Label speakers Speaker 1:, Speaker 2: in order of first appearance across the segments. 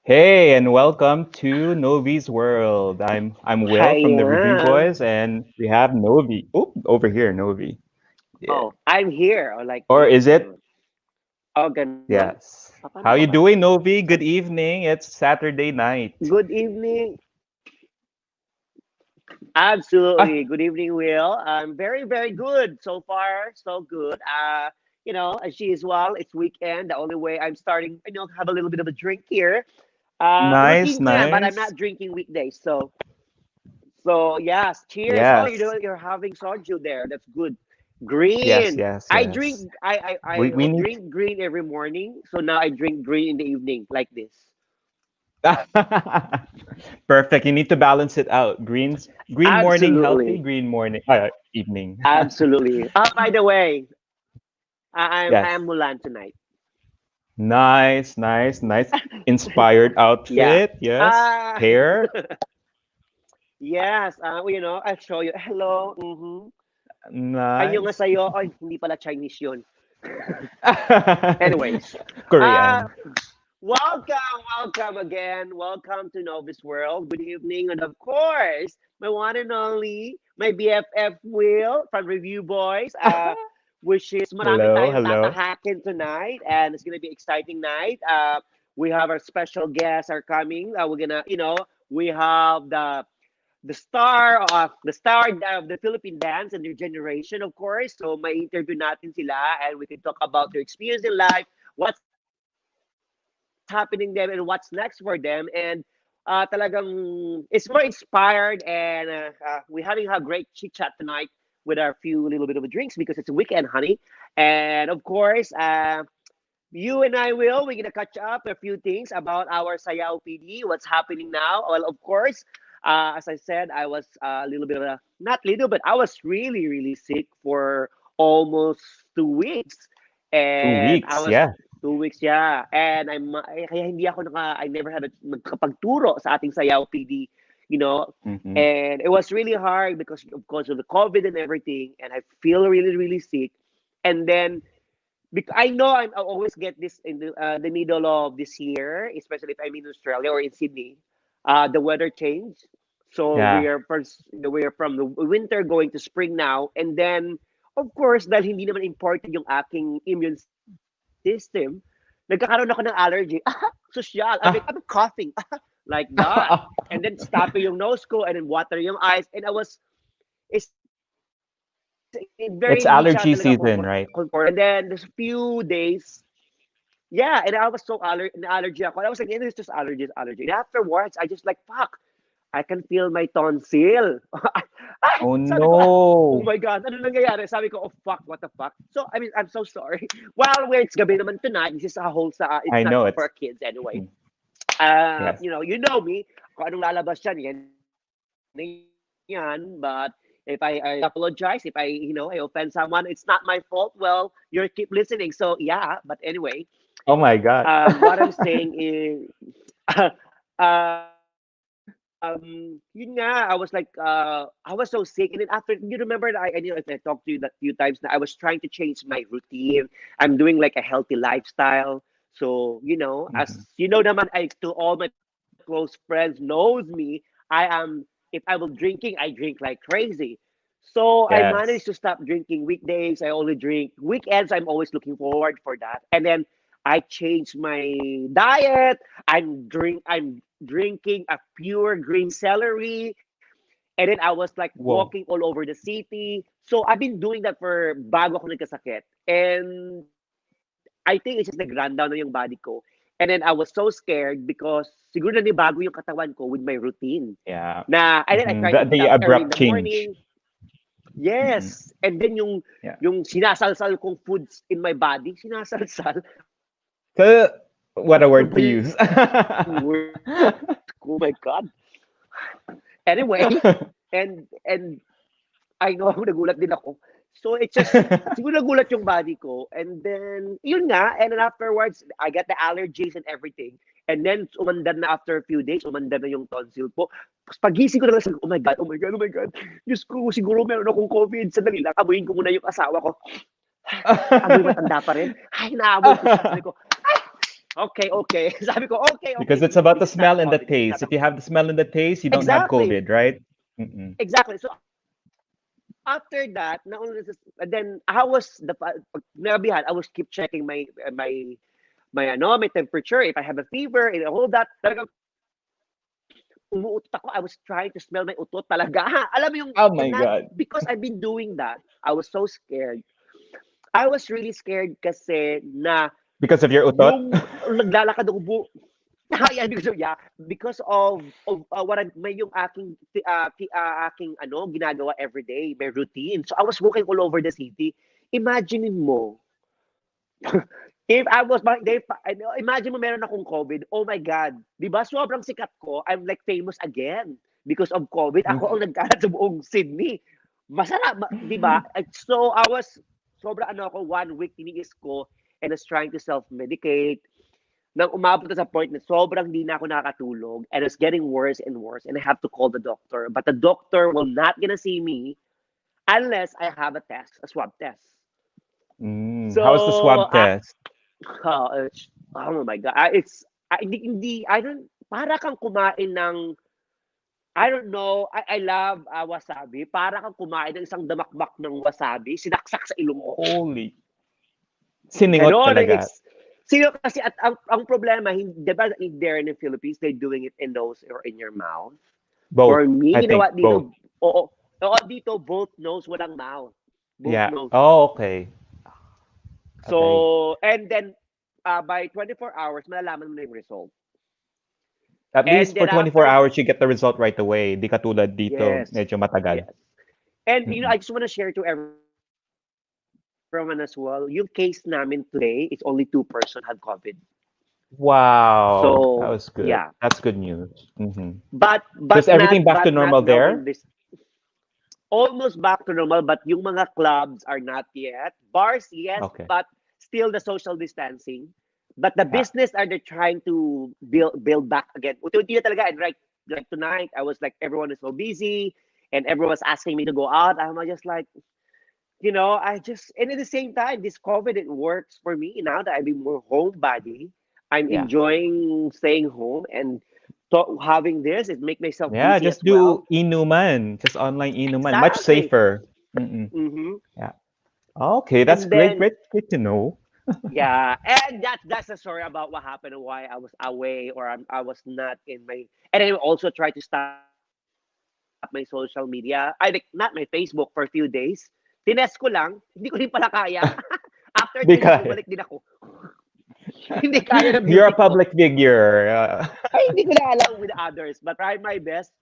Speaker 1: Hey, and welcome to Novy's World. I'm Will from the Review
Speaker 2: Hiya.
Speaker 1: Boys, and we have Novy. Oh, over here, Novy. Yeah.
Speaker 2: Oh, I'm here. Or like
Speaker 1: Or is it?
Speaker 2: oh, ganon.
Speaker 1: Yes.
Speaker 2: Paano ba
Speaker 1: How
Speaker 2: ba?
Speaker 1: you doing, Novy?
Speaker 2: Ah,
Speaker 1: Good evening. It's Saturday night.
Speaker 2: good evening.
Speaker 1: Ah,
Speaker 2: Absolutely. Good evening, Will. I'm very, very good. So far, so good. As usual, it's weekend. The only way I'm starting, have a little bit of a drink here.
Speaker 1: nice,
Speaker 2: Routine ko yan, but I'm
Speaker 1: nice.
Speaker 2: not drinking weekdays. So yes, cheers. Oh,
Speaker 1: Yes,
Speaker 2: you're having soju there. That's good.
Speaker 1: yes,
Speaker 2: Green.
Speaker 1: yes,
Speaker 2: I drink
Speaker 1: yes. We
Speaker 2: I
Speaker 1: need.
Speaker 2: drink green every morning. So now I drink green in the evening like this.
Speaker 1: Perfect. You need to balance it out. Green morning healthy,
Speaker 2: Absolutely.
Speaker 1: green morning evening.
Speaker 2: Absolutely. By the way, I
Speaker 1: Yes.
Speaker 2: am Mulan tonight.
Speaker 1: Nice, nice, nice. Inspired
Speaker 2: Yeah.
Speaker 1: outfit. Yes.
Speaker 2: Ah,
Speaker 1: Hair.
Speaker 2: yes. I'll show you. Hello. Mm-hmm. Anyo nga
Speaker 1: Nice.
Speaker 2: sa'yo. Ay, hindi pala Chinese yun. Anyways. Uh,
Speaker 1: Korean.
Speaker 2: welcome again. Welcome to Novys World. Good evening. And of course, my one and only, my BFF Will from Review Boys. Which is marami
Speaker 1: Hello,
Speaker 2: tayong
Speaker 1: hello.
Speaker 2: tatahakin tonight. And it's going to be exciting night. We have our special guests are coming. We have the star of the Philippine dance and their generation, of course. So may interview natin sila and we can talk about their experience in life, what's happening them and what's next for them. And talagang it's more inspired and we're having a great chit chat tonight with our few little bit of a drinks because it's a weekend, honey. And of course, you and I will. We're gonna catch up a few things about our Sayaw PD, what's happening now. Well, of course, as I said, I was a little bit of a not little, but I was really really sick for almost 2 weeks,
Speaker 1: Two
Speaker 2: and I
Speaker 1: weeks,
Speaker 2: was
Speaker 1: yeah.
Speaker 2: 2 weeks, yeah. And kaya hindi ako I never had a nagkapagturo sa ating Sayaw PD, you know.
Speaker 1: Mm-hmm.
Speaker 2: And it was really hard because of course of the COVID and everything, and I feel really really sick, and then because I know I always get this in the middle of this year, especially if I'm in Australia or in Sydney. The weather changed, so
Speaker 1: Yeah.
Speaker 2: we are from the winter going to spring now, and then of course dahil hindi naman important yung aking immune system, nagkakaroon ako ng allergy. Social. I'm coughing
Speaker 1: Ah.
Speaker 2: like that, and then stopping yung nose ko and then water yung eyes, and it's very hindi siya talaga
Speaker 1: It's
Speaker 2: comfort.
Speaker 1: allergy
Speaker 2: And then
Speaker 1: season,
Speaker 2: there's a
Speaker 1: right?
Speaker 2: few days. Yeah, and I was so allergy ako. And I was like, it's just allergy. And afterwards, I just like, fuck, I can feel my tonsil. Ay,
Speaker 1: Oh
Speaker 2: sabi ko, oh
Speaker 1: no.
Speaker 2: my God, ano nangyayari? Sabi ko, oh fuck, what the fuck? So, I mean, I'm so sorry. Well, where it's gabi naman tonight, this is a whole, it's
Speaker 1: I
Speaker 2: not
Speaker 1: know
Speaker 2: for
Speaker 1: it's.
Speaker 2: kids anyway.
Speaker 1: Mhm. Yes.
Speaker 2: You know me, kung anong lalabas yan, yan. But if I apologize, if I offend someone, it's not my fault. Well, you keep listening, so yeah. But anyway,
Speaker 1: Oh my God.
Speaker 2: what I'm saying is, yun nga, I was so sick, and then after, you remember that I know if I talked to you that few times that I was trying to change my routine. I'm doing like a healthy lifestyle. So, as
Speaker 1: Mhm.
Speaker 2: you know naman, to all my close friends knows me, I am, if I will drinking, I drink like crazy. So I managed to
Speaker 1: Yes.
Speaker 2: stop drinking weekdays. I only drink weekends. I'm always looking forward for that. And then I changed my diet. I'm drinking a pure green celery. And then I was like walking
Speaker 1: Whoa.
Speaker 2: all over the city. So I've been doing that for bago ako nagkasakit. And I think it's just nag-run down na yung body ko. And then I was so scared because siguro nanibago yung katawan ko with my routine.
Speaker 1: Yeah.
Speaker 2: And then I
Speaker 1: Mhm.
Speaker 2: tried to eat
Speaker 1: The
Speaker 2: out early in
Speaker 1: abrupt
Speaker 2: the
Speaker 1: change.
Speaker 2: morning.
Speaker 1: Mhm.
Speaker 2: Yes. And then
Speaker 1: Yeah.
Speaker 2: yung sinasalsal kong foods in my body, sinasalsal.
Speaker 1: So, what a
Speaker 2: Ano
Speaker 1: word
Speaker 2: ba
Speaker 1: to
Speaker 2: yung
Speaker 1: use.
Speaker 2: word ko? Oh my God. Anyway, and I know nagulat din ako. So it's just siguro nagulat yung body ko, and then yun nga, and then afterwards I get the allergies and everything. And then umandar na after a few days, umandar na yung tonsil ko. Tapos pagising ko na lang sabi ko, oh my God, oh my God, oh my God. Diyos ko, siguro meron akong COVID. Sandali lang, amuyin ko muna yung asawa ko. Amoy matanda pa rin. Ay, naamoy ko siya. Sabi ko, ay! Okay, okay. Sabi ko, okay, okay.
Speaker 1: Because it's about the
Speaker 2: This is not a
Speaker 1: smell and the
Speaker 2: COVID. This is
Speaker 1: taste.
Speaker 2: not a
Speaker 1: If you have the smell and the taste, you don't have
Speaker 2: exactly,
Speaker 1: COVID, right? Mm-mm.
Speaker 2: exactly. So after that, then I was nabihan, I was keep checking my temperature, if I have a fever and all that. Talagang umuutot ako. I was trying to smell my utot talaga. Alam mo yung,
Speaker 1: Oh
Speaker 2: and
Speaker 1: my
Speaker 2: not
Speaker 1: God.
Speaker 2: because I've been doing that, I was so scared. I was really scared kasi na
Speaker 1: Because of your utot?
Speaker 2: yung naglalakad ako yeah, because of what may yung aking ginagawa every day, my routine. So I was walking all over the city. Imagine mo, if I was imagine mo meron akong COVID. Oh my God. 'Di ba? Sobrang sikat ko. I'm like famous again because of COVID. Ako ang nagkalat sa buong Sydney. Masarap, 'di ba? So I was sobrang ako 1 week tiniis ko and was trying to self-medicate. Nang umabot na sa point na sobrang di na ako nakakatulog and it's getting worse and worse and I have to call the doctor. But the doctor will not gonna see me unless I have a test, a swab test.
Speaker 1: How was the
Speaker 2: So,
Speaker 1: swab test?
Speaker 2: oh my God. I don't, para kang kumain ng, I don't know, I love wasabi. Para kang kumain ng isang damakbak ng wasabi, sinaksak sa ilong mo.
Speaker 1: Holy. Siningot
Speaker 2: Ganon ang
Speaker 1: talaga.
Speaker 2: sino kasi at ang problema, hindi, di ba there in the Philippines, they're doing it in nose or in your mouth.
Speaker 1: Both.
Speaker 2: For me,
Speaker 1: I think
Speaker 2: ginawa
Speaker 1: both.
Speaker 2: dito, oo, dito, both nose, walang mouth. Both
Speaker 1: Yeah.
Speaker 2: nose.
Speaker 1: Oh, okay. Okay.
Speaker 2: So, and then, by 24 hours, malalaman mo na yung result.
Speaker 1: At
Speaker 2: And
Speaker 1: least for
Speaker 2: then
Speaker 1: 24
Speaker 2: after,
Speaker 1: hours, you get the result right away. Di katulad dito,
Speaker 2: yes,
Speaker 1: medyo matagal.
Speaker 2: yes. And,
Speaker 1: Mm-mm.
Speaker 2: I just want to share to everyone as well, yung case namin today is only 2 person had COVID. So,
Speaker 1: Wow. That was
Speaker 2: yeah.
Speaker 1: good. That's good news.
Speaker 2: But
Speaker 1: So is
Speaker 2: not
Speaker 1: everything back
Speaker 2: but
Speaker 1: to
Speaker 2: not
Speaker 1: normal
Speaker 2: now
Speaker 1: there?
Speaker 2: in this almost back to normal, but yung mga clubs are not yet. Bars, yes,
Speaker 1: Okay.
Speaker 2: but still the social distancing. But the
Speaker 1: Yeah.
Speaker 2: business are they trying to build back again. Unti-unti na talaga. And like tonight, I was like everyone is so busy, and everyone was asking me to go out. I'm just like, I just and at the same time, this COVID it works for me now that I've been more homebody. I'm
Speaker 1: Yeah.
Speaker 2: enjoying staying home and having this. It make myself
Speaker 1: Yeah,
Speaker 2: busy as
Speaker 1: just do
Speaker 2: well.
Speaker 1: inuman. Just online inuman. Much
Speaker 2: Exactly.
Speaker 1: safer. Mm-mm.
Speaker 2: Hmm.
Speaker 1: Yeah. Okay, that's
Speaker 2: And
Speaker 1: great.
Speaker 2: then,
Speaker 1: Great to know.
Speaker 2: yeah, and that's the story about what happened and why I was away or I was not in my. And I also tried to stop my social media. I like not my Facebook for a few days. Tinest ko lang, hindi ko rin pala kaya. After 3 days, bumalik din ako.
Speaker 1: Because
Speaker 2: Hindi kaya ng beauty ko.
Speaker 1: you're a public figure.
Speaker 2: Ay, hindi ko na alam with others. But try my best.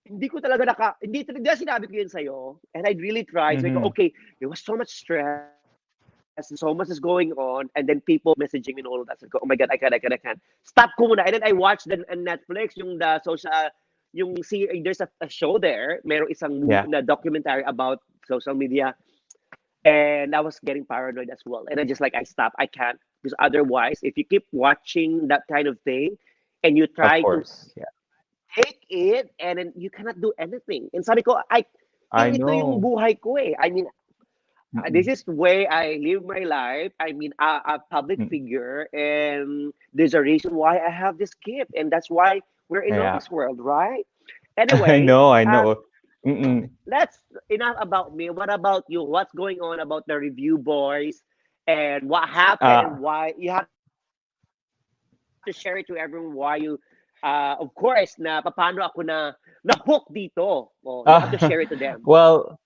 Speaker 2: Hindi ko talaga hindi sinabi ko yun sa'yo. And I really tried. So I go,
Speaker 1: Mhm.
Speaker 2: okay, there was so much stress and so much is going on. And then people messaging me and all of that. So I go, oh my God, I can't. Stop ko muna. And then I watched the on Netflix, yung the social, there's a show there. Merong isang
Speaker 1: Yeah.
Speaker 2: na documentary about social media. And I was getting paranoid as well. And I just like, I stop. I can't. Because otherwise, if you keep watching that kind of thing and you
Speaker 1: Of
Speaker 2: try to
Speaker 1: course. Yeah.
Speaker 2: take it and then you cannot do anything. And sabi ko,
Speaker 1: I
Speaker 2: ito yung
Speaker 1: know.
Speaker 2: buhay ko eh. I mean, this
Speaker 1: Mm-mm.
Speaker 2: is the way I live my life. I mean, a public
Speaker 1: Mm.
Speaker 2: figure, and there's a reason why I have this gift, and that's why we're in
Speaker 1: Yeah.
Speaker 2: Novus World, right?
Speaker 1: I
Speaker 2: Anyway,
Speaker 1: know. I know. Mm-mm.
Speaker 2: that's enough about me. What about you? What's going on about the review boys, and what happened, and
Speaker 1: Uh,
Speaker 2: why you have to share it to everyone? Why you, of course, na paano ako na hook dito? Oh, you have to share it to them.
Speaker 1: uh, well,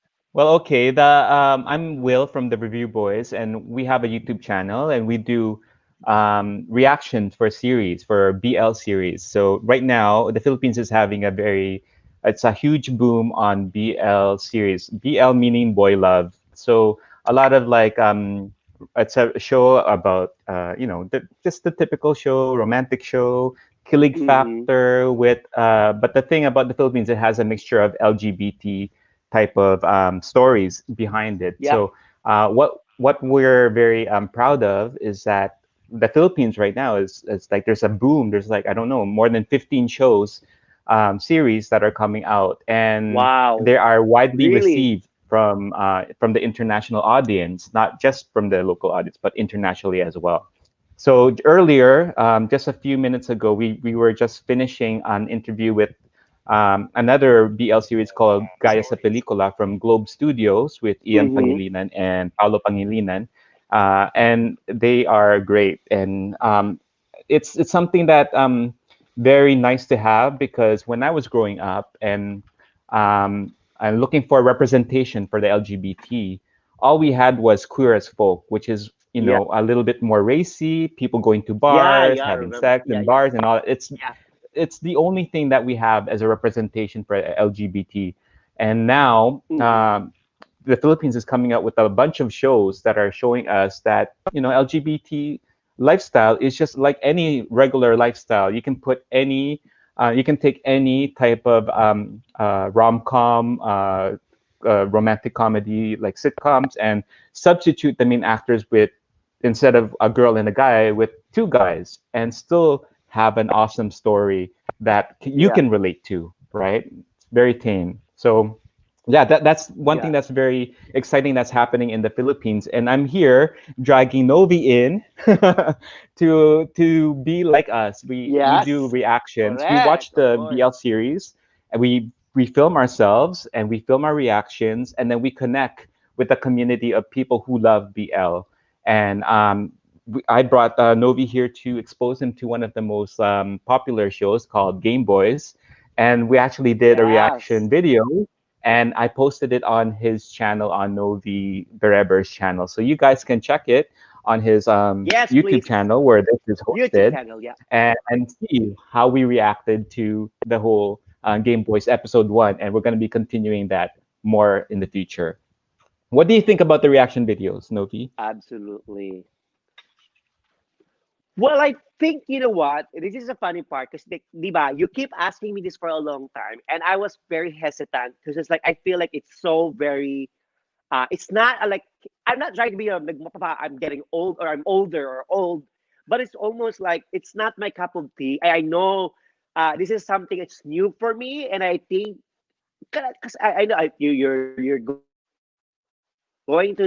Speaker 1: okay. I'm Will from the Review Boys, and we have a YouTube channel, and we do reactions for series for BL series. So right now, the Philippines is having it's a huge boom on BL series. BL meaning boy love. So a lot of it's a show about just the typical show, romantic show, killing
Speaker 2: Mm-hmm.
Speaker 1: factor with but the thing about the Philippines, it has a mixture of LGBT type of stories behind it.
Speaker 2: Yep.
Speaker 1: So what we're very proud of is that the Philippines right now is like there's a boom. There's like I don't know more than 15 shows series that are coming out, and
Speaker 2: Wow.
Speaker 1: they are widely
Speaker 2: Really?
Speaker 1: received from the international audience, not just from the local audience, but internationally as well. So earlier, just a few minutes ago, we were just finishing an interview with another BL series called Gaya sa Pelikula from Globe Studios with Ian
Speaker 2: Mm-hmm.
Speaker 1: Pangilinan and Paolo Pangilinan, and they are great. And it's something that very nice to have because when I was growing up and I'm looking for representation for the LGBT, all we had was Queer as Folk, which is
Speaker 2: Yeah.
Speaker 1: a little bit more racy, people going to
Speaker 2: Yeah,
Speaker 1: bars,
Speaker 2: yeah, I
Speaker 1: having
Speaker 2: remember.
Speaker 1: sex
Speaker 2: Yeah,
Speaker 1: in
Speaker 2: yeah.
Speaker 1: bars and all.
Speaker 2: Yeah.
Speaker 1: It's the only thing that we have as a representation for LGBT. And now
Speaker 2: Mm-hmm.
Speaker 1: the Philippines is coming out with a bunch of shows that are showing us that LGBT lifestyle is just like any regular lifestyle. You can take any type of rom com, romantic comedy like sitcoms, and substitute the main actors with instead of a girl and a guy with two guys, and still have an awesome story that you
Speaker 2: Yeah.
Speaker 1: can relate to. Right? It's very tame. So yeah, that's one thing
Speaker 2: Yeah.
Speaker 1: that's very exciting that's happening in the Philippines, and I'm here dragging Novi in to be like us. We do
Speaker 2: Yes.
Speaker 1: reactions. We
Speaker 2: Correct.
Speaker 1: watch
Speaker 2: Of
Speaker 1: the
Speaker 2: course.
Speaker 1: BL series, and we film ourselves and we film our reactions, and then we connect with a community of people who love BL. And I brought Novi here to expose him to one of the most popular shows called Game Boys, and we actually did a reaction
Speaker 2: Yes.
Speaker 1: video and I posted it on his channel on Novi Bereber's channel. So you guys can check it on his
Speaker 2: Yes,
Speaker 1: YouTube
Speaker 2: please.
Speaker 1: channel where this is
Speaker 2: YouTube
Speaker 1: hosted
Speaker 2: channel. Yeah.
Speaker 1: and see how we reacted to the whole Game Boys episode one. And we're going to be continuing that more in the future. What do you think about the reaction videos, Novi?
Speaker 2: Absolutely. Well, I think you know what. This is a funny part because, diba, you keep asking me this for a long time, and I was very hesitant because it's like I feel like it's so very. It's not like I'm not trying to be like I'm getting old or I'm older or old, but it's almost like it's not my cup of tea. I know this is something that's new for me, and I think because I know you're going to that age to tumatanda ka. There's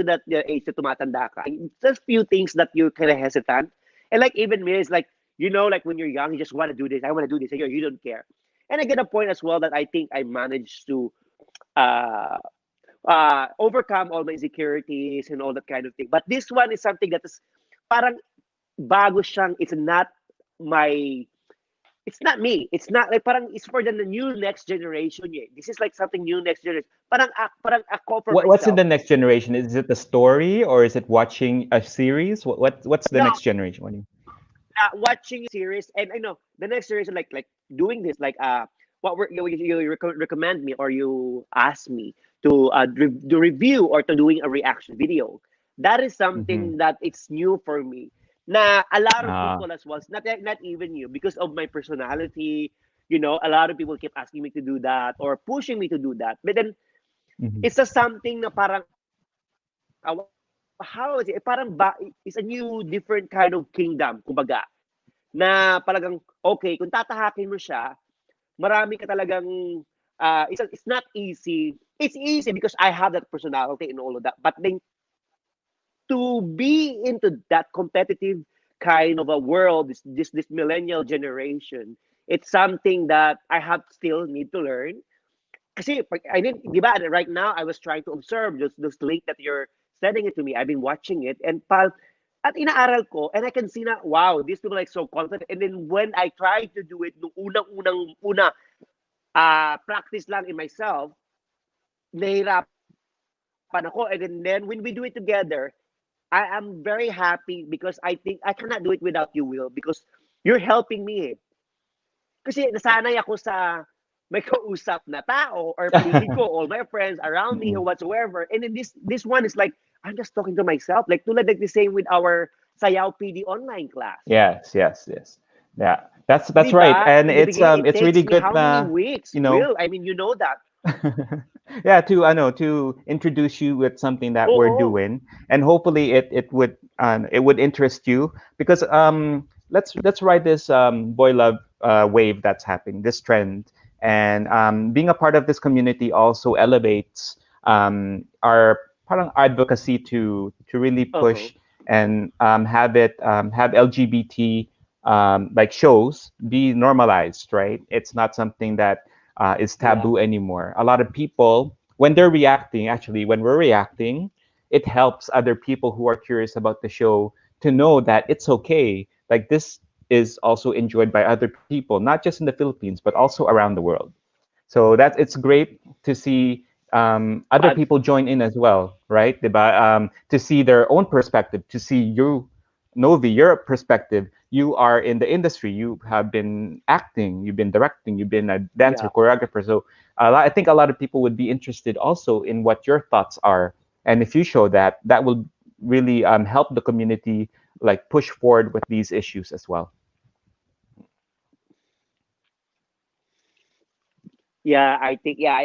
Speaker 2: few things that you're kind of hesitant, and like even me, it's like like when you're young, you just want to do this. I want to do this, and you don't care. And I get a point as well that I think I managed to uh overcome all my insecurities and all that kind of thing. But this one is something that is parang bago siyang. My it's not me. It's not like parang it's for the new next generation. Yeah. This is like something new next generation. Parang ako for
Speaker 1: What's in
Speaker 2: myself.
Speaker 1: the next generation? Is it the story or is it watching a series? What's the
Speaker 2: No,
Speaker 1: next generation? What do you-
Speaker 2: watching series and I know the next generation like doing this like what recommend me or you ask me to do review or to doing a reaction video. That is
Speaker 1: Mhm.
Speaker 2: something that it's new for me. Na a lot of
Speaker 1: Ah,
Speaker 2: people as well, not even you, because of my personality. A lot of people keep asking me to do that or pushing me to do that. But then
Speaker 1: mhm.
Speaker 2: it's just something na parang how is it? Parang it's a new different kind of kingdom, kumbaga. Na talagang okay, kung tatahakin mo siya, marami ka talagang it's not easy. It's easy because I have that personality and all of that. But then to be into that competitive kind of a world, this millennial generation, it's something that I have still need to learn. Kasi I didn't, di ba, right now I was trying to observe those link that you're sending it to me. I've been watching it and at inaaral ko and I can see na wow, these people are like so confident. And then when I tried to do it nung una practice lang in myself, nahirapan ako. And then when we do it together, I am very happy because I think I cannot do it without you, Will, because you're helping me. Kasi nasanay ako sa may kausap na tao or paligid ko, all my friends around me or
Speaker 1: Mm.
Speaker 2: whatsoever. And then this one is like, I'm just talking to myself. Like tulad like the same with our Sayaw PD online class.
Speaker 1: Yes, yes, yes. Yeah, that's right.
Speaker 2: Diba?
Speaker 1: And
Speaker 2: In the beginning, it
Speaker 1: it's really
Speaker 2: takes me
Speaker 1: good
Speaker 2: how many weeks?
Speaker 1: you know
Speaker 2: Will, I mean, you know that.
Speaker 1: yeah, to I know to introduce you with something that we're
Speaker 2: Oo.
Speaker 1: doing, and hopefully it would interest you because let's ride this boy love wave that's happening, this trend, and being a part of this community also elevates our parang advocacy to really
Speaker 2: Uh-huh.
Speaker 1: push and have LGBT like shows be normalized, right? It's not something that is taboo
Speaker 2: Yeah.
Speaker 1: anymore. A lot of people, when they're reacting, actually, when we're reacting, it helps other people who are curious about the show to know that it's okay. Like this is also enjoyed by other people, not just in the Philippines, but also around the world. So that's it's great to see other
Speaker 2: But
Speaker 1: people join in as well, right? Diba? To see their own perspective, to see you, Novi, your perspective. You are in the industry. You have been acting. You've been directing. You've been a dancer,
Speaker 2: yeah.
Speaker 1: choreographer. So I think a lot of people would be interested also in what your thoughts are. And if you show that, that will really help the community like push forward with these issues as well.
Speaker 2: Yeah, I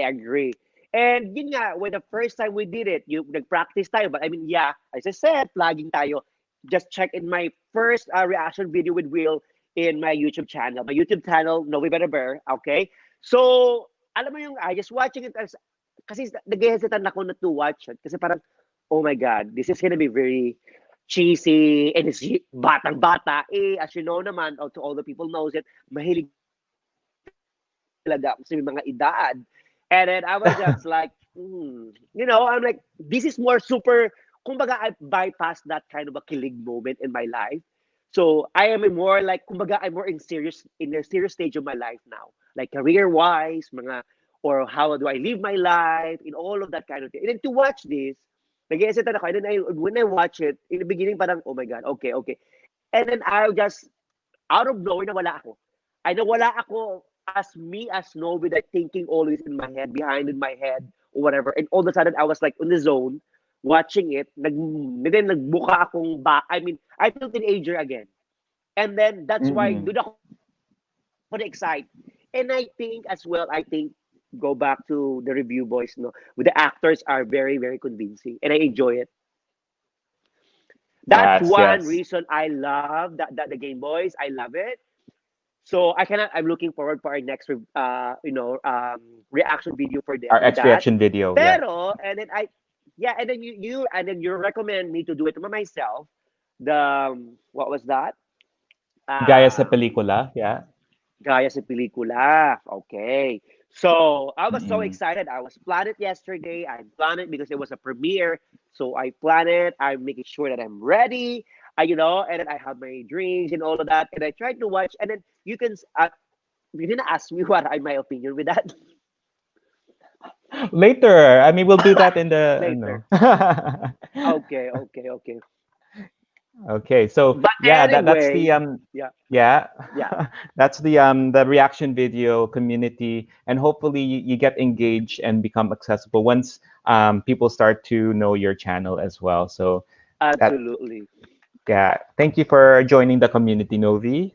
Speaker 2: agree. And yun nga, when the first time we did it, you nag-practice tayo. But I mean, yeah, as I said, plugging tayo. Just check in my first reaction video with Will in my YouTube channel. My YouTube channel, Novy Bear, okay? So, alam mo yung, I just watching it as, kasi nag-hesitate ako na to watch it. Kasi parang, oh my God, this is gonna be very cheesy and it's batang-bata. Eh, as you know naman, or to all the people knows it, mahilig talaga ako sa may mga edad. And then I was just like, I'm like, this is more super, kumbaga I bypassed that kind of a killing moment in my life. So I am more like, kumbaga I'm more in a serious stage of my life now. Like career-wise, mga, or how do I live my life, in all of that kind of thing. And then to watch this, nag-iisip ako, and then when I watch it, in the beginning parang, oh my God, okay, okay. And then I just, out of nowhere, nawala ako. I nawala ako as me as Novi, that thinking always in my head, behind in my head, or whatever. And all of a sudden, I was like in the zone, watching it. Then nagbuka akong I mean, I feel teenager again. And then that's why
Speaker 1: Mm-mm.
Speaker 2: doon ako na-excite. And I think as well, go back to the review boys, no, with the actors are very, very convincing, and I enjoy it. That's one reason I
Speaker 1: Yes,
Speaker 2: love
Speaker 1: yes.
Speaker 2: the Game Boys. I love it. So I'm looking forward for our next, reaction video for them with
Speaker 1: Our
Speaker 2: that.
Speaker 1: X reaction video, yeah.
Speaker 2: Pero and then yeah, and then you recommend me to do it myself. The what was that?
Speaker 1: Gaya sa
Speaker 2: Um,
Speaker 1: pelikula, yeah.
Speaker 2: Gaya sa pelikula. Okay. So I was so
Speaker 1: Mm-mm.
Speaker 2: excited. I was planned it yesterday. I planned it because it was a premiere. So I planned it. I'm making sure that I'm ready. And then I have my drinks and all of that. And I tried to watch. And then you didn't ask me what my opinion with that
Speaker 1: Later, I mean, we'll do that in the,
Speaker 2: later. Okay, okay, okay.
Speaker 1: Okay, so
Speaker 2: But
Speaker 1: yeah, that's the
Speaker 2: anyway, yeah,
Speaker 1: yeah,
Speaker 2: yeah,
Speaker 1: that's the reaction video community, and hopefully you get engaged and become accessible once people start to know your channel as well. So that
Speaker 2: absolutely.
Speaker 1: yeah, thank you for joining the community, Novi.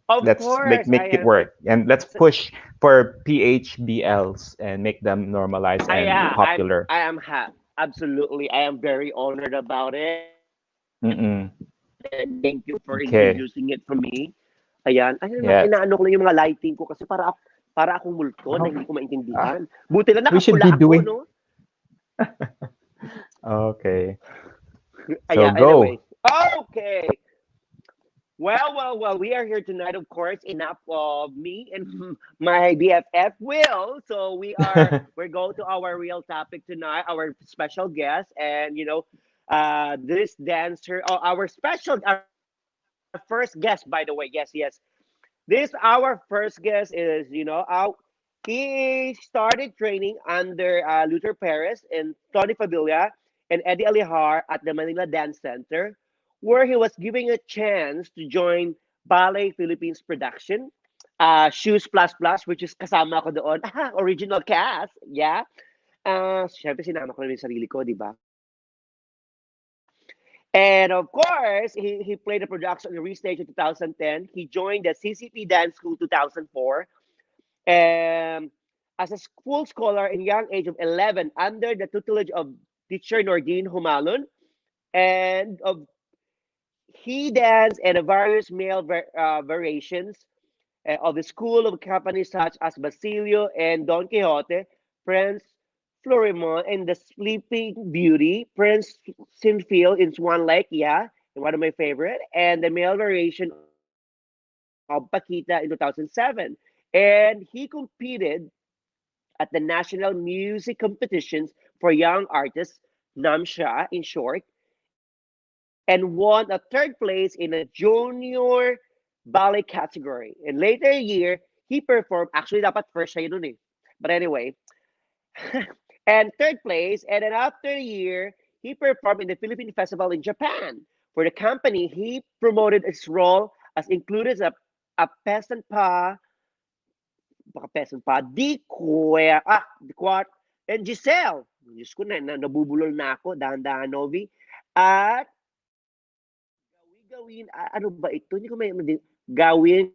Speaker 2: Of
Speaker 1: Let's like
Speaker 2: course,
Speaker 1: make it work, and let's push for PHBLs and make them normalized and
Speaker 2: yeah,
Speaker 1: popular.
Speaker 2: absolutely. I am very honored about it, and thank you
Speaker 1: Mm-mm.
Speaker 2: for introducing it for me.
Speaker 1: Okay.
Speaker 2: Ayan. Inaano ko lang
Speaker 1: Yes.
Speaker 2: yung mga lighting ko kasi para akong multo na hindi
Speaker 1: Oh,
Speaker 2: ko maintindihan.
Speaker 1: ah,
Speaker 2: Buti lang
Speaker 1: we
Speaker 2: nakapula
Speaker 1: should be
Speaker 2: ako, no?
Speaker 1: doing. Okay. So
Speaker 2: Yeah, anyway.
Speaker 1: go.
Speaker 2: Okay. Well, we are here tonight, of course. Enough of me and my BFF Will. So we're going to our real topic tonight, our special guest, and this dancer, our first guest, by the way. Yes, yes. This our first guest is, he started training under Luther Perez and Tony Fabilla and Eddie Alihar at the Manila Dance Center, where he was given a chance to join Ballet Philippines production, Shoes Plus Plus, which is kasama ko doon, original cast, yeah. Siyempre sinama ko na yung sarili ko, di ba? And of course, he played the production in Restage in 2010. He joined the CCP Dance School 2004. And as a full scholar in young age of 11 under the tutelage of teacher Nordine Humalun. And he danced in the various male variations of the school of companies such as Basilio and Don Quixote, Prince Florimon and the Sleeping Beauty, Prince Sinfield in Swan Lake, yeah, one of my favorite, and the male variation of Paquita in 2007. And he competed at the national music competitions for young artists, NAMSHA in short, and won a third place in a junior ballet category. In later year, he performed, actually dapat first siya yun nun eh. But anyway, and third place, and then after a year, he performed in the Philippine Festival in Japan. For the company, he promoted his role as included as a peasant pa, baka peasant pa, di quart, and Giselle. Diyos ko nabubulol na ako, dahan-dahan, Novi. At gawin, ano ba ito? Hindi ko gawin,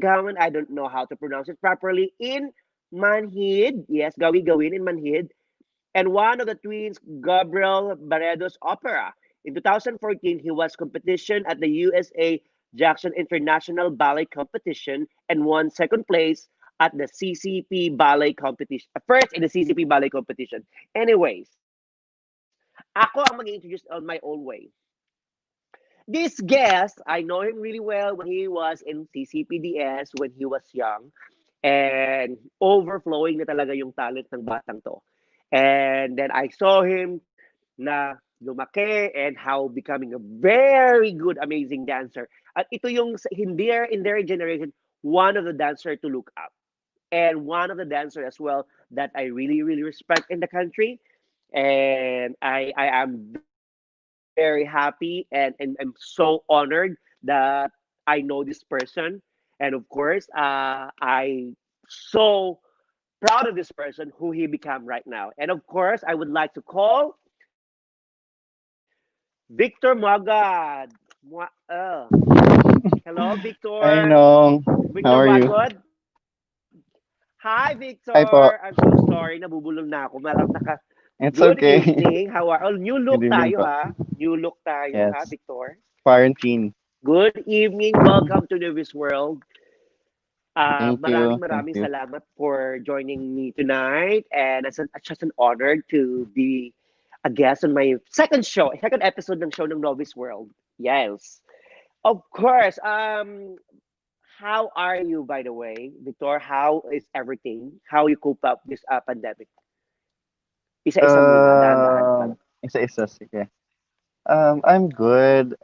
Speaker 2: gawan, I don't know how to pronounce it properly, in Manhid. Yes, gawin in Manhid. And one of the twins, Gabriel Barredo's opera. In 2014, he was competition at the USA Jackson International Ballet Competition and won second place at the CCP Ballet Competition. First in the CCP Ballet Competition. Anyways, ako ang mag-introduce on my own way. This guest, I know him really well when he was in CCPDS when he was young. And overflowing na talaga yung talent ng batang to. And then I saw him na lumaki and how becoming a very good, amazing dancer. At ito yung in their generation, one of the dancer to look up. And one of the dancer as well that I really, really respect in the country. And I am very happy and I'm so honored that I know this person. And of course, I so proud of this person who he become right now. And of course, I would like to call Victor Magad. Hello,
Speaker 3: Hi,
Speaker 2: Victor.
Speaker 3: Nong.
Speaker 2: Victor
Speaker 3: How are you?
Speaker 2: Magod. Hi,
Speaker 3: Hi po.
Speaker 2: Victor. I'm so sorry. Nabubulol na ako.
Speaker 3: It's
Speaker 2: Good
Speaker 3: okay.
Speaker 2: evening. How are? Oh, new
Speaker 3: Good
Speaker 2: look
Speaker 3: evening
Speaker 2: tayo
Speaker 3: po.
Speaker 2: ha. New look tayo ha,
Speaker 3: Yes.
Speaker 2: Victor.
Speaker 3: Quarantine.
Speaker 2: Good evening. Welcome to Novysworld.
Speaker 3: Thank you. Thank
Speaker 2: Maraming
Speaker 3: you.
Speaker 2: salamat for joining me tonight, and it's just an honor to be a guest on my second episode ng show ng Novice World. Yes, of course. How are you, by the way, Victor? How is everything? How you cope up this pandemic? Isa-isa muna, dahan-dahan pa lang.
Speaker 3: Isa-isa, sige. I'm good.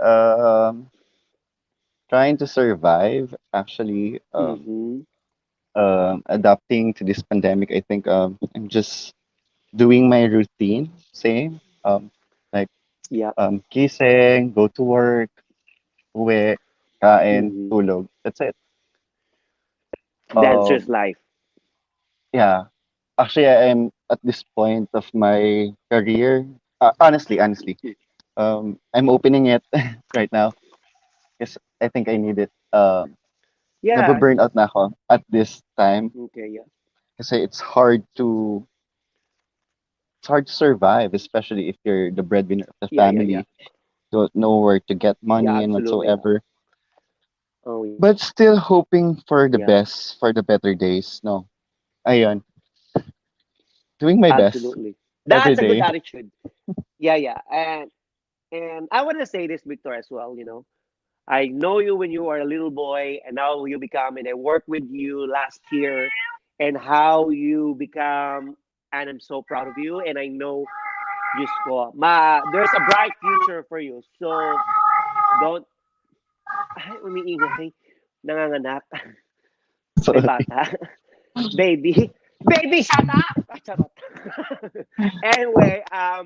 Speaker 3: Trying to survive, actually.
Speaker 2: Mm-hmm.
Speaker 3: Adapting to this pandemic. I think I'm just doing my routine, same. Like
Speaker 2: Yeah.
Speaker 3: gising, go to work, uwi, kain,
Speaker 2: Mm-hmm.
Speaker 3: tulog. That's it.
Speaker 2: Dancer's
Speaker 3: Um,
Speaker 2: life.
Speaker 3: yeah. Actually, I am at this point of my career. Honestly, I'm opening it right now because I think I need it.
Speaker 2: Yeah.
Speaker 3: Nababurn out na ako at this time
Speaker 2: Okay. Yeah.
Speaker 3: kasi it's hard to survive, especially if you're the breadwinner of the
Speaker 2: Yeah. Yeah. Yeah.
Speaker 3: family. Don't know where to get
Speaker 2: Yeah.
Speaker 3: money and
Speaker 2: Absolutely.
Speaker 3: whatsoever.
Speaker 2: Oh yeah.
Speaker 3: But still hoping for the
Speaker 2: Yeah.
Speaker 3: best, for the better days. No, ayun, doing my best
Speaker 2: Absolutely.
Speaker 3: every
Speaker 2: That's a good
Speaker 3: day.
Speaker 2: attitude. Yeah. Yeah. And I want to say this, Victor, as well. I know you when you were a little boy, and now you become, and I worked with you last year, and how you become, and I'm so proud of you, and I know, Diyos ko, there's a bright future for you. So, don't, ay, umiingay, nanganganak, may
Speaker 3: Sorry.
Speaker 2: bata, baby, baby, shut up! Ah, charot. Anyway, I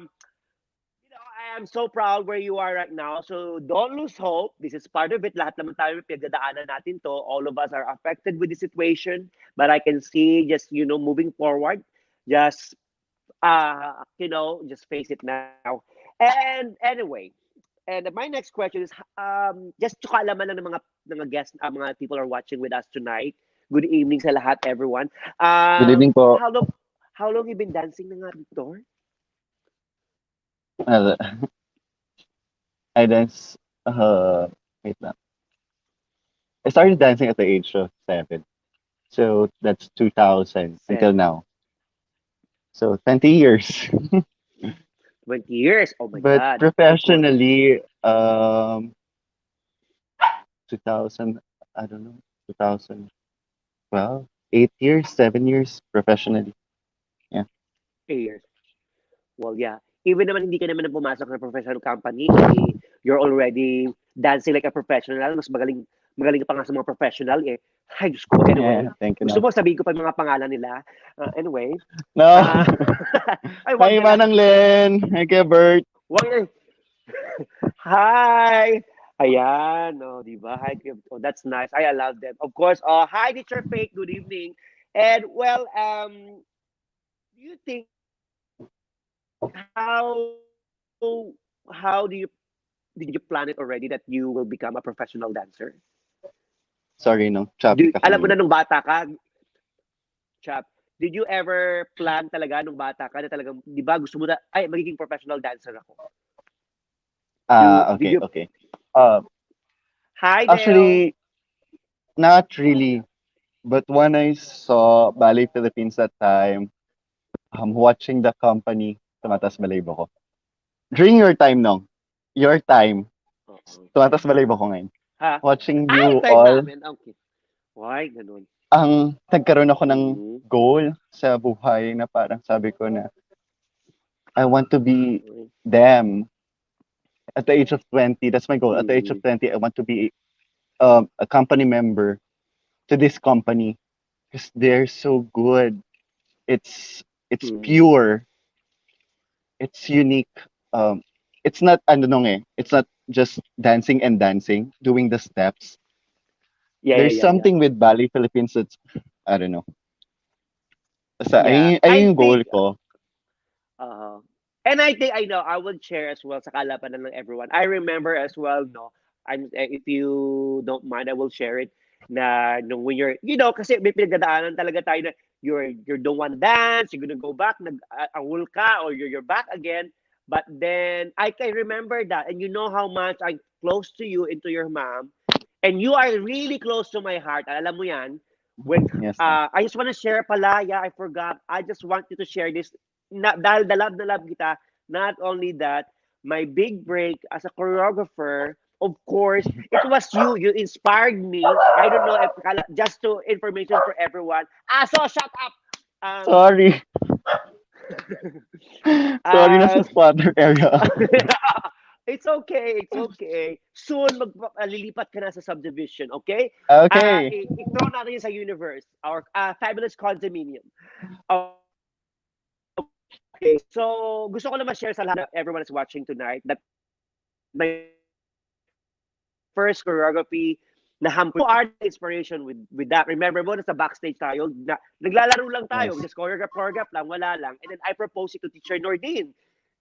Speaker 2: am so proud where you are right now. So don't lose hope. This is part of it. Lahat naman tayo pinagdadaanan natin to. All of us are affected with the situation. But I can see just, moving forward. Just, just face it now. And anyway, and my next question is, just to kaalaman lang ng mga guests, mga people are watching with us tonight. Good evening sa lahat, everyone.
Speaker 3: Good evening po.
Speaker 2: How long you been dancing na nga, Victor?
Speaker 3: Uh, I dance. Wait lang. I started dancing at the age of 7. So that's 2000 until
Speaker 2: Seven.
Speaker 3: now. So 20 years.
Speaker 2: 20 years. Oh my
Speaker 3: But
Speaker 2: God, that's very good.
Speaker 3: professionally, 2000, I don't know, 2012, 8 years, 7 years professionally. Yeah.
Speaker 2: 8 years. Well, yeah. Even naman hindi ka naman na pumasok sa professional company, eh, you're already dancing like a professional. Mas magaling, magaling pa nga sa mga professional eh. Ay, Diyos ko.
Speaker 3: Yeah,
Speaker 2: Anyway,
Speaker 3: thank you
Speaker 2: gusto
Speaker 3: now.
Speaker 2: mo sabihin ko pa yung mga pangalan nila? Anyway,
Speaker 3: No.
Speaker 2: ah ay, wag
Speaker 3: Hi,
Speaker 2: na lang.
Speaker 3: Manang Len. Hi, kay Bert.
Speaker 2: Wag na. Hi! Ayan, oh, di ba? Hi, oh, that's nice. I love them. Of course, hi, Teacher Fake. Good evening. And well, do you think how do you did you plan it already that you will become a professional dancer?
Speaker 3: Sorry, no. Choppy ka
Speaker 2: Alam mo
Speaker 3: kanina.
Speaker 2: na nung bata ka, Chap, did you ever plan talaga nung bata ka na talagang, di ba, gusto mo na, ay, magiging professional dancer ako? Did
Speaker 3: Okay,
Speaker 2: you,
Speaker 3: okay. Uh,
Speaker 2: hi, Dale.
Speaker 3: Actually, not really. But when I saw Ballet Philippines that time, watching the company, tumatas balahibo ko. During your time, no? Your time,
Speaker 2: Oo.
Speaker 3: tumatas balahibo ko ngayon.
Speaker 2: Ha?
Speaker 3: Watching
Speaker 2: Ay,
Speaker 3: you
Speaker 2: time
Speaker 3: all,
Speaker 2: namin. Okay. Why, ganun.
Speaker 3: nagkaroon ako ng
Speaker 2: Mm-hmm.
Speaker 3: goal sa buhay na parang sabi ko na, I want to be
Speaker 2: Mm-hmm.
Speaker 3: them at the age of 20. That's my goal. At the age of
Speaker 2: Mm-hmm.
Speaker 3: 20, I want to be a company member to this company because they're so good. It's pure. It's unique. Um, it's not ano nung eh. It's not just dancing and dancing, doing the steps.
Speaker 2: Yeah, yeah,
Speaker 3: There's
Speaker 2: yeah, yeah.
Speaker 3: something with Ballet Philippines that's I don't know. Basta
Speaker 2: Yeah,
Speaker 3: ayun
Speaker 2: I
Speaker 3: yung goal
Speaker 2: think,
Speaker 3: ko.
Speaker 2: uh, and I think I know, I will share as well sa kalapanan ng everyone. I remember as well, no, if you don't mind, I will share it na nung when you're, kasi may pinagdadaanan talaga tayo na you're the one dance, you're gonna go back, nag-awol ka, or you're back again. But then, I can remember that, and you know how much I'm close to you and to your mom, and you are really close to my heart. Alam mo yan, when
Speaker 3: Yes, no.
Speaker 2: I just want to share pala, yeah, I forgot. I just want you to share this dahil na love kita. Not only that, my big break as a choreographer, of course, it was you. You inspired me. I don't know if just to information for everyone. So shut up. Um,
Speaker 3: Sorry. Sorry na sa
Speaker 2: uh,
Speaker 3: spotter area ako.
Speaker 2: it's okay. It's okay. Soon, lilipat ka na sa subdivision, okay?
Speaker 3: Okay.
Speaker 2: I-throw natin yun sa universe. Our fabulous condominium. Okay, so gusto ko naman share sa lahat na everyone is watching tonight that my first choreography na hampo you are the inspiration with that. Remember mo, nasa backstage tayo, naglalaro lang tayo, just choreograph
Speaker 3: Yes.
Speaker 2: lang, wala lang. And then I proposed it to Teacher Nordine.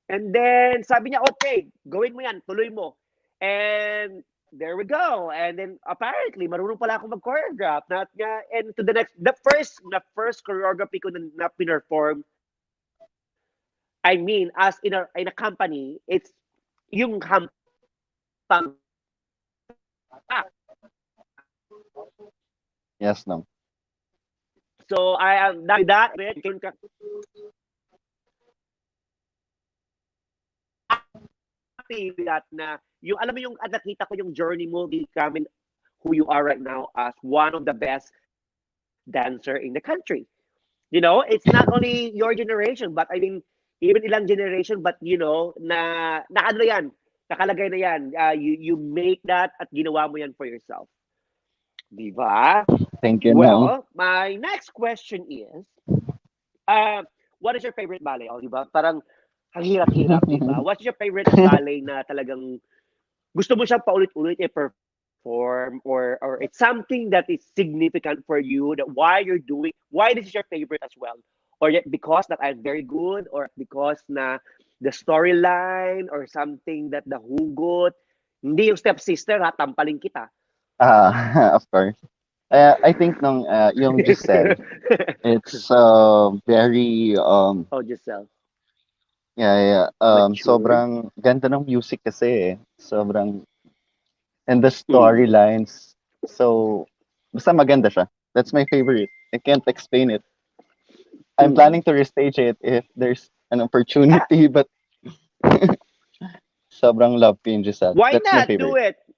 Speaker 2: And then sabi niya, okay, gawin mo yan, tuloy mo. And there we go. And then apparently, marunong pala ako mag-choreograph. And to the first choreography ko na pinerform, I mean, as in a company, it's yung hampang
Speaker 3: Yes, no.
Speaker 2: so I am done with that. Happy with that na yung alam mo yung at nakita ko yung journey mo becoming who you are right now as one of the best dancer in the country. It's not only your generation, but I mean even ilang generation, but na ano yan, nakalagay na yan. You make that at ginawa mo yan for yourself. Diba?
Speaker 3: Thank you, no.
Speaker 2: Well, my next question is, uh, what is your favorite ballet? Oh, diba? Parang ang hirap-hirap, diba? What's your favorite ballet na talagang gusto mo siyang paulit-ulit i-perform or it's something that is significant for you that why this is your favorite as well? Or yet because that I'm very good or because na the storyline or something that the hugot, hindi yung stepsister ha, tampaling kita.
Speaker 3: Of course. I think nung yung Giselle, it's very
Speaker 2: Oh, Giselle.
Speaker 3: yeah, yeah.
Speaker 2: Matured.
Speaker 3: Sobrang ganda ng music kasi eh. Sobrang and the
Speaker 2: Mm.
Speaker 3: storylines. So basta maganda siya. That's my favorite. I can't explain it. I'm
Speaker 2: Mm.
Speaker 3: planning to restage it if there's an
Speaker 2: Ah,
Speaker 3: opportunity, but Sobrang love ko yung Giselle.
Speaker 2: Why
Speaker 3: That's my
Speaker 2: not? Do
Speaker 3: favorite.
Speaker 2: it.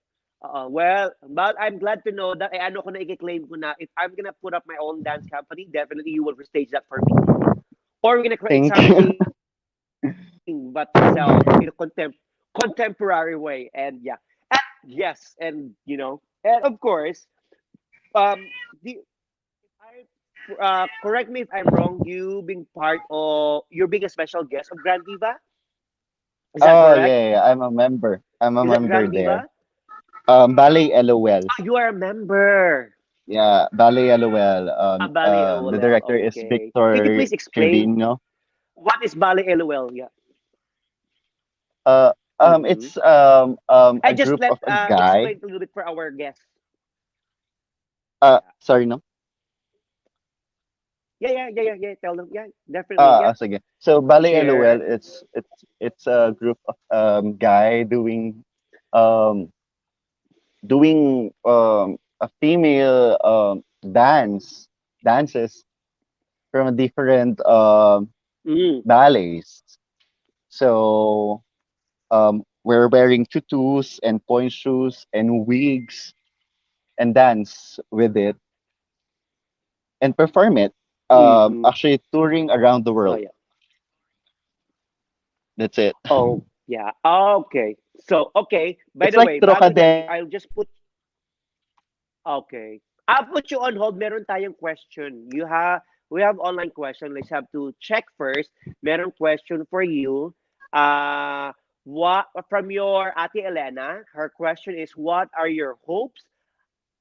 Speaker 2: Well, but I'm glad to know that ano ko na i-claim ko na if I'm gonna put up my own dance company, definitely you will restage that for me. Or we're gonna create
Speaker 3: Thank you.
Speaker 2: something but to sell in a contemporary way. And yeah, and yes, and and of course, the I correct me if I'm wrong. You being part of you're being a special guest of Grand Viva. Is that
Speaker 3: Oh
Speaker 2: correct?
Speaker 3: yeah, yeah, I'm a member. I'm a
Speaker 2: Is that
Speaker 3: member
Speaker 2: Grand
Speaker 3: there.
Speaker 2: Viva?
Speaker 3: Ballet LOL.
Speaker 2: Ah, you are a member.
Speaker 3: Yeah, Ballet LOL.
Speaker 2: Bali
Speaker 3: The
Speaker 2: LOL.
Speaker 3: director is
Speaker 2: Okay. Can you
Speaker 3: Victor
Speaker 2: please explain
Speaker 3: Trevino.
Speaker 2: what is Bali LOL? Yeah.
Speaker 3: Uh,
Speaker 2: Mm-hmm.
Speaker 3: it's
Speaker 2: I
Speaker 3: a
Speaker 2: just
Speaker 3: group
Speaker 2: let
Speaker 3: of a guy.
Speaker 2: explain a little bit for our guests. Yeah.
Speaker 3: Sorry, no.
Speaker 2: Yeah. Tell them. Yeah, definitely. Yeah.
Speaker 3: Sige. So Ballet LOL,
Speaker 2: Share.
Speaker 3: it's a group of guy um doing a female dances from a different
Speaker 2: Mm.
Speaker 3: ballets. So we're wearing tutus and point shoes and wigs and dance with it and perform it.
Speaker 2: Mm-hmm.
Speaker 3: Actually touring around the
Speaker 2: Oh
Speaker 3: world.
Speaker 2: yeah.
Speaker 3: That's it.
Speaker 2: Oh yeah. Okay. So okay. By
Speaker 3: It's
Speaker 2: the
Speaker 3: like
Speaker 2: way, bago yan,
Speaker 3: Trocadero.
Speaker 2: I'll just put. Okay. I'll put you on hold. Meron tayong question. We have online question. Let's have to check first. Meron question for you. What from your Ate Elena? Her question is, what are your hopes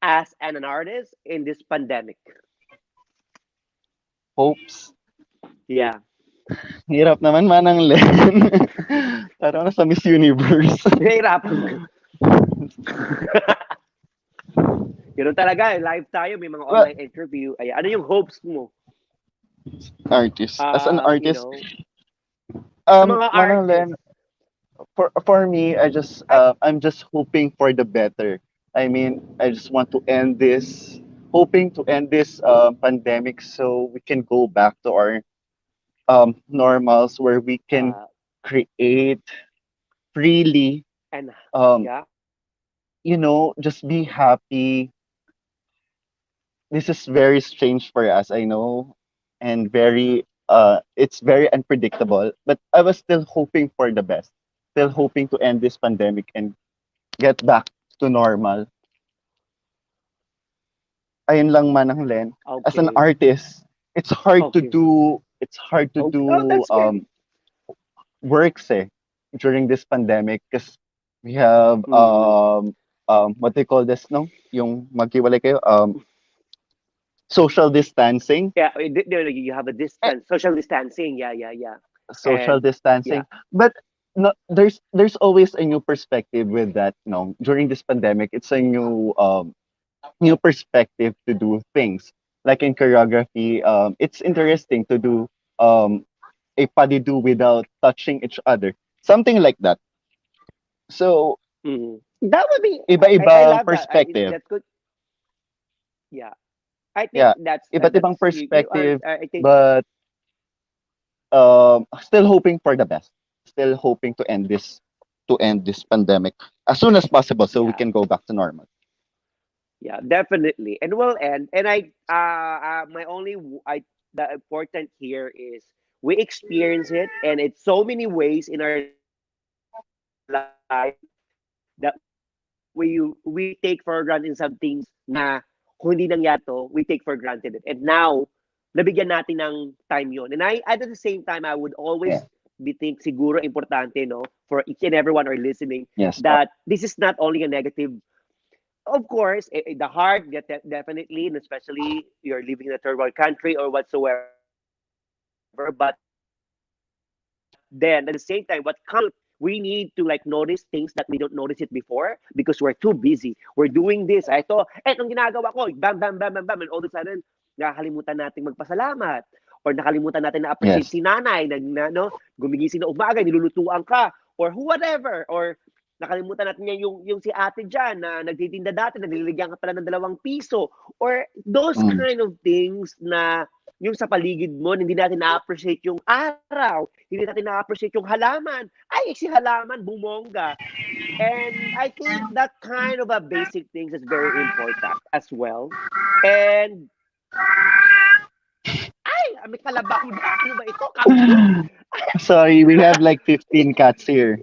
Speaker 2: as an artist in this pandemic?
Speaker 3: Hopes.
Speaker 2: Yeah.
Speaker 3: Hirap naman manang Len. Parang nasa Miss Universe.
Speaker 2: Nahihirapan ka. Ganun talaga. Live tayo. May mga
Speaker 3: Well,
Speaker 2: online interview. Ay, ano yung hopes mo?
Speaker 3: artist. As an
Speaker 2: You
Speaker 3: artist,
Speaker 2: know, sa mga
Speaker 3: manang Len,
Speaker 2: artists.
Speaker 3: for me,
Speaker 2: Ay,
Speaker 3: I'm just hoping for the better. I mean, I just want to end this, hoping to end this pandemic so we can go back to our normals where we can
Speaker 2: uh,
Speaker 3: create freely.
Speaker 2: and
Speaker 3: Um,
Speaker 2: yeah.
Speaker 3: just be happy. This is very strange for us, I know, and it's very unpredictable. But I was still hoping for the best, still hoping to end this pandemic and get back to normal. Ayun lang manang Len. As an
Speaker 2: Okay.
Speaker 3: artist,
Speaker 2: Okay.
Speaker 3: it's hard to
Speaker 2: Okay. Oh,
Speaker 3: do
Speaker 2: that's great.
Speaker 3: works during this pandemic because we have
Speaker 2: Mm-hmm.
Speaker 3: what they call this no yung maghiwalay kayo social distancing.
Speaker 2: Yeah, you have a
Speaker 3: Eh,
Speaker 2: distance, social distancing. Yeah.
Speaker 3: social
Speaker 2: And yeah.
Speaker 3: distancing, but no, there's always a new perspective with that no during this pandemic. It's a new perspective to do things like in choreography. It's interesting to do um a paddy do without touching each other, something like that. So
Speaker 2: Mm-hmm. That would be. I
Speaker 3: iba-ibang
Speaker 2: love that.
Speaker 3: perspective.
Speaker 2: That's good. Yeah. I think
Speaker 3: Yeah, iba't ibang
Speaker 2: that's you are.
Speaker 3: perspective,
Speaker 2: I think
Speaker 3: but still hoping for the best. Still hoping to end this pandemic as soon as possible so we
Speaker 2: yeah.
Speaker 3: can go back to normal.
Speaker 2: Yeah, definitely. And well, and my only I the important here is we experience it, and it's so many ways in our life that we take for granted some things na kung hindi nangyari to, we take for granted it. And now, nabigyan natin ng time yon. And at the same time, I would
Speaker 3: Yeah.
Speaker 2: always be think siguro importante no for each and everyone who are listening
Speaker 3: Yes, po.
Speaker 2: that this is not only a negative. Of course, the heart definitely, and especially you're living in a third world country or whatsoever. But then at the same time, what comes we need to like notice things that we don't notice it before because we're too busy. We're doing this. Etong ginagawa ko, bam, and all of a sudden, nakakalimutan nating magpasalamat or nakalimutan natin na-appreciate si
Speaker 3: Yes.
Speaker 2: nanay no, gumigising na umaga, nilulutuan ka or whatever or nakalimutan natin yung si ate dyan na nagtitinda dati, naliligyan ka pala ng ₱2 Or those
Speaker 3: Mm.
Speaker 2: kind of things na yung sa paligid mo, hindi natin na-appreciate yung araw, hindi natin na-appreciate yung halaman. Ay, si halaman, bumongga. And I think that kind of a basic things is very important as well. And ay, may kalabaw na. Ano ba ito? Kambing?
Speaker 3: Sorry, we have like 15 cats here.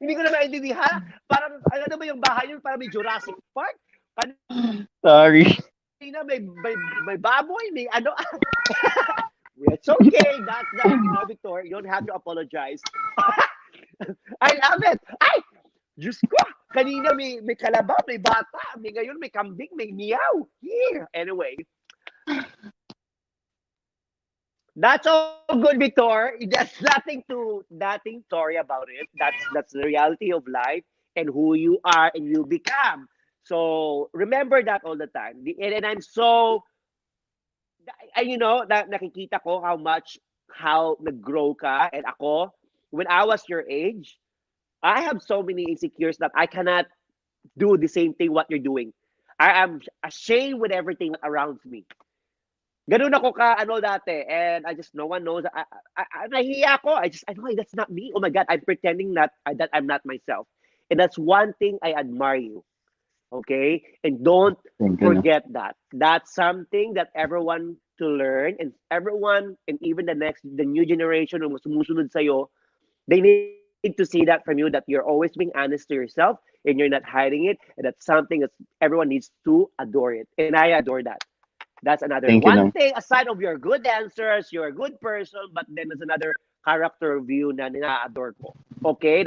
Speaker 2: Hindi ko na maintindihan. Parang, ano ba yung bahay yun? Parang may Jurassic Park.
Speaker 3: Sorry.
Speaker 2: Kanina may baboy, may ano. It's okay. Victor. You don't have to apologize. I love it. Ay! Diyos ko! Kanina may kalabaw, may bata. May ngayon may kambing, may meow. Yeah. Anyway, that's all good, Victor. There's nothing sorry about it. That's the reality of life and who you are and you become. So remember that all the time. And I'm so, nakikita ko how nag-grow ka and ako when I was your age. I have so many insecurities that I cannot do the same thing what you're doing. I am ashamed with everything around me. Ganun ako ka ano dati and I just no one knows I nahihiya ako. I know that's not me. Oh my god, I'm pretending that I'm not myself. And that's one thing I admire you. Okay? And don't
Speaker 3: Thank you. No.
Speaker 2: forget that. That's something that everyone to learn and everyone and even the new generation na sumusunod sa'yo, they need to see that from you that you're always being honest to yourself and you're not hiding it. And that's something that everyone needs to adore it. And I adore that. That's another
Speaker 3: Thank you.
Speaker 2: one
Speaker 3: No.
Speaker 2: thing aside of your good answers, you're a good person, but then there's another character view na nina-adore ko. Okay?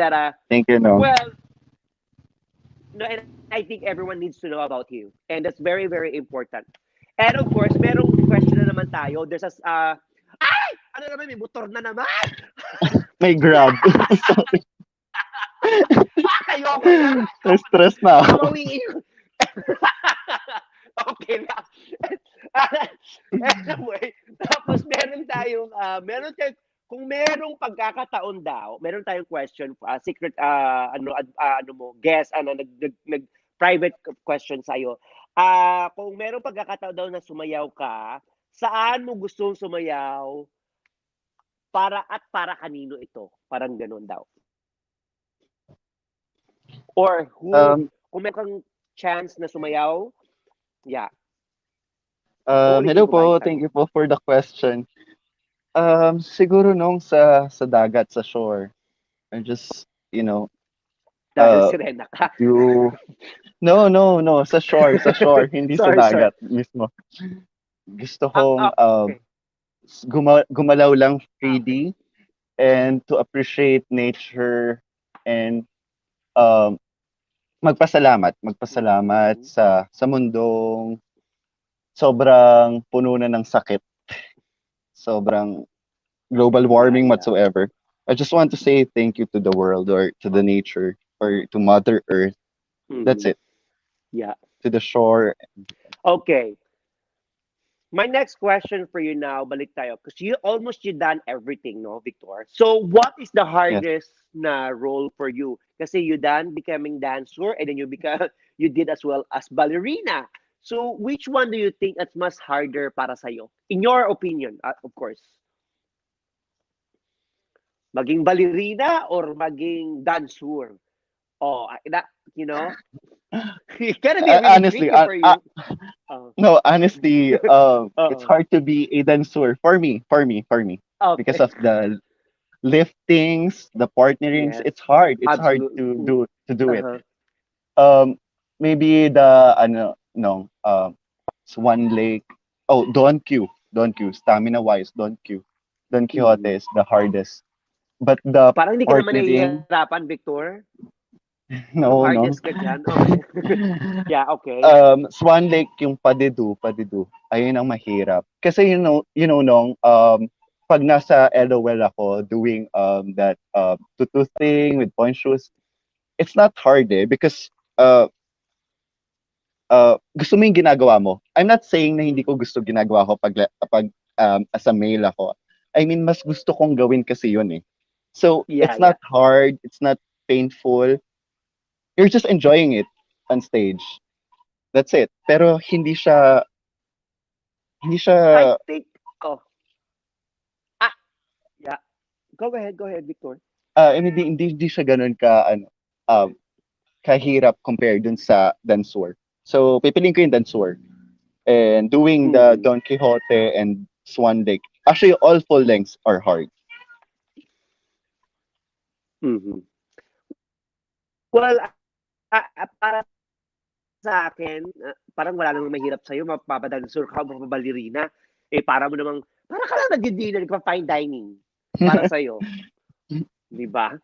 Speaker 3: Thank you. No.
Speaker 2: Well, no, and I think everyone needs to know about you. And that's very, very important. And of course, merong question na naman tayo. Ay! Ano naman, may motor na naman!
Speaker 3: May grab. Sorry.
Speaker 2: Ayoko na!
Speaker 3: Na-stress na ako.
Speaker 2: Mamawiin ko. Okay na. Anyway, tapos kung merong pagkakataon daw, meron tayong question, secret, ano mo, guest, private question sa'yo. Kung merong pagkakataon daw na sumayaw ka, saan mo gustong sumayaw, para kanino ito? Parang ganun daw. Or
Speaker 3: Um,
Speaker 2: kung meron kang chance na sumayaw, yeah. Only
Speaker 3: hello po.
Speaker 2: improvise
Speaker 3: Thank
Speaker 2: kami.
Speaker 3: you po for the question. Siguro nung sa dagat, sa shore. I just,
Speaker 2: Dahil
Speaker 3: uh,
Speaker 2: sirena ka.
Speaker 3: do no, sa shore, hindi sa
Speaker 2: Sorry.
Speaker 3: dagat mismo. Gusto kong
Speaker 2: Okay.
Speaker 3: gumalaw lang
Speaker 2: Okay.
Speaker 3: freely and to appreciate nature and um magpasalamat
Speaker 2: Mm-hmm.
Speaker 3: sa mundong sobrang puno na ng sakit, sobrang global warming
Speaker 2: Yeah.
Speaker 3: whatsoever. I just want to say thank you to the world or to the nature or to Mother Earth. That's
Speaker 2: Mm-hmm.
Speaker 3: it.
Speaker 2: Yeah.
Speaker 3: To the shore.
Speaker 2: Okay. My next question for you now, balik tayo. Because you done everything, no, Victor? So, what is the
Speaker 3: Yes.
Speaker 2: hardest na role for you? Kasi you done becoming dancer and then you did as well as ballerina. So, which one do you think is much harder para sa'yo? In your opinion, of course. Maging ballerina or maging dancer? Oh, you know, it's gonna be really
Speaker 3: Honestly,
Speaker 2: tricky for you. Uh,
Speaker 3: no, honestly, it's
Speaker 2: uh,
Speaker 3: hard to be a dancer for me, because
Speaker 2: okay.
Speaker 3: of the liftings, the partnerings.
Speaker 2: Yes,
Speaker 3: It's hard. It's hard
Speaker 2: absolutely.
Speaker 3: to do it.
Speaker 2: Uh-huh.
Speaker 3: Um, Maybe the no, Swan Lake. Oh, Don Q. Stamina wise, Don Q. Don Quixote
Speaker 2: Mm.
Speaker 3: is the hardest. But the
Speaker 2: Parang hindi ka naman
Speaker 3: partnering,
Speaker 2: nahihirapan, Victor. Anong
Speaker 3: no,
Speaker 2: hardest
Speaker 3: no.
Speaker 2: ka dyan? Okay. Yeah, okay.
Speaker 3: Swan Lake yung Padidu. Ayun ang mahirap. Kasi nung pag nasa LOL ako doing that tutu thing with point shoes, it's not hard because uh gusto mo yung ginagawa mo. I'm not saying na hindi ko
Speaker 2: Mm.
Speaker 3: gusto ginagawa ko pag as a male ako. I mean, mas gusto kong gawin kasi yun eh. So,
Speaker 2: Yeah,
Speaker 3: it's
Speaker 2: yeah.
Speaker 3: not hard, it's not painful. You're just enjoying it on stage. That's it. Pero hindi siya
Speaker 2: I think, oh, ah, yeah. Go ahead, Victor.
Speaker 3: hindi siya gano'n ka ano, um, kahirap compare dun sa Danswer. So, pipiliin ko yung Danswer. And doing the
Speaker 2: Mm-hmm.
Speaker 3: Don Quixote and Swan Lake. Actually, all full lengths are hard.
Speaker 2: Mm-hmm. Well, para sa akin, parang wala namang mahirap sa'yo, mapapadansur ka, mapabalerina. Eh, para mo namang, para ka lang nagdi-dinner, nagpa-fine dining. Para sa'yo. Di ba?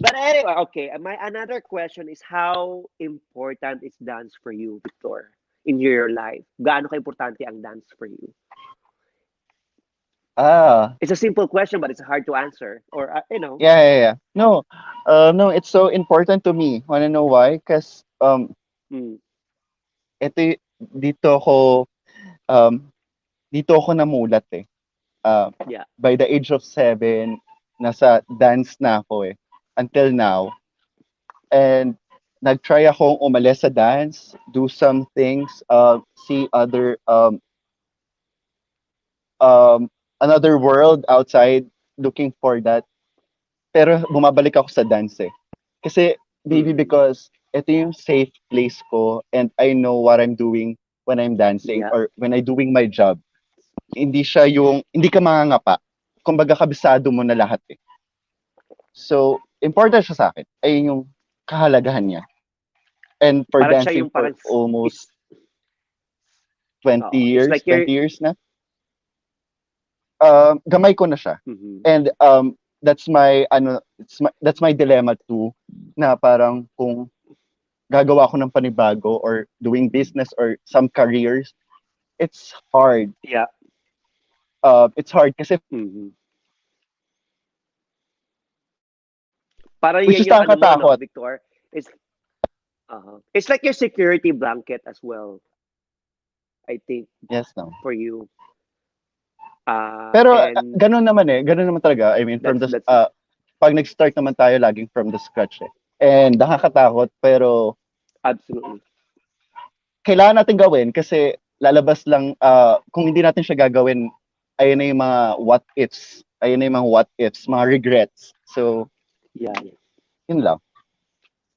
Speaker 2: But anyway, okay. My another question is how important is dance for you, Victor, in your life? Gaano ka-importante ang dance for you?
Speaker 3: Ah,
Speaker 2: It's a simple question, but it's hard to answer. Or,
Speaker 3: yeah, yeah, yeah. No, no, it's so important to me. Wanna know why? Because
Speaker 2: mm,
Speaker 3: ito dito ako um dito ako namulat eh. Uh,
Speaker 2: yeah.
Speaker 3: by the age of 7, nasa dance na ako eh. Until now. And nag-try akong umalis sa dance, do some things, see another world outside, looking for that. Pero bumabalik ako sa dance eh. Kasi, maybe
Speaker 2: Mm,
Speaker 3: because ito yung safe place ko and I know what I'm doing when I'm dancing
Speaker 2: yeah.
Speaker 3: or when I'm doing my job. Hindi ka mangangapa. Kumbaga kabisado mo na lahat eh. So, important siya sa akin. Ayun yung kahalagahan niya. And for
Speaker 2: Parang siya
Speaker 3: dancing
Speaker 2: yung
Speaker 3: for
Speaker 2: parang, is,
Speaker 3: almost 20
Speaker 2: it's
Speaker 3: years,
Speaker 2: like you're,
Speaker 3: 20 years na, gamay ko na siya.
Speaker 2: mhm,
Speaker 3: And that's my dilemma too, na parang kung gagawa ako ng panibago or doing business or some careers, it's hard.
Speaker 2: yeah.
Speaker 3: It's hard kasi
Speaker 2: Mhm. Para
Speaker 3: which
Speaker 2: yan
Speaker 3: is
Speaker 2: yung ano mo, no,
Speaker 3: nakakatakot.
Speaker 2: Victor? It's it's like your security blanket as well, I think,
Speaker 3: Yes, no.
Speaker 2: for you.
Speaker 3: Pero
Speaker 2: And
Speaker 3: ganun naman talaga. I mean,
Speaker 2: that's
Speaker 3: pag nag-start naman tayo laging from the scratch eh. And nakakatakot pero
Speaker 2: absolutely.
Speaker 3: kailangan natin gawin kasi lalabas lang kung hindi natin siya gagawin, ayun na yung mga what ifs. Ayun na yung mga what ifs, mga regrets. So,
Speaker 2: Yeah, yeah.
Speaker 3: yun lang.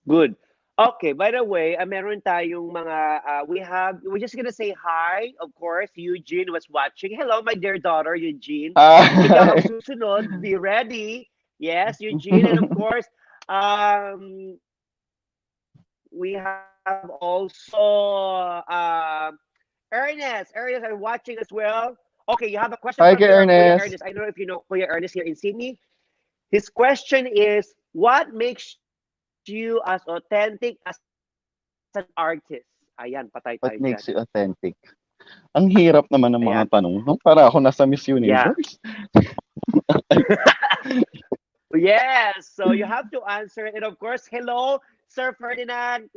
Speaker 2: Good. Okay, by the way, meron tayong mga, we're just gonna say hi, of course, Eugene was watching. Hello, my dear daughter, Eugene. Ikaw ang
Speaker 3: Hi.
Speaker 2: susunod. Be ready. Yes, Eugene. And of course, we have also Ernest. Ernest are watching as well. Okay, you have a question
Speaker 3: Hi,
Speaker 2: from
Speaker 3: kay
Speaker 2: your Kuya
Speaker 3: Ernest.
Speaker 2: Ernest. I don't know if you know Kuya Ernest here in Sydney. His question is, what makes you as authentic as an artist? Ayan, patay tayo dyan.
Speaker 3: What makes you authentic? Ang hirap naman ng
Speaker 2: Ayan.
Speaker 3: mga tanong. No? Para ako nasa Miss
Speaker 2: Yeah.
Speaker 3: Universe.
Speaker 2: Yes. So you have to answer it. And of course, hello, Sir Ferdinand,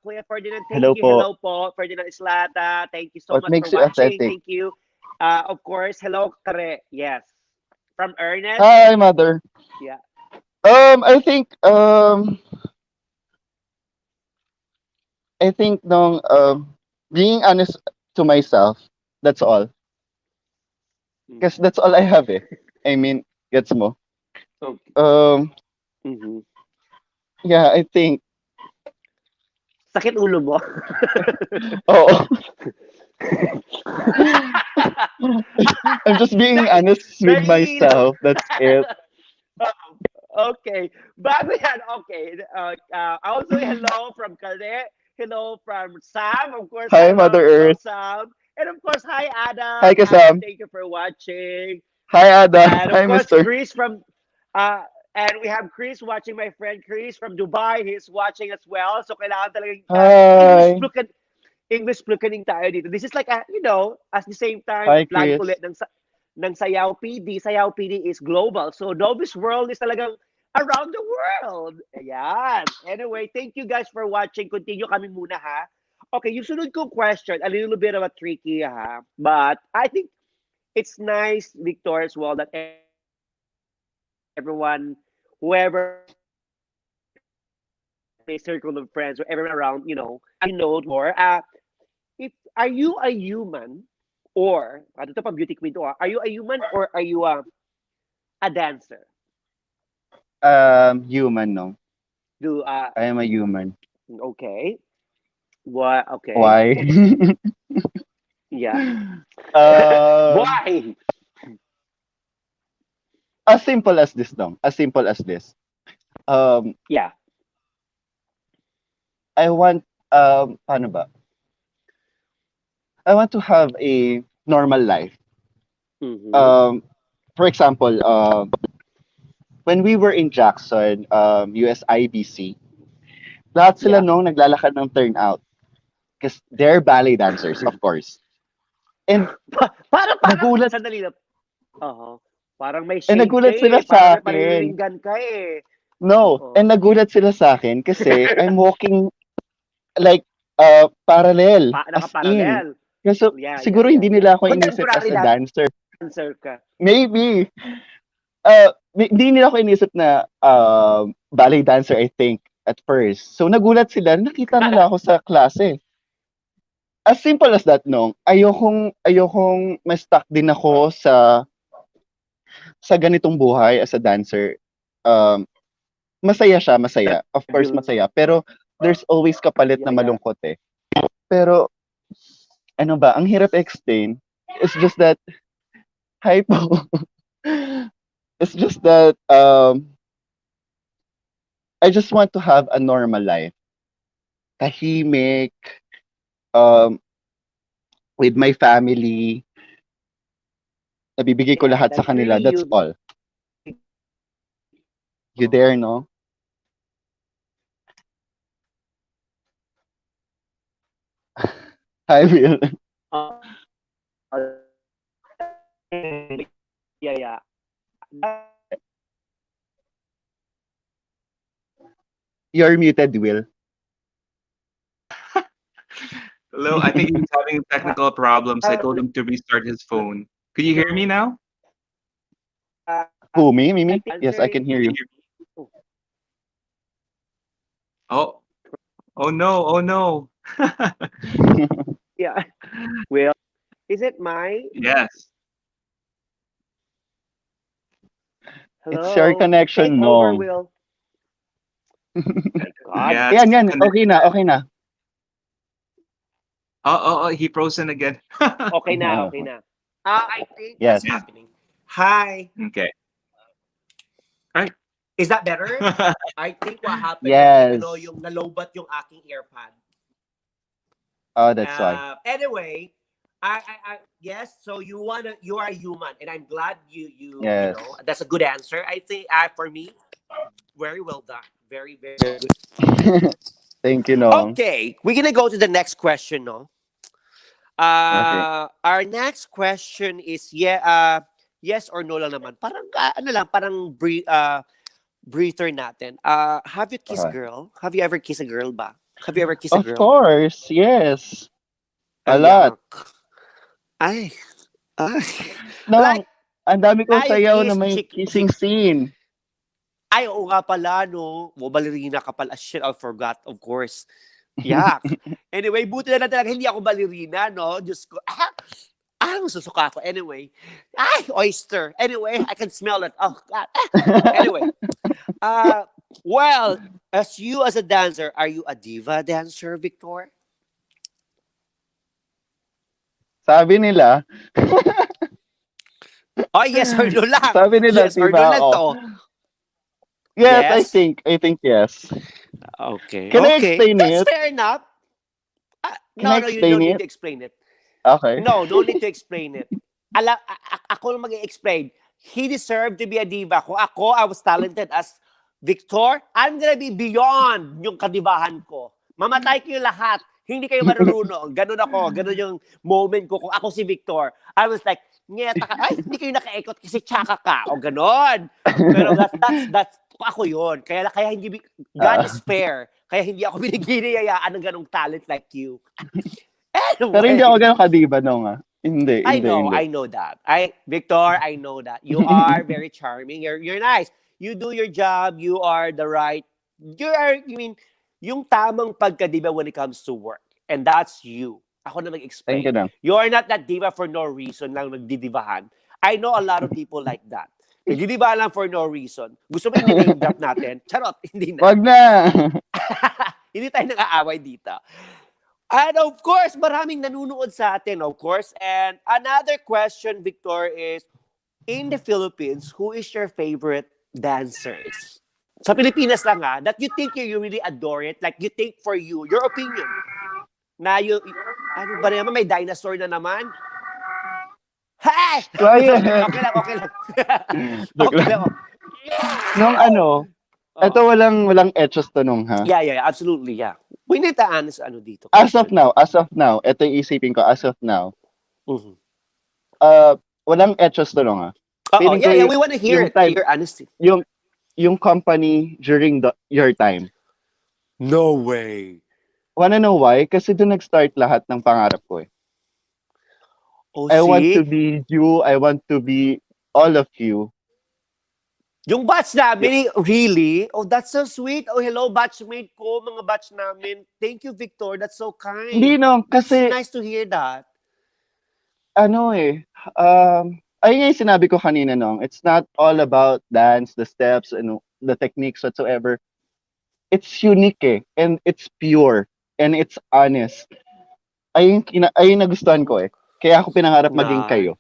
Speaker 2: Kuya Ferdinand.
Speaker 3: Hello
Speaker 2: Thank you.
Speaker 3: po.
Speaker 2: Hello po, Ferdinand Islata. Thank you so
Speaker 3: What
Speaker 2: much for
Speaker 3: makes you
Speaker 2: watching.
Speaker 3: authentic?
Speaker 2: Thank you. Of course, hello, Kare. Yes. From Ernest.
Speaker 3: Hi, mother.
Speaker 2: Yeah.
Speaker 3: I think I think nung being honest to myself, that's all. Because
Speaker 2: Mm.
Speaker 3: that's all I have eh. I mean, gets mo?
Speaker 2: Okay.
Speaker 3: Um,
Speaker 2: Mm-hmm.
Speaker 3: yeah, I think,
Speaker 2: Sakit ulo mo.
Speaker 3: oh, I'm just being honest with
Speaker 2: Nahihilo.
Speaker 3: myself. That's it.
Speaker 2: Okay. Bago yan, okay. Also, hello from Kale. Hello from Sam. Of course,
Speaker 3: Hi,
Speaker 2: hello,
Speaker 3: Mother
Speaker 2: hello,
Speaker 3: Earth.
Speaker 2: Sam. And of course, hi,
Speaker 3: Hi,
Speaker 2: Adam. Adam,
Speaker 3: Kasam.
Speaker 2: thank you for watching.
Speaker 3: Hi, Ada.
Speaker 2: And of
Speaker 3: Hi,
Speaker 2: course,
Speaker 3: Mister.
Speaker 2: Chris from, uh, and we have Chris watching, my friend Chris from Dubai. He's watching as well. So, kailangan talagang
Speaker 3: Hi.
Speaker 2: English flukening tayo dito. This is like, at the same time,
Speaker 3: Hi,
Speaker 2: lagi
Speaker 3: Chris.
Speaker 2: ulit ng Sayaw PD. Sayaw PD is global. So, Novysworld is talagang around the world. Ayan. Anyway, thank you guys for watching. Continue kami muna, ha? Okay, yung sunod kong question, a little bit of a tricky, ha? But I think it's nice, Victor, as well, that everyone, whoever is watching, can answer this question. my circle of friends or everyone around, before, if are you a human or ito pang beauty queen to, are you a human or are you a dancer?
Speaker 3: Human, no.
Speaker 2: Do
Speaker 3: I am a human.
Speaker 2: okay. What okay.
Speaker 3: Why?
Speaker 2: Yeah.
Speaker 3: um,
Speaker 2: Why?
Speaker 3: as simple as this, dong. As simple as this. Um,
Speaker 2: Yeah.
Speaker 3: I want, paano ba? I want to have a normal life.
Speaker 2: Mm-hmm.
Speaker 3: Um, for example, when we were in Jackson, USIBC, lahat sila
Speaker 2: Yeah.
Speaker 3: nung naglalakad ng turnout. Because they're ballet dancers, of course. And
Speaker 2: Parang
Speaker 3: nagulat,
Speaker 2: sandali lang. Parang may
Speaker 3: and
Speaker 2: shade ka
Speaker 3: nagulat sila
Speaker 2: eh. Parang
Speaker 3: sa
Speaker 2: may
Speaker 3: akin.
Speaker 2: paririringgan ka eh.
Speaker 3: No,
Speaker 2: Oo.
Speaker 3: and nagulat sila sa akin kasi I'm walking like parallel, as in.
Speaker 2: Naka-parallel.
Speaker 3: Kasi
Speaker 2: Yeah, yeah,
Speaker 3: siguro
Speaker 2: yeah,
Speaker 3: hindi
Speaker 2: yeah.
Speaker 3: nila ako inisip as
Speaker 2: Contemporary
Speaker 3: a dancer.
Speaker 2: dancer ka.
Speaker 3: Maybe. Hindi nila ako inisip na ballet dancer, I think, at first. So nagulat sila, nakita nila ako sa klase. As simple as that, no. Ayokong ma-stuck din ako sa ganitong buhay as a dancer. Um, masaya siya, masaya. Of course,
Speaker 2: You'll,
Speaker 3: masaya. Pero there's always kapalit
Speaker 2: yeah,
Speaker 3: na
Speaker 2: yeah.
Speaker 3: malungkot eh. Pero ano ba, ang hirap explain. It's just that, hi po. It's just that I just want to have a normal life. Tahimik, um, with my family. Nabibigay ko
Speaker 2: Yeah,
Speaker 3: lahat sa
Speaker 2: that's
Speaker 3: kanila.
Speaker 2: really
Speaker 3: That's
Speaker 2: you.
Speaker 3: all. You
Speaker 2: Oh.
Speaker 3: there, no? I will.
Speaker 2: Yeah, yeah.
Speaker 3: You're muted, Will.
Speaker 1: Hello, I think he's having technical problems. I told him to restart his phone. Could you hear me now?
Speaker 3: Who, me?
Speaker 2: I
Speaker 3: Mimi?
Speaker 2: think
Speaker 3: Yes, I can
Speaker 2: answer
Speaker 3: hear
Speaker 1: Can
Speaker 3: you.
Speaker 1: you? Oh, oh no, oh no.
Speaker 2: yeah. Will, is it my
Speaker 1: Yes.
Speaker 3: It's your
Speaker 2: hello? Take
Speaker 3: connection,
Speaker 2: over,
Speaker 3: no.
Speaker 2: Will. My God.
Speaker 1: Yeah, it's
Speaker 3: Yan, yan.
Speaker 1: connect.
Speaker 3: Okay na, okay na.
Speaker 1: Oh, he frozen again.
Speaker 2: Okay na, okay na. I think what's
Speaker 3: Yes.
Speaker 1: Yeah.
Speaker 2: happening. Hi.
Speaker 1: Okay. Right.
Speaker 2: Is that better? I think what happened,
Speaker 3: Yes.
Speaker 2: yung nalobat yung aking AirPod.
Speaker 3: Oh, that's why.
Speaker 2: Anyway, yes. So you are human, and I'm glad you
Speaker 3: Yes.
Speaker 2: know that's a good answer. I think for me, very well done, very very good.
Speaker 3: Thank you, no.
Speaker 2: Okay, we're gonna go to the next question, no.
Speaker 3: Okay.
Speaker 2: Our next question is yes or no lang naman. Parang ano lang, parang breather natin. Have you kissed
Speaker 3: Okay.
Speaker 2: girl? Have you ever kissed a girl ba? Have you ever kissed a
Speaker 3: Of
Speaker 2: girl?
Speaker 3: course, yes. A lot.
Speaker 2: Ayak. Ay. Ay. Like,
Speaker 3: No, ang dami kong
Speaker 2: I've
Speaker 3: sayaw na
Speaker 2: kissed
Speaker 3: may kissing scene.
Speaker 2: Ay, oo nga pala, no. O, ballerina ka pala. Shit, I forgot, of course. Yak. Anyway, buti na lang talaga hindi ako ballerina, no? Diyos ko. Susuka ko. Anyway. Ay, oyster. Anyway, I can smell it. Oh, God. Anyway. Well, as you as a dancer, are you a diva dancer, Victor?
Speaker 3: Sabi nila,
Speaker 2: Oh, yes or no lang.
Speaker 3: sabi nila,
Speaker 2: Yes or no
Speaker 3: diba
Speaker 2: lang
Speaker 3: ako?
Speaker 2: to.
Speaker 3: Yes,
Speaker 2: Yes?
Speaker 3: I think yes.
Speaker 2: Okay.
Speaker 3: Can I
Speaker 2: Okay.
Speaker 3: explain
Speaker 2: That's
Speaker 3: it?
Speaker 2: fair enough.
Speaker 3: Can I
Speaker 2: No, you don't
Speaker 3: explain
Speaker 2: need
Speaker 3: it?
Speaker 2: to explain it.
Speaker 3: Okay.
Speaker 2: No need to explain it. Ako lang mag-explain. He deserved to be a diva. Kung ako, I was talented as Victor, I'm gonna be beyond yung kadibahan ko. Mamatay kayo lahat. Hindi kayo marunong. Ganun ako. Ganun yung moment ko. Kung ako si Victor, I was like, nyeta ka. Ay, hindi kayo nakaikot kasi tsaka ka. O ganun. Pero that's ako yun. Kaya hindi, God is fair. Kaya hindi ako binigyan ng ganong talent like you.
Speaker 3: Pero hindi ako
Speaker 2: Anyway,
Speaker 3: ganun kadiba no nga. Hindi,
Speaker 2: I
Speaker 3: hindi,
Speaker 2: know,
Speaker 3: hindi.
Speaker 2: I know that. Victor, I know that. You are very charming. You're nice. You do your job. You are the right. yung tamang pagka-diva when it comes to work. And that's you. Ako na
Speaker 3: Thank you
Speaker 2: mag-explain.
Speaker 3: lang.
Speaker 2: You are not that diva for no reason lang nagdidivahan. I know a lot of people like that. Nagdidivahan lang for no reason. Gusto mo i-name drop natin? Charot, hindi na.
Speaker 3: Wag na!
Speaker 2: Hindi tayo nang-aaway dito. And of course, maraming nanunood sa atin, of course. And another question, Victor, is, in the Philippines, who is your favorite dancers? Sa Pilipinas lang that you think you really adore it, like you think for you, your opinion, na ano ba naman, may dinosaur na naman? Hey!
Speaker 3: Quiet!
Speaker 2: Okay lang, okay lang.
Speaker 3: Joke
Speaker 2: Okay
Speaker 3: lang.
Speaker 2: lang.
Speaker 3: Nung ano, ito
Speaker 2: Oh.
Speaker 3: walang etchos to nung ha.
Speaker 2: Yeah, absolutely, yeah. We need to answer dito.
Speaker 3: As of now, ito yung isipin ko, as of now,
Speaker 2: Mhm.
Speaker 3: walang etchos to nung ha.
Speaker 2: Oh,
Speaker 3: Feeling ko
Speaker 2: yeah, we want to hear
Speaker 3: yung
Speaker 2: it,
Speaker 3: time,
Speaker 2: your honesty.
Speaker 3: yung company during your time.
Speaker 2: No way.
Speaker 3: Wanna know why? Kasi doon nag-start lahat ng pangarap ko eh.
Speaker 2: Oh,
Speaker 3: I want
Speaker 2: see?
Speaker 3: to be you, I want to be all of you.
Speaker 2: Yung batch namin, really? Oh, that's so sweet. Oh, hello, batchmate ko, mga batch namin. Thank you, Victor. That's so kind.
Speaker 3: Hindi no,
Speaker 2: That's
Speaker 3: kasi
Speaker 2: nice to hear that.
Speaker 3: ano eh, ayun nga yung sinabi ko kanina nung, it's not all about dance, the steps, the techniques whatsoever. It's unique eh, and it's pure, and it's honest. Ayun nagustuhan ko eh. Kaya ako pinangarap maging kayo.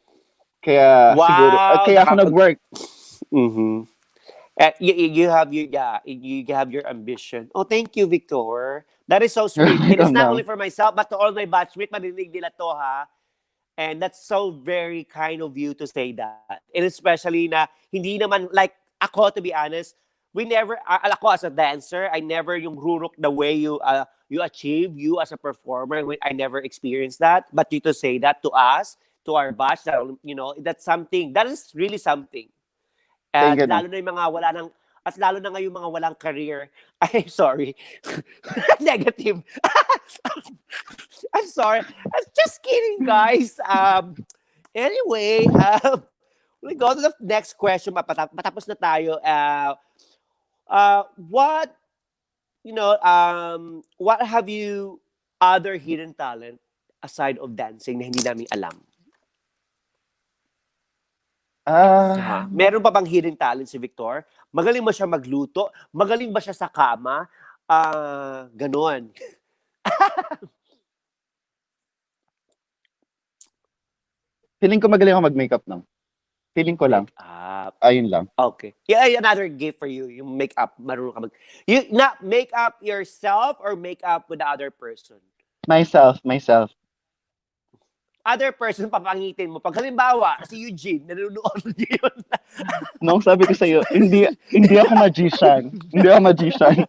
Speaker 3: Kaya siguro,
Speaker 2: Wow.
Speaker 3: kaya ako nag-work.
Speaker 2: Mm-hmm. You have your ambition. Oh, thank you, Victor. That is so sweet. And it's not only for myself, but to all my batchmates, marinig nila to, ha? And that's so very kind of you to say that. And especially na, hindi naman, like, ako, to be honest, ako as a dancer, I never yung rurok the way you achieve, you as a performer, I never experienced that. But you to say that to us, to our batch, that, that's something, that is really something. At lalo na yung mga lalo na ngayong mga walang career. Ay, sorry. Negative. I'm sorry. I'm just kidding, guys. Anyway, we go to the next question. Matapos na tayo. What have you other hidden talent aside of dancing na hindi namin alam? Meron pa bang hidden talent si Victor? Magaling ba siya magluto? Magaling ba siya sa kama? Ganon.
Speaker 3: Feeling ko magaling ako mag-makeup lang. Feeling ko lang. Ayun lang.
Speaker 2: Okay. Yeah, another gift for you. Yung makeup. Marunong ka you not make up yourself or make up with the other person?
Speaker 3: Myself.
Speaker 2: Other person, papangitin mo. Pag halimbawa, si Eugene, nanonood niyo yun.
Speaker 3: Nung sabi ko sa'yo, hindi ako magician. Hindi ako magician.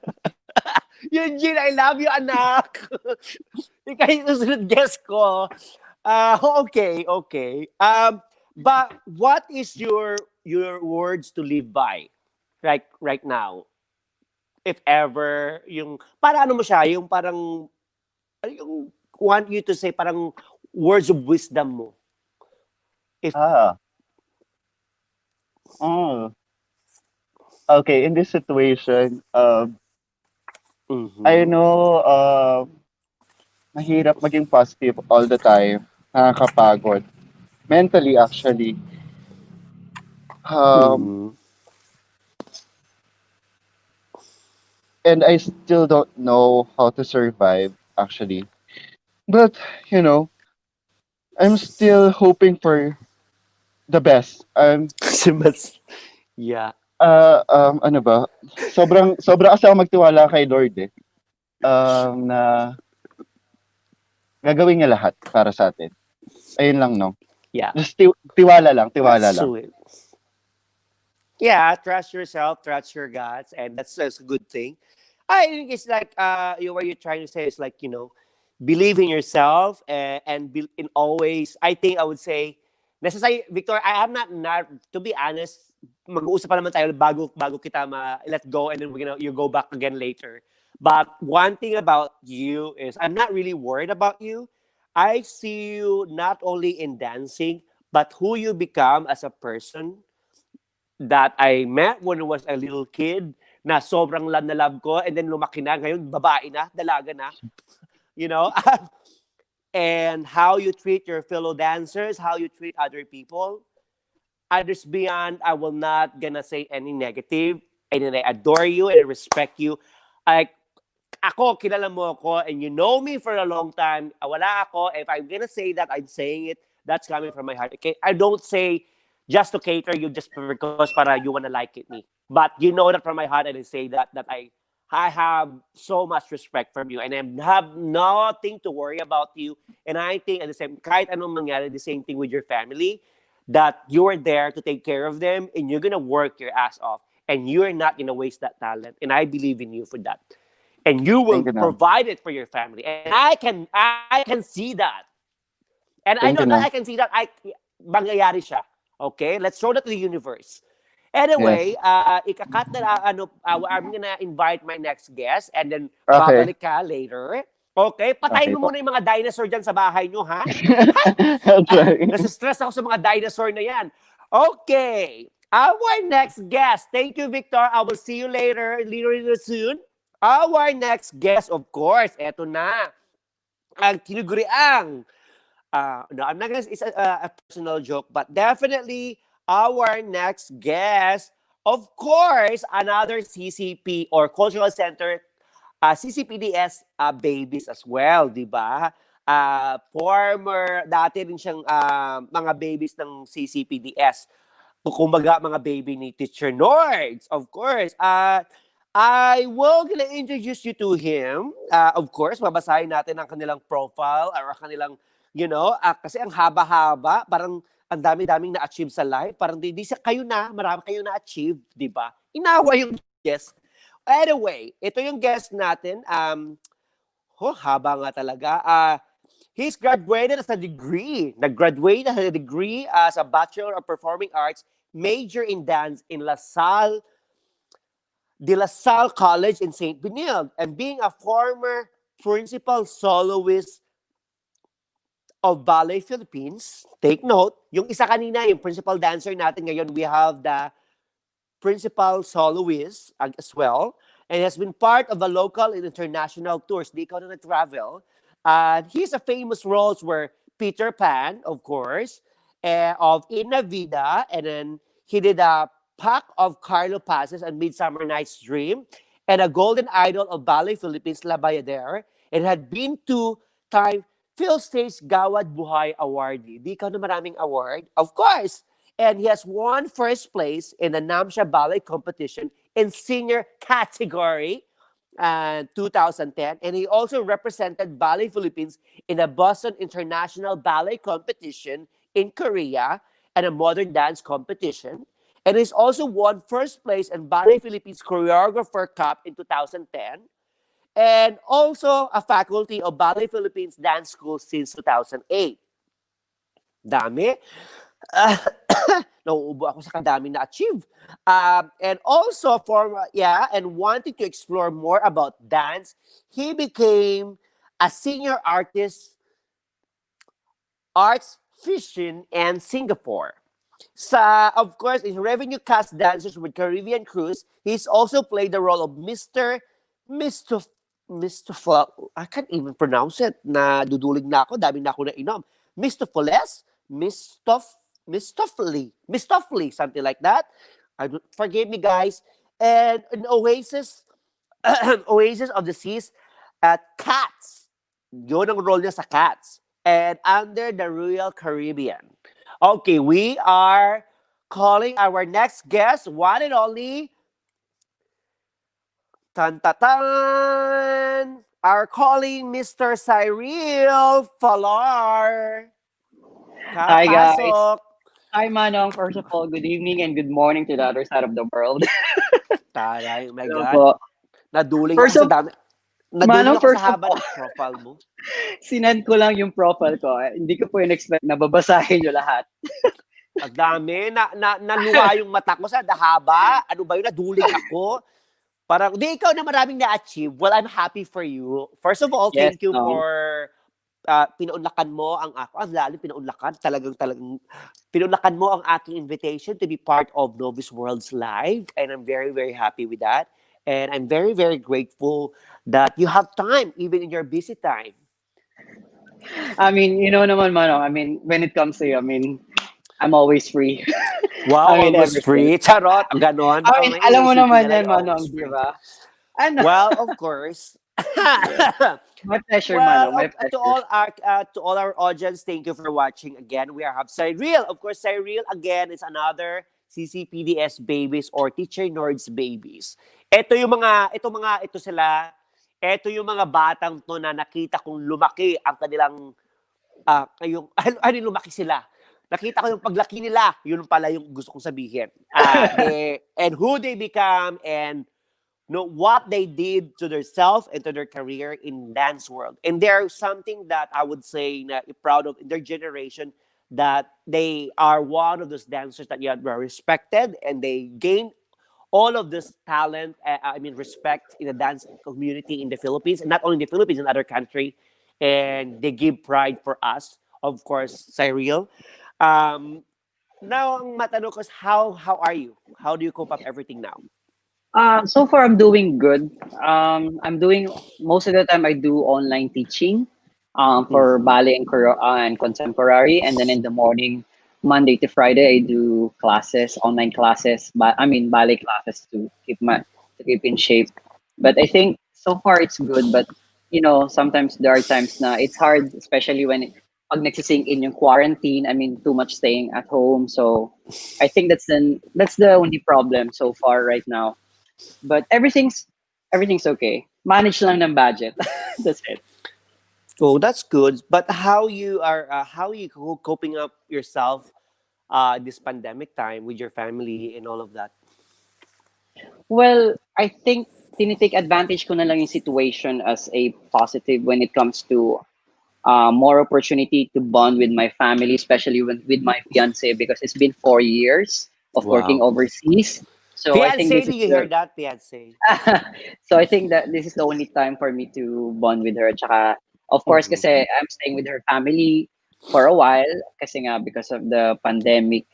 Speaker 2: Eugene, I love you, anak. Ikaw yung susunod guest ko. Okay. But what is your words to live by right now? If ever, yung, para ano mo siya, yung parang, yung want you to say parang words of wisdom mo.
Speaker 3: Okay, in this situation, I know mahirap maging positive all the time. Nakakapagod. Mentally, actually. And I still don't know how to survive, actually. But, I'm still hoping for the best.
Speaker 2: Yeah.
Speaker 3: Ano ba? Sobra kasi ako magtiwala kay Lord eh. Na gagawin niya lahat para sa atin. Ayun lang, no?
Speaker 2: Yeah.
Speaker 3: Just tiwala lang.
Speaker 2: Sweet. Yeah, trust yourself, trust your guts, and that's a good thing. I think it's like what you're trying to say is like, believe in yourself and be in always. I think I would say, necessary, Victor, I am not to be honest, mag-uusap pa naman tayo bago kita let go, and then you go back again later. But one thing about you is I'm not really worried about you. I see you not only in dancing, but who you become as a person that I met when I was a little kid, na sobrang love na love ko, and then lumaki na, ngayon babae na, dalaga na, you know? And how you treat your fellow dancers, how you treat other people, others beyond, I will not gonna say any negative, and then I adore you and I respect you. Like, ako, kilala mo ako, and you know me for a long time. Wala ako. If I'm gonna say that, I'm saying it. That's coming from my heart. Okay? I don't say just to cater you just because para you wanna like it me. But you know that from my heart, and I say that I have so much respect from you, and I have nothing to worry about you. And I think at the same, kahit anong mangyari, the same thing with your family, that you are there to take care of them, and you're gonna work your ass off, and you're not gonna waste that talent. And I believe in you for that, and you will
Speaker 3: Thank you, Nam.
Speaker 2: provide it for your family. And I can see that. And I know
Speaker 3: Thank you,
Speaker 2: that I
Speaker 3: Nam.
Speaker 2: can see that mangyayari siya. Okay? Let's show that to the universe.
Speaker 3: Yes.
Speaker 2: Anyway, ikakat na, I'm gonna invite my next guest, and then
Speaker 3: Okay.
Speaker 2: babalik ka later. Okay? Patayin
Speaker 3: Okay
Speaker 2: mo
Speaker 3: po.
Speaker 2: muna yung mga dinosaur dyan sa bahay nyo, ha?
Speaker 3: I'll try.
Speaker 2: Nasistress ako sa mga dinosaur na yan. Okay. Our next guest. Thank you, Victor. I will see you later soon. Our next guest, of course, eto na. Ang tinuguriang. No, I'm not gonna, it's a personal joke, but definitely our next guest, of course, another CCP or Cultural Center, CCPDS babies as well, di ba? Dati rin siyang mga babies ng CCPDS. Kumbaga, mga baby ni Teacher Nords, of course. I will gonna introduce you to him. Of course, babasahin natin ang kanilang profile or ang kanilang, kasi ang haba-haba, parang ang dami-daming na-achieve sa life. Parang di sa kayo na, marami kayo na-achieve, di ba? Inawa yung guest. Anyway, ito yung guest natin. Haba nga talaga. He's graduated as a degree. Nag-graduate as a degree as a Bachelor of Performing Arts, major in dance in De La Salle College in St. Benilde, and being a former principal soloist of Ballet Philippines. Take note, yung isa kanina, yung principal dancer natin ngayon, we have the principal soloist as well, and has been part of the local and international tours. Di ikaw na nag-travel. His famous roles were Peter Pan, of course, of Ina Vida, and then he did a Pack of Carlo Passes and Midsummer Night's Dream, and a Golden Idol of Ballet Philippines, La Bayadere, and had been two-time Phil Stage Gawad Buhay awardee. Di ka na maraming award? Of course! And he has won first place in the Namsha Ballet competition in senior category 2010. And he also represented Ballet Philippines in the Boston International Ballet Competition in Korea and a modern dance competition. And he's also won first place in Ballet Philippines Choreographer Cup in 2010. And also a faculty of Ballet Philippines Dance School since 2008. Dami. Nauubo ako sa kadami na achieve. And also, and wanting to explore more about dance, he became a senior arts fishing in Singapore. Of course, in Revenue Cast Dancers with Caribbean Cruise, he's also played the role of Mr. I can't even pronounce it. Nadudulig na ako. Dami na ako na inom. Mistoffles? Mistoffly, something like that. Forgive me, guys. And an Oasis, Oasis of the Seas at Cats. Yun ang role niya sa Cats. And Under the Royal Caribbean. Okay, we are calling our next guest, one and only, tan-ta-tan, are calling Mr. Cyril Fallar.
Speaker 4: Hi guys.
Speaker 2: Pasok.
Speaker 4: Hi Manong. First of all, good evening and good morning to the other side of the world.
Speaker 2: Taray, my
Speaker 4: Hello
Speaker 2: God.
Speaker 4: po.
Speaker 2: Naduling
Speaker 4: First
Speaker 2: ako
Speaker 4: of
Speaker 2: sa dami. Naduling
Speaker 4: Manong,
Speaker 2: ako
Speaker 4: first
Speaker 2: sa
Speaker 4: of
Speaker 2: haba
Speaker 4: all,
Speaker 2: ng profile mo.
Speaker 4: sinend ko lang yung profile ko. Hindi ko po in-expect na babasahin nyo lahat.
Speaker 2: Ang dami. Naluwa yung mata ko sa dahaba. Ano ba yun? Naduling ako. Parang, di ikaw na maraming na-achieve. Well, I'm happy for you. First of all,
Speaker 4: Yes,
Speaker 2: thank you
Speaker 4: no.
Speaker 2: for pinaunlakan mo ang ako. Ang lalim, pinaunlakan. Talagang pinaunlakan mo ang aking invitation to be part of Novysworld's live. And I'm very, very happy with that. And I'm very, very grateful that you have time, even in your busy time.
Speaker 4: I mean, you know naman, Manong, I mean, when it comes to you, I mean, I'm always free.
Speaker 2: Wow,
Speaker 4: I mean,
Speaker 2: almost
Speaker 4: everything.
Speaker 2: free. Charot, ganon.
Speaker 4: I
Speaker 2: Baka
Speaker 4: mean,
Speaker 2: may
Speaker 4: alam mo
Speaker 2: iisipin
Speaker 4: naman
Speaker 2: nila
Speaker 4: yan,
Speaker 2: you're always
Speaker 4: Manong, di
Speaker 2: free.
Speaker 4: ba? Ano?
Speaker 2: Well, of course.
Speaker 4: My pleasure,
Speaker 2: Well,
Speaker 4: Manong, my pleasure.
Speaker 2: to all our audience, thank you for watching again. We have Cyril. Of course, Cyril again is another CCPDS babies or Teacher Nerds babies. Ito sila. Ito yung mga batang to na nakita kong lumaki ang kanilang yung ano lumaki sila. Nakita ko yung paglaki nila, yun pala yung gusto kong sabihin. And who they become and know what they did to themselves and to their career in dance world. And there's something that I would say na proud of in their generation that they are one of those dancers that you are respected and they gain all of this talent, I mean, respect in the dance community in the Philippines, and not only in the Philippines, in other country, and they give pride for us, of course, Cyril. Um, Now, ang matanong ko is how are you? How do you cope up everything now?
Speaker 4: So far, I'm doing good. I'm doing most of the time I do online teaching for
Speaker 2: Mhm.
Speaker 4: ballet and contemporary, and then in the morning, Monday to Friday, I do classes, online classes. But I mean ballet classes to keep in shape. But I think so far it's good. But sometimes there are times na it's hard, especially when pag nagsisink in yung quarantine. I mean, too much staying at home. So I think that's the only problem so far right now, but everything's okay. Manage lang ng budget. That's it.
Speaker 2: Oh, that's good. But how are you coping up yourself this pandemic time with your family and all of that?
Speaker 4: Well, I think tinitake advantage ko na lang yung situation as a positive when it comes to more opportunity to bond with my family, especially with my fiance, because it's been 4 years of working
Speaker 2: Wow.
Speaker 4: overseas. So I think
Speaker 2: Fiance,
Speaker 4: this
Speaker 2: do
Speaker 4: is
Speaker 2: you hear
Speaker 4: the
Speaker 2: that, fiance?
Speaker 4: so I think that this is the only time for me to bond with her. Tsaka, of course,
Speaker 2: Mhm.
Speaker 4: kasi I'm staying with her family for a while kasi nga because of the pandemic.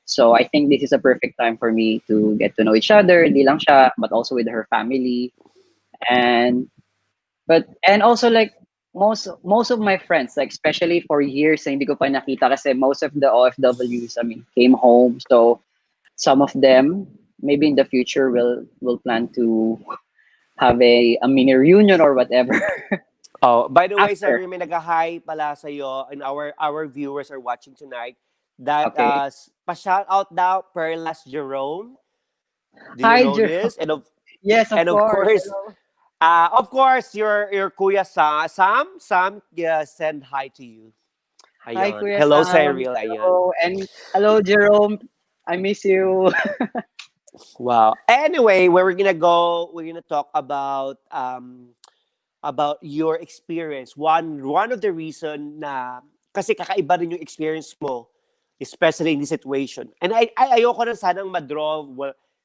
Speaker 4: So I think this is a perfect time for me to get to know each other, hindi lang siya, but also with her family. And and also like most of my friends, like especially for years na hindi ko pa nakita kasi most of the OFWs, I mean, came home. So some of them maybe in the future will plan to have a mini reunion or whatever
Speaker 2: Oh, by the way,
Speaker 4: after.
Speaker 2: sir, may nag-hi pala sa iyo and our viewers are watching tonight that
Speaker 4: Okay.
Speaker 2: pa-shout out daw Perlas Jerome. Do you
Speaker 4: Hi,
Speaker 2: know
Speaker 4: Jerome.
Speaker 2: this?
Speaker 4: Yes,
Speaker 2: And
Speaker 4: of course. Hello.
Speaker 2: of course your Kuya Sam yeah, send hi to you.
Speaker 4: Hi,
Speaker 2: Ayan.
Speaker 4: Kuya
Speaker 2: Hello
Speaker 4: Sam.
Speaker 2: Cyril, ayan.
Speaker 4: Hello. And hello, Jerome. I miss you.
Speaker 2: Wow. Anyway, where we're gonna talk about your experience. One of the reason na kasi kakaiba rin yung experience mo, especially in this situation. And ayoko na sanang ma-draw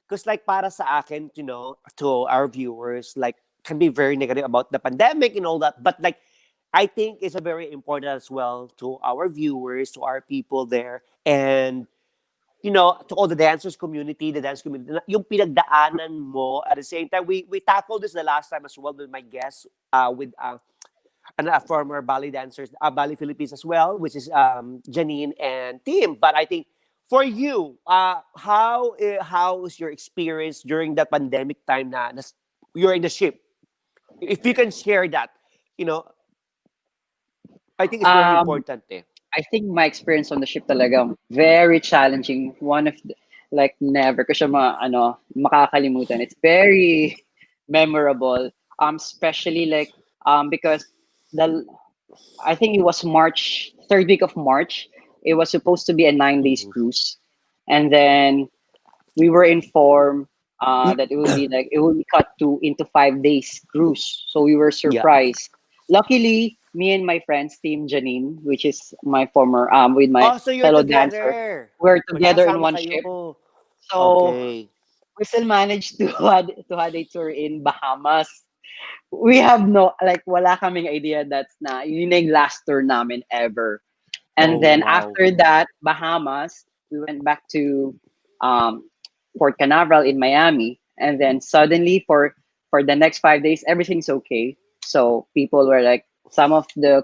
Speaker 2: because like para sa akin, to our viewers, like can be very negative about the pandemic and all that. But like I think it's a very important as well to our viewers, to our people there, and to all the dancers community, the dance community, yung pinagdaanan mo at the same time. We tackled this the last time as well with my guests, with a former ballet dancers, ballet Philippines as well, which is Janine and Tim. But I think for you, how was your experience during that pandemic time na you're in the ship? If you can share that, you know, I think it's very
Speaker 4: um,
Speaker 2: important. Eh.
Speaker 4: I think my experience on the ship talaga very challenging. One of like never ko siya makakalimutan. It's very memorable. Especially like because the I think it was March, third week of March. It was supposed to be a 9 days
Speaker 2: Mhm.
Speaker 4: cruise, and then we were informed that it will be cut to into 5 days cruise. So we were
Speaker 2: Yeah.
Speaker 4: surprised. Luckily, me and my friends, Team Janine, which is my former with my
Speaker 2: Oh, so you're
Speaker 4: fellow dancer,
Speaker 2: together.
Speaker 4: we're together in
Speaker 2: Magkakasama
Speaker 4: one
Speaker 2: kayo.
Speaker 4: ship. So
Speaker 2: Okay.
Speaker 4: we still managed to had a tour in Bahamas. We have no like wala kaming idea that's na yun na yung last tour namin ever.
Speaker 2: Oh,
Speaker 4: And then
Speaker 2: wow.
Speaker 4: after that, Bahamas, we went back to um, Port Canaveral in Miami. And then suddenly for the next 5 days, everything's okay. So people were like, some of the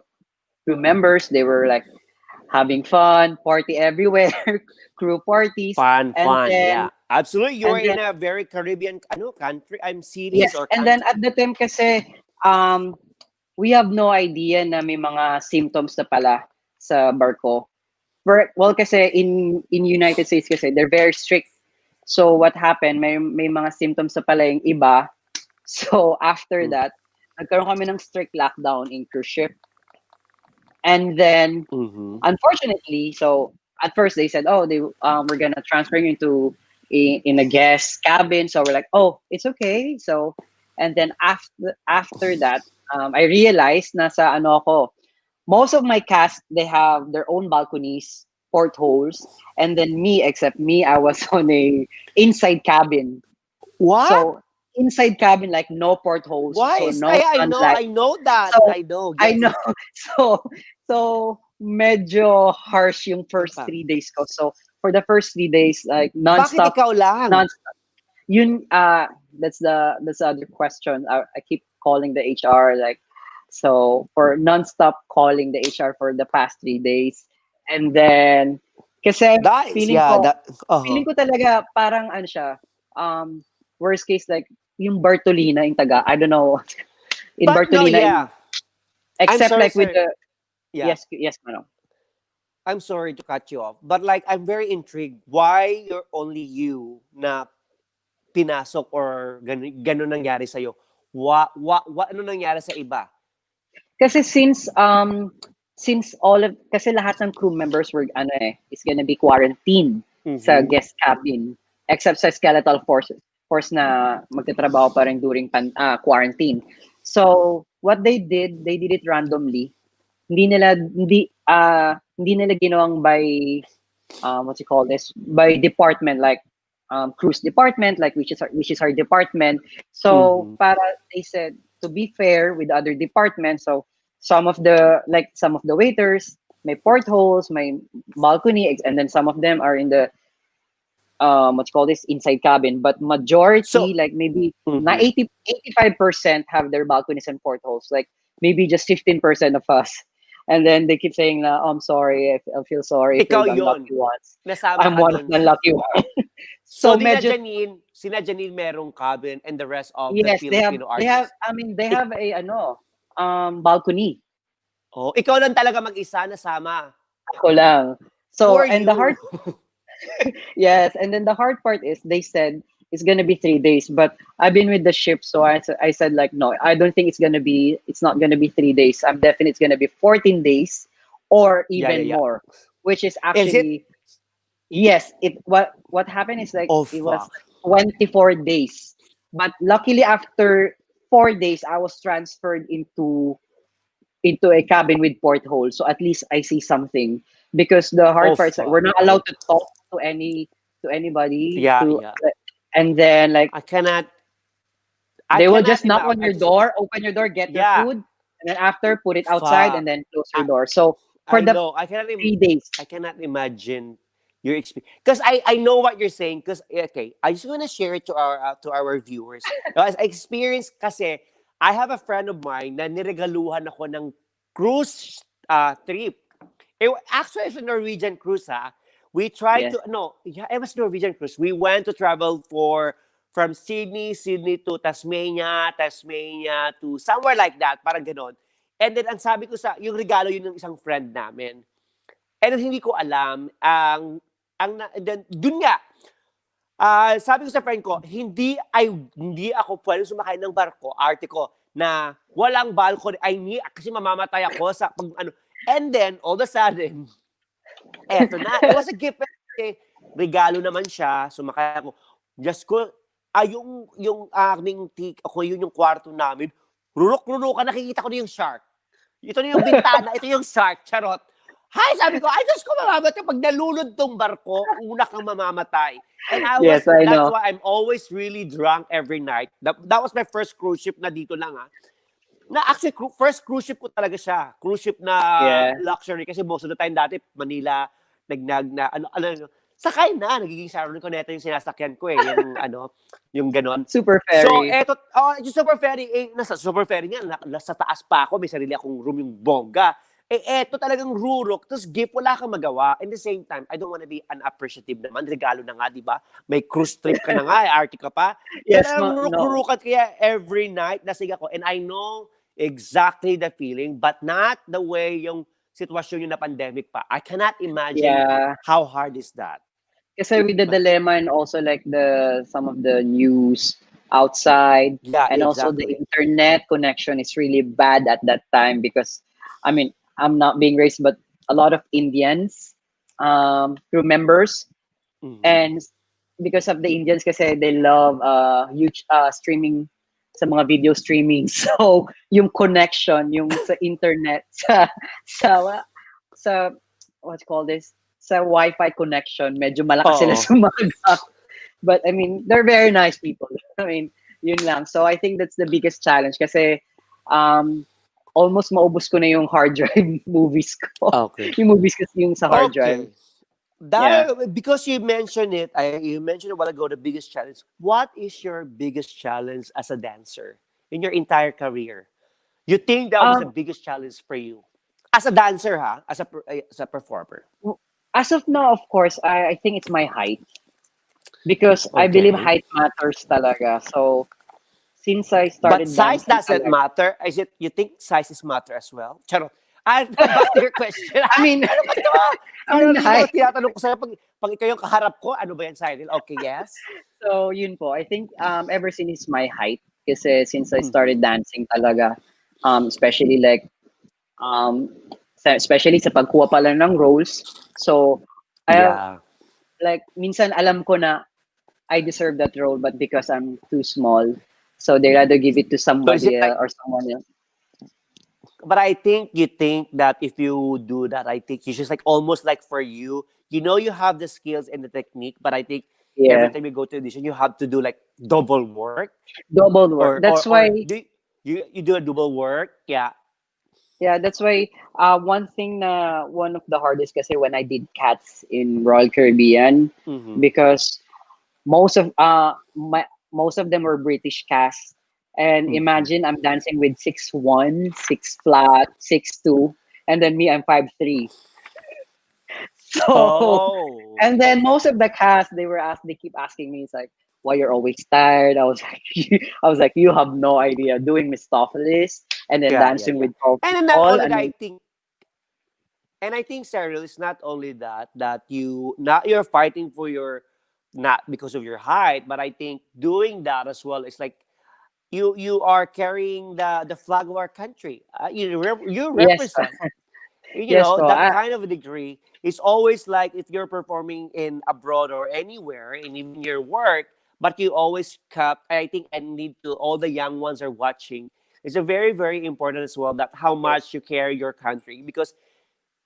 Speaker 4: crew members, they were like having fun, party everywhere, crew parties, and
Speaker 2: Fun.
Speaker 4: then
Speaker 2: Yeah. Absolutely. You're
Speaker 4: and then
Speaker 2: in a very Caribbean country. I'm
Speaker 4: yes,
Speaker 2: cities or
Speaker 4: and then
Speaker 2: country.
Speaker 4: at the time kasi we have no idea na may mga symptoms na pala sa barko. Well, kasi in United States kasi they're very strict. So what happened, may mga symptoms na pala yung iba. So after
Speaker 2: Mm.
Speaker 4: that, nagkaroon kami ng strict lockdown in cruise ship. And then
Speaker 2: Mm-hmm.
Speaker 4: unfortunately, so at first they said, oh, we're gonna transfer you into in a guest cabin. So we're like, oh, it's okay. So and then after that, I realized na sa ano ako, most of my cast, they have their own balconies, portholes, and then me, except me, I was on a inside cabin.
Speaker 2: What?
Speaker 4: So inside cabin, like no portholes,
Speaker 2: Why
Speaker 4: so
Speaker 2: is
Speaker 4: no sunlight.
Speaker 2: I know that.
Speaker 4: So
Speaker 2: I know.
Speaker 4: I
Speaker 2: Yes.
Speaker 4: know. So medyo harsh yung first
Speaker 2: Pa.
Speaker 4: 3 days ko. So for the first 3 days, like
Speaker 2: Bakit
Speaker 4: nonstop,
Speaker 2: ikaw lang?
Speaker 4: yun that's the other question. I keep calling the HR like, so for nonstop calling the HR for the past 3 days, and then kasi
Speaker 2: That is,
Speaker 4: feeling
Speaker 2: yeah,
Speaker 4: ko
Speaker 2: that
Speaker 4: feeling ko talaga parang ano siya, worst case like yung Bartolina in Taga, I don't know in
Speaker 2: But no,
Speaker 4: Bartolina
Speaker 2: yeah. I'm
Speaker 4: except
Speaker 2: sorry,
Speaker 4: like with
Speaker 2: sir.
Speaker 4: the
Speaker 2: Yeah.
Speaker 4: yes Manong.
Speaker 2: I'm sorry to cut you off, but like I'm very intrigued. Why you're only you na pinasok or ganun nangyari sa iyo? Ano nangyari sa iba?
Speaker 4: Kasi since all of kasi lahat ng crew members were is gonna be quarantined sa
Speaker 2: Mhm.
Speaker 4: guest cabin except sa skeletal force na magtatrabaho pa rin during quarantine. So what they did it randomly. Hindi nila ginawang by what you call this, by department, like cruise department, like which is our department. So
Speaker 2: Mhm.
Speaker 4: para they said to be fair with other departments, so some of the waiters may portholes, may balcony, and then some of them are in the what you call this, inside cabin, but
Speaker 2: So,
Speaker 4: majority, like maybe na
Speaker 2: mhm.
Speaker 4: 85% have their balconies and portholes, like maybe just 15% of us. And then they keep saying na, oh, I'm sorry, I feel sorry if you're
Speaker 2: Ikaw
Speaker 4: the
Speaker 2: yon.
Speaker 4: unlucky ones.
Speaker 2: Nasama
Speaker 4: I'm
Speaker 2: ka
Speaker 4: one of
Speaker 2: doon.
Speaker 4: the unlucky ones.
Speaker 2: So
Speaker 4: So medyo
Speaker 2: sina Janine merong cabin and the rest of the
Speaker 4: yes,
Speaker 2: Filipino
Speaker 4: they have
Speaker 2: artists.
Speaker 4: I mean they
Speaker 2: Ik-
Speaker 4: have a balcony.
Speaker 2: oh, ikaw lang talaga mag-isa nasama.
Speaker 4: Ako lang. So
Speaker 2: For
Speaker 4: and the hard
Speaker 2: you.
Speaker 4: yes, and then the hard part is they said it's gonna be 3 days, but I've been with the ship, so I said like no, I don't think it's not gonna be 3 days. I'm definitely it's gonna be 14 days or even
Speaker 2: Yeah.
Speaker 4: more, which is
Speaker 2: Is it?
Speaker 4: actually yes. What happened is like
Speaker 2: Oh,
Speaker 4: it was
Speaker 2: fuck.
Speaker 4: like 24 days, but luckily after 4 days I was transferred into a cabin with porthole, so at least I see something. Because the
Speaker 2: Oh,
Speaker 4: hard part is that we're
Speaker 2: fuck.
Speaker 4: not allowed to talk to anybody to,
Speaker 2: Yeah.
Speaker 4: and then like
Speaker 2: I cannot
Speaker 4: they will just knock
Speaker 2: imagine.
Speaker 4: on your door, open your door, get your
Speaker 2: Yeah.
Speaker 4: food, and then after put it outside and
Speaker 2: Fuck.
Speaker 4: then close your
Speaker 2: I,
Speaker 4: door. So for
Speaker 2: I
Speaker 4: the
Speaker 2: know.
Speaker 4: 3 days,
Speaker 2: I cannot imagine your experience because I know what you're saying. Because okay, I just want to share it to our viewers. As I experienced, kasi I have a friend of mine na niregaluhan ako ng cruise trip. Actually, it's a Norwegian cruise. We tried
Speaker 4: yes,
Speaker 2: to no, yeah, it was Norwegian cruise. We went to travel from Sydney to Tasmania to somewhere like that, parang ganon. And then ang sabi ko yung regalo yun ng isang friend namin. And then, hindi ko alam, then, dun nga, sabi ko sa friend ko, hindi ako pwede sumakay ng barko, arte ko, na walang balcony, kasi mamamatay ako sa, ano. And then, all of a sudden, eto na, it was a gift, kasi regalo naman siya, sumakay ako. Just ko, yung aming ako, yun yung kwarto namin, rurok-rurokan, nakikita ko na yung shark. Ito na yung bintana, ito yung shark, charot. Hi, sabi ko, ay, Diyos ko, mamamatay. Pag nalulod tong barko, una kang mamamatay. And
Speaker 4: yes, I
Speaker 2: that's
Speaker 4: know.
Speaker 2: why I'm always really drunk every night. That was my first cruise ship na dito lang, Na actually, first cruise ship ko talaga siya. Cruise ship na
Speaker 4: Yeah.
Speaker 2: luxury. Kasi most of the time dati, Manila, ano, sakay na, nagiging Sharon Cuneta yung sinasakyan ko eh, yung yung ganon.
Speaker 4: Super
Speaker 2: So,
Speaker 4: ferry.
Speaker 2: eto, yung super ferry, nasa super ferry nga, nasa taas pa ako, may sarili akong room yung bongga. Eto talagang rurok, tapos gift, wala kang magawa. In the same time, I don't wanna be unappreciative naman, regalo na nga, di ba? May cruise trip ka na nga, arty ka pa.
Speaker 4: Yes,
Speaker 2: Talagang
Speaker 4: no.
Speaker 2: ruruk-rurukat kaya every night, lasing ako. And I know exactly the feeling, but not the way yung sitwasyon yung na pandemic pa. I cannot imagine
Speaker 4: Yeah.
Speaker 2: how hard is that.
Speaker 4: Kasi with the
Speaker 2: But
Speaker 4: dilemma and also like some of the news outside,
Speaker 2: yeah,
Speaker 4: and also the
Speaker 2: exactly.
Speaker 4: internet connection is really bad at that time because I mean I'm not being racist, but a lot of Indians crew members,
Speaker 2: Mhm.
Speaker 4: and because of the Indians kasi they love huge streaming sa mga video streaming. So yung connection yung sa internet sa sa what's called this sa Wi-Fi connection medyo malakas sila
Speaker 2: Oo.
Speaker 4: sumaga. But I mean they're very nice people. I mean yun lang. So I think that's the biggest challenge kasi um almost maubos ko na yung hard drive movies ko.
Speaker 2: Okay.
Speaker 4: Yung movies kasi yung sa hard drive.
Speaker 2: Okay.
Speaker 4: Yeah.
Speaker 2: Because you mentioned it, you mentioned a while ago the biggest challenge. What is your biggest challenge as a dancer in your entire career? You think that was the
Speaker 4: Um
Speaker 2: biggest challenge for you as a dancer, ha? As a performer.
Speaker 4: as of now, of course, I think it's my height because I believe
Speaker 2: Okay.
Speaker 4: height matters talaga. So since I
Speaker 2: But
Speaker 4: started
Speaker 2: size
Speaker 4: dancing
Speaker 2: doesn't
Speaker 4: talaga,
Speaker 2: matter. Is it? You think sizes matter as well? Charot. Back to your question.
Speaker 4: I mean,
Speaker 2: Ano ba to?
Speaker 4: I mean
Speaker 2: Yung mga
Speaker 4: height.
Speaker 2: tinatanong ko sa'yo, pag ikaw yung kaharap ko, ano ba yan, Cyril? Okay, yes?
Speaker 4: So yun po. I think ever since my height, kasi since I started
Speaker 2: Mhm.
Speaker 4: dancing talaga, especially like um especially sa pagkuha pala ng roles. So I have
Speaker 2: Yeah.
Speaker 4: like minsan alam ko na I deserve that role, but because I'm too small, so they rather give it to
Speaker 2: So is it
Speaker 4: somebody
Speaker 2: like,
Speaker 4: or someone else.
Speaker 2: but I think you think that if you do that, I think it's just like almost like for you, you know you have the skills and the technique, but I think every
Speaker 4: Yeah,
Speaker 2: time you go to audition, you have to do like double work
Speaker 4: double work. That's
Speaker 2: or
Speaker 4: why.
Speaker 2: do you do a double work? Yeah.
Speaker 4: Yeah, that's why one thing na one of the hardest kasi when I did Cats in Royal Caribbean
Speaker 2: Mm-hmm.
Speaker 4: because most of them were British cast. And
Speaker 2: Mm-hmm.
Speaker 4: imagine I'm dancing with 6'1", 6 flat, 6'2", and then me I'm 5'3". So
Speaker 2: Oh.
Speaker 4: and then most of the cast they keep asking me, it's like, why you're always tired? I was like I was like, you have no idea doing Mistopheles and then
Speaker 2: Yeah, yeah,
Speaker 4: dancing
Speaker 2: yeah.
Speaker 4: with 12
Speaker 2: And then not
Speaker 4: people.
Speaker 2: only
Speaker 4: I
Speaker 2: that,
Speaker 4: mean,
Speaker 2: I think Cyril, it's not only that you not you're fighting for your not because of your height, but I think doing that as well is like you are carrying the flag of our country. You
Speaker 4: yes,
Speaker 2: represent. You
Speaker 4: yes
Speaker 2: know
Speaker 4: po.
Speaker 2: that kind of a degree. It's always like if you're performing in abroad or anywhere, and even your work, but you always kept. I think and need to all the young ones are watching. It's a very important as well that how
Speaker 4: Yes,
Speaker 2: much you carry your country because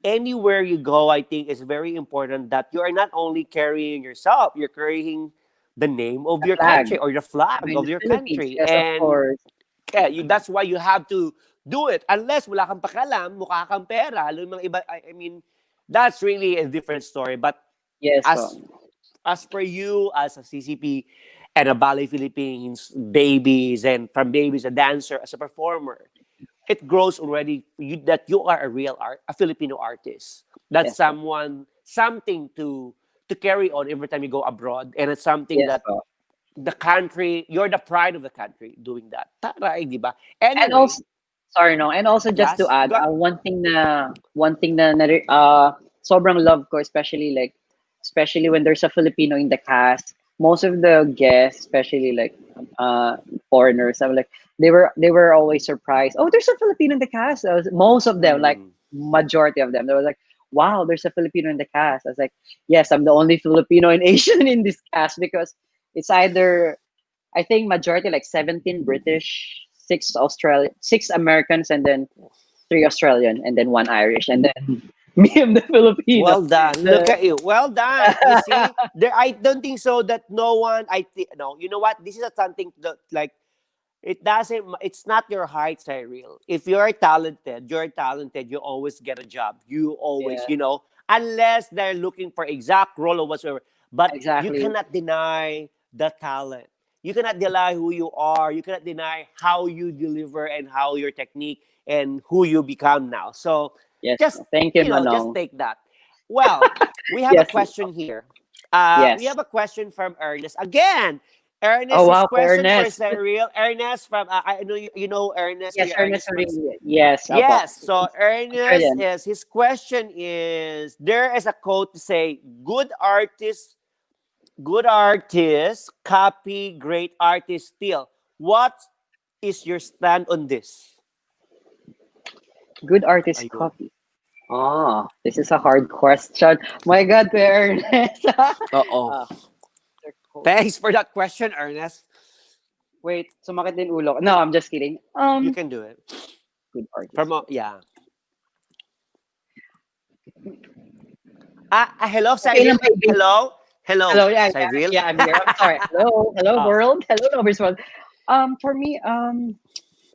Speaker 2: anywhere you go, I think it's very important that you are not only carrying yourself, you're carrying the name of
Speaker 4: the
Speaker 2: your
Speaker 4: flag.
Speaker 2: country or the
Speaker 4: I
Speaker 2: flag
Speaker 4: mean,
Speaker 2: of
Speaker 4: the
Speaker 2: your
Speaker 4: Philippines.
Speaker 2: country.
Speaker 4: Yes, of
Speaker 2: And
Speaker 4: course.
Speaker 2: yeah, that's why you have to do it. Unless wala kang pakalam, mukha kang pera. Lalo yung mga iba, I mean, that's really a different story. But
Speaker 4: Yes po.
Speaker 2: as as per you, as a CCP and a Ballet Philippines babies, and from babies, a dancer, as a performer, it grows already that you are a real a Filipino artist. That's
Speaker 4: Yes po.
Speaker 2: something to carry on every time you go abroad, and it's something
Speaker 4: Yes
Speaker 2: that
Speaker 4: po.
Speaker 2: the country, you're the pride of the country doing that. Taray, di ba?
Speaker 4: And
Speaker 2: Anyway,
Speaker 4: also, sorry no, and also just to
Speaker 2: yes,
Speaker 4: add,
Speaker 2: go.
Speaker 4: one thing na sobrang love ko, especially when there's a Filipino in the cast. Most of the guests, especially like uh foreigners, I'm like they were always surprised. Oh, there's a Filipino in the cast. Most of them, like
Speaker 2: Mm,
Speaker 4: majority of them, they were like, wow, there's a Filipino in the cast. I was like, yes, I'm the only Filipino and Asian in this cast because it's either I think majority like 17 British, 6 Americans, and then 3 Australian, and then 1 Irish, and then me, I'm the Filipino.
Speaker 2: well done. Look
Speaker 4: The
Speaker 2: at you. Well done. You see, there. I don't think so that no one. No. You know what? This is a something that like it doesn't. It's not your height, Cyril. If you're talented, you're talented. You always get a job. You always,
Speaker 4: yeah,
Speaker 2: you know. unless they're looking for exact role or whatsoever. But you
Speaker 4: Exactly.
Speaker 2: cannot deny the talent. You cannot deny who you are. You cannot deny how you deliver and how your technique and who you become now. So
Speaker 4: Yes.
Speaker 2: just
Speaker 4: Thank you,
Speaker 2: just
Speaker 4: Manong.
Speaker 2: take that. Well, we have a
Speaker 4: Yes.
Speaker 2: question here. We
Speaker 4: Yes.
Speaker 2: have a question from Ernest again. Ernest,
Speaker 4: Oh
Speaker 2: his
Speaker 4: wow,
Speaker 2: question for
Speaker 4: Ernest.
Speaker 2: Cyril. Ernest from I know you know Ernest.
Speaker 4: Yes,
Speaker 2: Kuya
Speaker 4: Ernest
Speaker 2: Ernest from
Speaker 4: really. Yes, Apo.
Speaker 2: yes. So Ernest
Speaker 4: Australian.
Speaker 2: is his question is there is a quote to say good artists copy, great artists steal. What is your stand on this?
Speaker 4: Good artist
Speaker 2: Ayun.
Speaker 4: copy. Oh, this is a hard question. My God, Kuya Ernest.
Speaker 2: Oo.
Speaker 4: Ah, they're cold.
Speaker 2: Thanks for that question, Ernest.
Speaker 4: Wait, sumakit din ulo ko. No, I'm just kidding.
Speaker 2: You can do it.
Speaker 4: Good
Speaker 2: From
Speaker 4: artist.
Speaker 2: yeah. Hello,
Speaker 4: Okay lang
Speaker 2: Cyril.
Speaker 4: ba
Speaker 2: Hello. Hello,
Speaker 4: hello, yeah, yeah,
Speaker 2: Cyril.
Speaker 4: yeah, I'm here. I'm sorry. Hello, hello
Speaker 2: Ah,
Speaker 4: world. Hello, Novysworld. For me,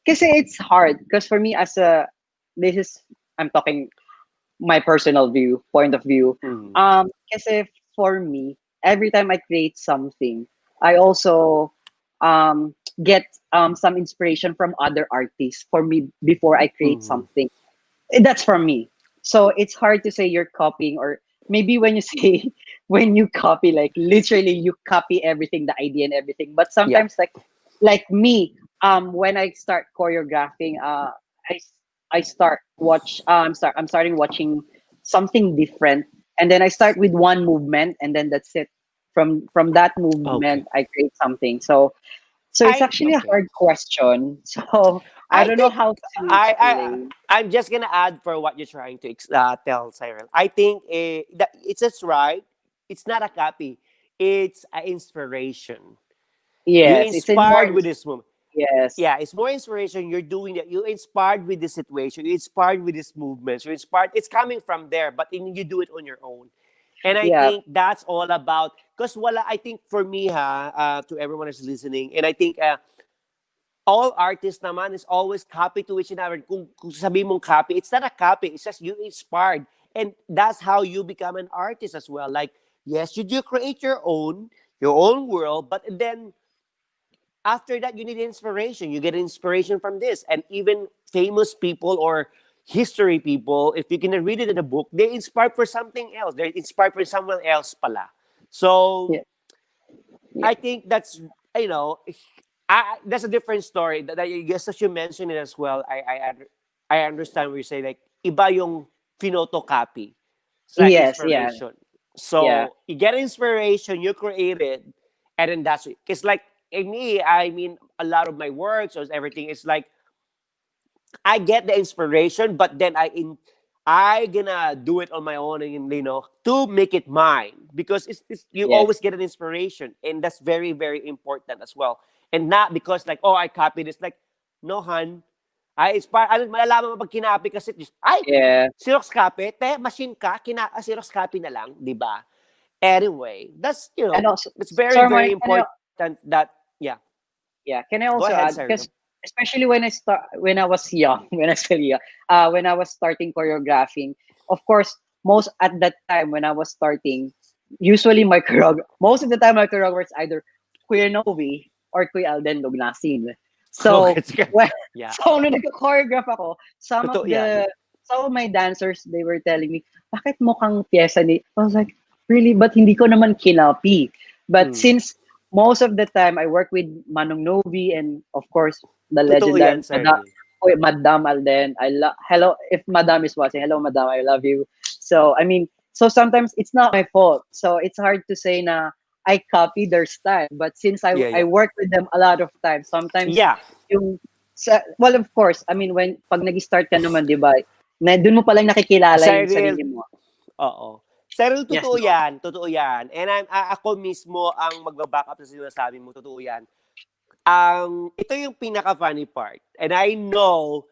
Speaker 4: kasi it's hard. Because for me, this is, I'm talking my personal point of view.
Speaker 2: mm,
Speaker 4: Kasi for me, every time I create something, I also get some inspiration from other artists for me before I create
Speaker 2: mm,
Speaker 4: something. That's for me. So it's hard to say you're copying, or maybe when you say when you copy, like literally you copy everything, the idea and everything. But
Speaker 2: yeah.
Speaker 4: sometimes like me, when I start choreographing, I I start watch I'm starting watching something different, and then I start with one movement, and then that's it. From that
Speaker 2: Okay.
Speaker 4: movement, I create something. So it's
Speaker 2: I
Speaker 4: actually a
Speaker 2: okay.
Speaker 4: hard question. So I
Speaker 2: I
Speaker 4: don't know
Speaker 2: think
Speaker 4: how to
Speaker 2: I
Speaker 4: explain.
Speaker 2: I'm just gonna add for what you're trying to tell Cyril. I think that it's just right. It's not a copy. It's an inspiration. You
Speaker 4: Yes, it's in more.
Speaker 2: inspired with this moment.
Speaker 4: Yes,
Speaker 2: Yeah, it's more inspiration. You're doing that. You inspired with this situation. You inspired with this movement. You inspired. It's coming from there, but you do it on your own. And I
Speaker 4: yeah,
Speaker 2: think that's all about. Because wala, I think for me to everyone who's listening, and I think all artists naman is always copy to each another. Kung sabi mong copy, it's not a copy. It's just you inspired. And that's how you become an artist as well. Like, yes, you do create your own world, but then after that, you need inspiration. You get inspiration from this. And even famous people or history people, if you can read it in a book, they inspired for something else. They're inspired for someone else pala. So
Speaker 4: yeah, yeah,
Speaker 2: I think that's you know that's a different story. That I guess as you mentioned it as well. I understand what you say. Like iba yung copy sa
Speaker 4: yes, yeah,
Speaker 2: inspiration.
Speaker 4: yeah,
Speaker 2: So you get inspiration, you create it, and then that's it. It's like in me, I mean, a lot of my works or everything is like I get the inspiration, but then I gonna do it on my own and to make it mine because it's you
Speaker 4: yes,
Speaker 2: always get an inspiration and that's very very important as well and not because like oh I copied this like no han I inspire ano malalaman mo pag kinapi kasi ay
Speaker 4: yeah.
Speaker 2: Xerox copy te machine ka Xerox copy na lang di ba anyway that's
Speaker 4: And also,
Speaker 2: it's very
Speaker 4: sorry,
Speaker 2: very
Speaker 4: Mark,
Speaker 2: important that yeah
Speaker 4: yeah, can I
Speaker 2: go
Speaker 4: also
Speaker 2: ahead
Speaker 4: add,
Speaker 2: Cyril
Speaker 4: because especially when I was young, when I was still young, when I was starting choreographing, of course, most at that time when I was starting, usually most of the time my choreographer is either Kuya Novy or Kuya Alden Lugnasin. So
Speaker 2: okay sige.
Speaker 4: when
Speaker 2: Yeah
Speaker 4: so nung nag-choreograph ako,
Speaker 2: totoo yan
Speaker 4: some of my dancers, they were telling me, bakit mukhang pyesa ni? I was like, really? But hindi ko naman kinapi. But
Speaker 2: mm.
Speaker 4: since most of the time I work with Manong Novi and of course the
Speaker 2: Totoo yan
Speaker 4: legendary
Speaker 2: Cyril
Speaker 4: Madam Alden. I love hello if Madam is watching. Hello Madam, I love you. So I mean, so sometimes it's not my fault. So it's hard to say na I copy their style. But since
Speaker 2: yeah
Speaker 4: I
Speaker 2: yeah
Speaker 4: work with them a lot of times, sometimes
Speaker 2: yeah
Speaker 4: yung well of course, I mean when pag nag-start ka naman, 'di ba? Na doon mo pa lang nakikilala yung
Speaker 2: Cyril,
Speaker 4: sarili mo.
Speaker 2: oo. Cyril,
Speaker 4: Yes,
Speaker 2: totoo
Speaker 4: no.
Speaker 2: yan. Totoo yan. And ako mismo ang magbaback up sa sinasabi mo. Totoo yan. Ito yung pinaka-funny part. And I know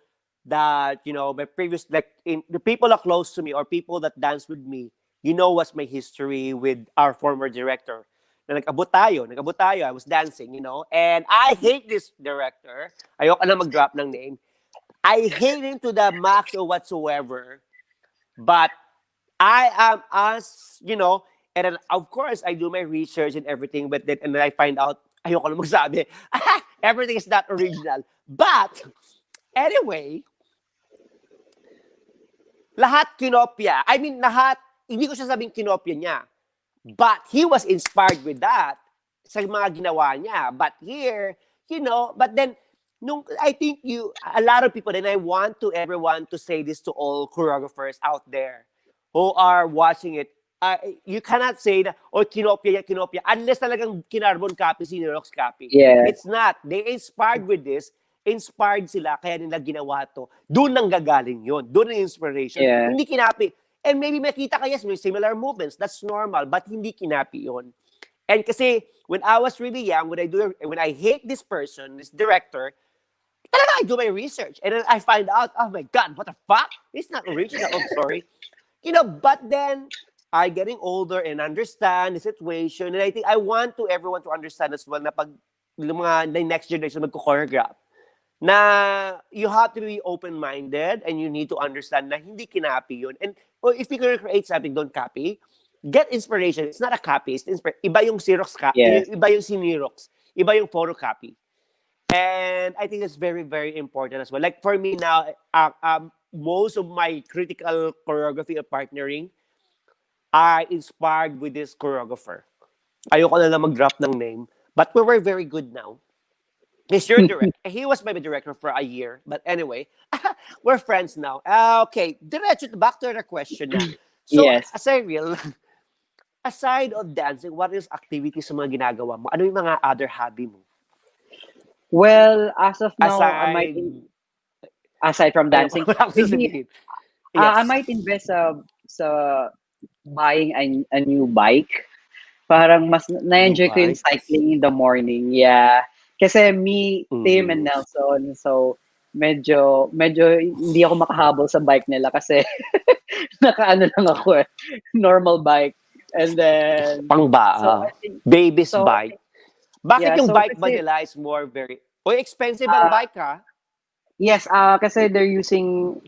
Speaker 2: that, my previous, like, the people are close to me or people that dance with me, what's my history with our former director. Na nag-abot tayo, I was dancing, and I hate this director. Ayoko na mag-drop ng name. I hate him to the max or whatsoever. But I am as and then of course I do my research and everything, but then I find out ayoko na magsabi. Everything is not original. But anyway, lahat kinopya. I mean, lahat, hindi ko siya sabing kinopya niya. But he was inspired with that sa mga ginawa niya. But here, but then, I think a lot of people, and I want to everyone to say this to all choreographers out there who are watching it, you cannot say that, kinopya, unless talagang kinarbon copy, Xerox copy.
Speaker 4: Yeah.
Speaker 2: It's not. They inspired with this, inspired sila, kaya nila ginawa to. Doon nang gagaling yun. Doon ang inspiration.
Speaker 4: Yeah.
Speaker 2: Hindi kinapi. And maybe makita ka, yes, may similar movements. That's normal. But hindi kinapi yun. And kasi, when I was really young, when I hate this person, this director, talaga I do my research. And then I find out, oh my God, what the fuck? It's not original. I'm sorry. But then, I getting older and understand the situation. And I think I want everyone to understand as well na pag the next generation magko-choreograph, na you have to be open-minded and you need to understand na hindi kinapi yun. And if you're going to create something, don't copy. Get inspiration. It's not a copy. It's iba yung Xerox copy.
Speaker 4: Yes.
Speaker 2: Iba yung Xerox. Iba yung photocopy. And I think it's very, very important as well. Like for me now, most of my critical choreography of partnering are inspired with this choreographer. Ayoko na lang mag-drop ng name. But we were very good now. He's your director. He was my director for a year. But anyway, we're friends now. Okay, diretso back to the question na. So,
Speaker 4: Yes.
Speaker 2: Cyril, aside of dancing, what is activities sa mga ginagawa mo? Ano yung mga other hobby mo?
Speaker 4: Well, as of now, aside from dancing, maybe,
Speaker 2: Yes.
Speaker 4: I might invest sa buying a new bike. Parang mas na-enjoy ko yung cycling in the morning. Yeah. Kasi me, Tim, and Nelson, so medyo hindi ako makahabol sa bike nila kasi nakaano lang ako normal bike. And then
Speaker 2: Pang-baa. Baby's bike. Bakit yung bike ba
Speaker 4: kasi,
Speaker 2: nila is more expensive ang bike ha?
Speaker 4: Yes, kasi they're using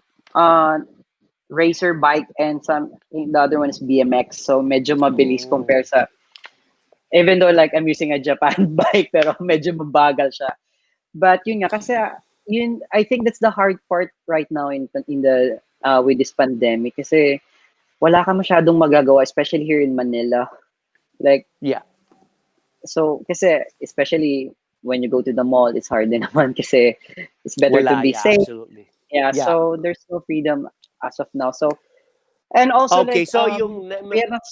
Speaker 4: racer bike and the other one is BMX. So medyo mabilis compare sa, even though like I'm using a Japan bike pero medyo mabagal siya. But yun nga kasi I think that's the hard part right now in the with this pandemic kasi wala ka masyadong magagawa, especially here in Manila. Like
Speaker 2: yeah.
Speaker 4: So kasi especially when you go to the mall, it's hard din naman kasi it's better to be safe.
Speaker 2: Absolutely.
Speaker 4: Yeah, so there's no freedom as of now. So and also
Speaker 2: okay,
Speaker 4: like,
Speaker 2: so
Speaker 4: we have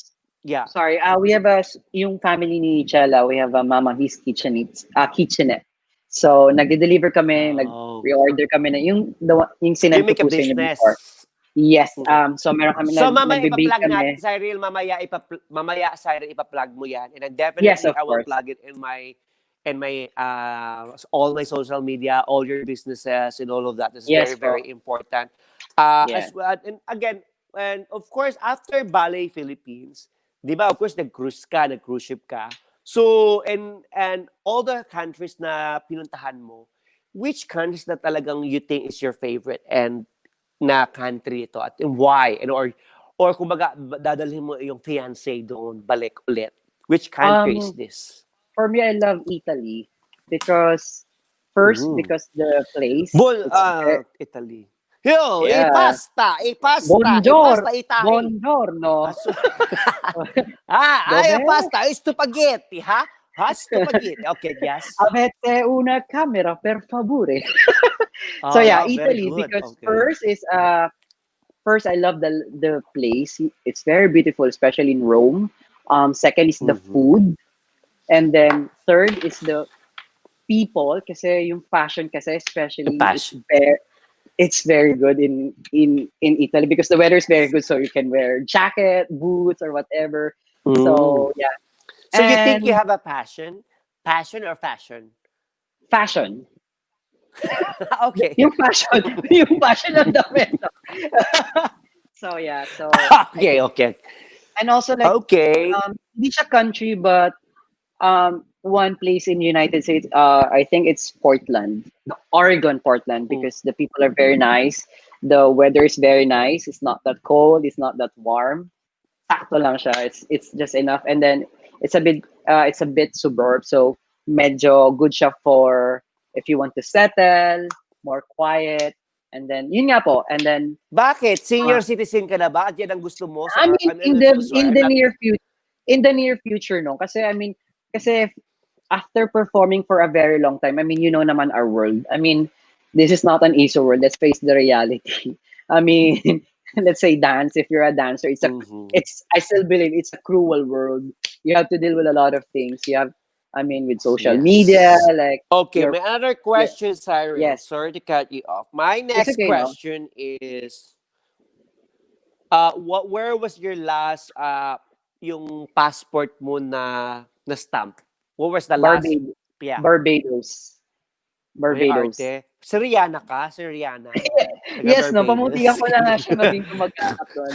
Speaker 4: we have yung family ni Chela, we have a mama, his kitchenette. So nagde-deliver kami, nag-reorder kami na yung sinend ko po sa inyo before. Yes, so meron kami
Speaker 2: mamaya
Speaker 4: nagbe-bake
Speaker 2: ipa-plug
Speaker 4: kami.
Speaker 2: natin, Cyril, mamaya Cyril ipa-plug mo yan. And then definitely
Speaker 4: yes,
Speaker 2: I will plug it in my all my social media, all your businesses and all of that. This is very, very important. As well, and again, and of course, after Ballet Philippines, di ba, of course, nag-cruise ship ka. So, and all the countries na pinuntahan mo, which countries na talagang you think is your favorite and na country ito at why? And or kumbaga, dadalhin mo yung fiancé doon, balik ulit. Which country is this?
Speaker 4: For me, I love Italy because first because the place.
Speaker 2: Italy. Yo, pasta.
Speaker 4: Buongiorno.
Speaker 2: Italy.
Speaker 4: Buongiorno.
Speaker 2: Pasta, spaghetti, ha? Spaghetti. Okay, yes.
Speaker 4: Avete una camera, per favore. So Italy because first I love the place. It's very beautiful, especially in Rome. Second is the food. And then third is the people kasi yung fashion kasi especially it's very good in Italy because the weather is very good, so you can wear jacket, boots or whatever. So yeah.
Speaker 2: So you think you have a passion or fashion?
Speaker 4: Fashion.
Speaker 2: Okay.
Speaker 4: Yung passion of the metal. So yeah, so
Speaker 2: okay.
Speaker 4: And also like hindi siya country but one place in the United States, I think it's Portland, Oregon, Portland, because the people are very nice The weather is very nice. It's not that cold. It's not that warm. Sakto lang siya. It's just enough. And then it's a bit suburb. So medyo good siya for if you want to settle, more quiet. And then yun nga po. And then
Speaker 2: Bakit?
Speaker 4: uh,
Speaker 2: Senior citizen ka na ba? At yan ang gusto mo
Speaker 4: I
Speaker 2: sa
Speaker 4: mean
Speaker 2: I mean, I'm so sorry.
Speaker 4: in
Speaker 2: I'm
Speaker 4: the
Speaker 2: not
Speaker 4: near future, no. Kasi I mean kasi after performing for a very long time, I mean, you know naman our world. I mean, this is not an easy world. Let's face the reality. I mean, let's say dance. If you're a dancer,
Speaker 2: Mhm.
Speaker 4: it's. I still believe it's a cruel world. You have to deal with a lot of things. You have, I mean, with social media,
Speaker 2: Yes.
Speaker 4: like
Speaker 2: Okay,
Speaker 4: your
Speaker 2: may another
Speaker 4: yeah,
Speaker 2: question, Cyril.
Speaker 4: yes,
Speaker 2: Sorry to cut you off. My
Speaker 4: it's
Speaker 2: next
Speaker 4: okay, no.
Speaker 2: question is where was your last yung passport mo na stamp? What was the last?
Speaker 4: Barbade,
Speaker 2: Yeah.
Speaker 4: Barbados,
Speaker 2: May
Speaker 4: Barbados.
Speaker 2: arte. Si Rihanna ka? Si Rihanna? Taga
Speaker 4: Yes, no, pamutihan
Speaker 2: Barbados.
Speaker 4: ko na nga siya maging kamag-anak doon.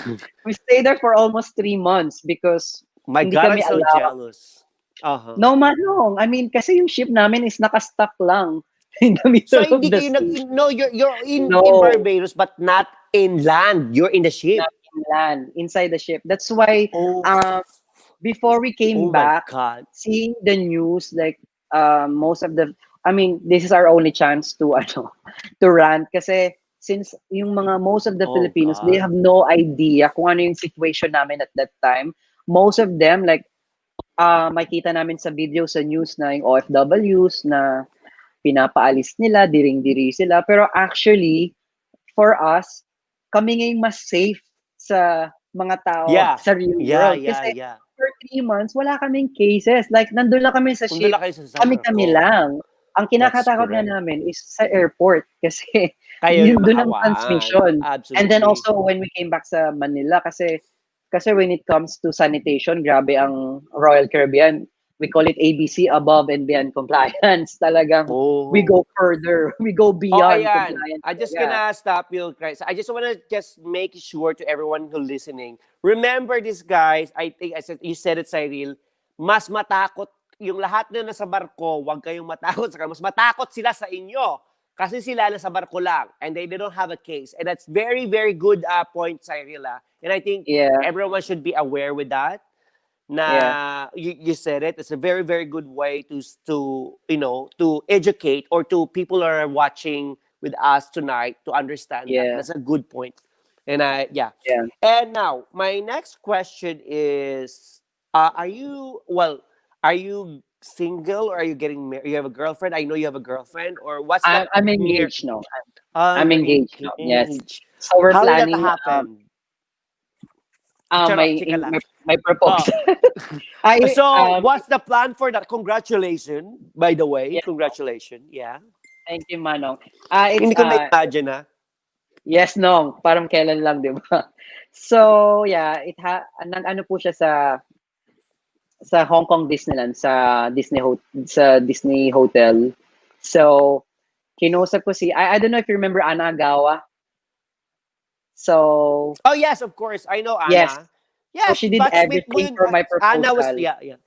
Speaker 4: We stayed there for almost 3 months because
Speaker 2: My
Speaker 4: hindi
Speaker 2: God, I'm
Speaker 4: kami
Speaker 2: so
Speaker 4: allowed.
Speaker 2: jealous. Uh-huh.
Speaker 4: No, manong. I mean, kasi yung ship namin is nakastuck lang in the
Speaker 2: So
Speaker 4: middle of
Speaker 2: hindi
Speaker 4: the
Speaker 2: kayo
Speaker 4: sea.
Speaker 2: no, you're in
Speaker 4: No,
Speaker 2: Barbados but not in land. You're in the
Speaker 4: not
Speaker 2: ship.
Speaker 4: in land, inside the ship. That's why
Speaker 2: Oh,
Speaker 4: um, before we came
Speaker 2: oh my
Speaker 4: back,
Speaker 2: God.
Speaker 4: seeing the news, like most of the, I mean, this is our only chance to ano, to rant kasi since yung mga most of the
Speaker 2: Oh
Speaker 4: Filipinos, they
Speaker 2: God.
Speaker 4: have no idea kung ano yung situation namin at that time. Most of them, like, makita namin sa video sa news na yung OFWs na pinapaalis nila, diring-diri sila. Pero actually, for us, kami ngayong mas safe sa mga tao
Speaker 2: Yeah.
Speaker 4: sa real
Speaker 2: Yeah,
Speaker 4: world.
Speaker 2: yeah,
Speaker 4: Kasi
Speaker 2: yeah.
Speaker 4: for 3 months, wala kaming cases. Like, nandun lang kami sa
Speaker 2: Nandun
Speaker 4: ship,
Speaker 2: lang kayo sa
Speaker 4: kami
Speaker 2: barko.
Speaker 4: lang. Ang
Speaker 2: That's
Speaker 4: kinakatakot nga
Speaker 2: correct.
Speaker 4: namin is sa airport kasi
Speaker 2: Kayo
Speaker 4: yun
Speaker 2: yung
Speaker 4: doon ang
Speaker 2: mahawaan.
Speaker 4: transmission. And then
Speaker 2: Absolutely.
Speaker 4: also when we came back sa Manila kasi when it comes to sanitation, grabe ang Royal Caribbean. We call it ABC, above and beyond compliance. Talagang we
Speaker 2: Oh.
Speaker 4: go further. We go
Speaker 2: Oh,
Speaker 4: beyond
Speaker 2: ayan.
Speaker 4: compliance
Speaker 2: I just
Speaker 4: talaga.
Speaker 2: gonna stop you, guys. I just wanna just make sure to everyone who listening. Remember this, guys. I think you said it, Cyril. Mas matakot yung lahat na nasa barko. Huwag kayong matakot sa mas matakot sila sa inyo. Kasi sila nasa barko lang and they don't have a case. And that's very, very good point, Cyril. And I think
Speaker 4: Yeah,
Speaker 2: everyone should be aware with that.
Speaker 4: yeah,
Speaker 2: Na you said it. It's a very, very good way to educate or to people who are watching with us tonight to understand that.
Speaker 4: yeah,
Speaker 2: That's a good point. And yeah.
Speaker 4: yeah.
Speaker 2: And now my next question is: Are you single or are you getting married? You have a girlfriend? I know you have a girlfriend. Or what's the
Speaker 4: I'm
Speaker 2: near?
Speaker 4: engaged now. I'm
Speaker 2: You're
Speaker 4: engaged now. Yes.
Speaker 2: engaged.
Speaker 4: So we're
Speaker 2: How did that
Speaker 4: planning
Speaker 2: happen?
Speaker 4: my
Speaker 2: Charot, chika lang.
Speaker 4: my
Speaker 2: Oh,
Speaker 4: proposal. I
Speaker 2: so, what's the plan for that? Congratulations, by the way.
Speaker 4: yes,
Speaker 2: Congratulations. Yeah.
Speaker 4: thank you, Manong. It's
Speaker 2: Hindi ko na-imagine, ha?
Speaker 4: yes, no, parang kailan lang, 'di ba? So, yeah, ano po siya sa Hong Kong Disneyland sa Disney Hotel. So, kinausap ko I don't know if you remember Ana Agawa. So,
Speaker 2: Oh, yes, of course. I know
Speaker 4: yes.
Speaker 2: Anna.
Speaker 4: So
Speaker 2: Yes,
Speaker 4: she did
Speaker 2: batchmate mo
Speaker 4: everything
Speaker 2: yun.
Speaker 4: for my
Speaker 2: Anna was,
Speaker 4: proposal.
Speaker 2: yeah, yeah.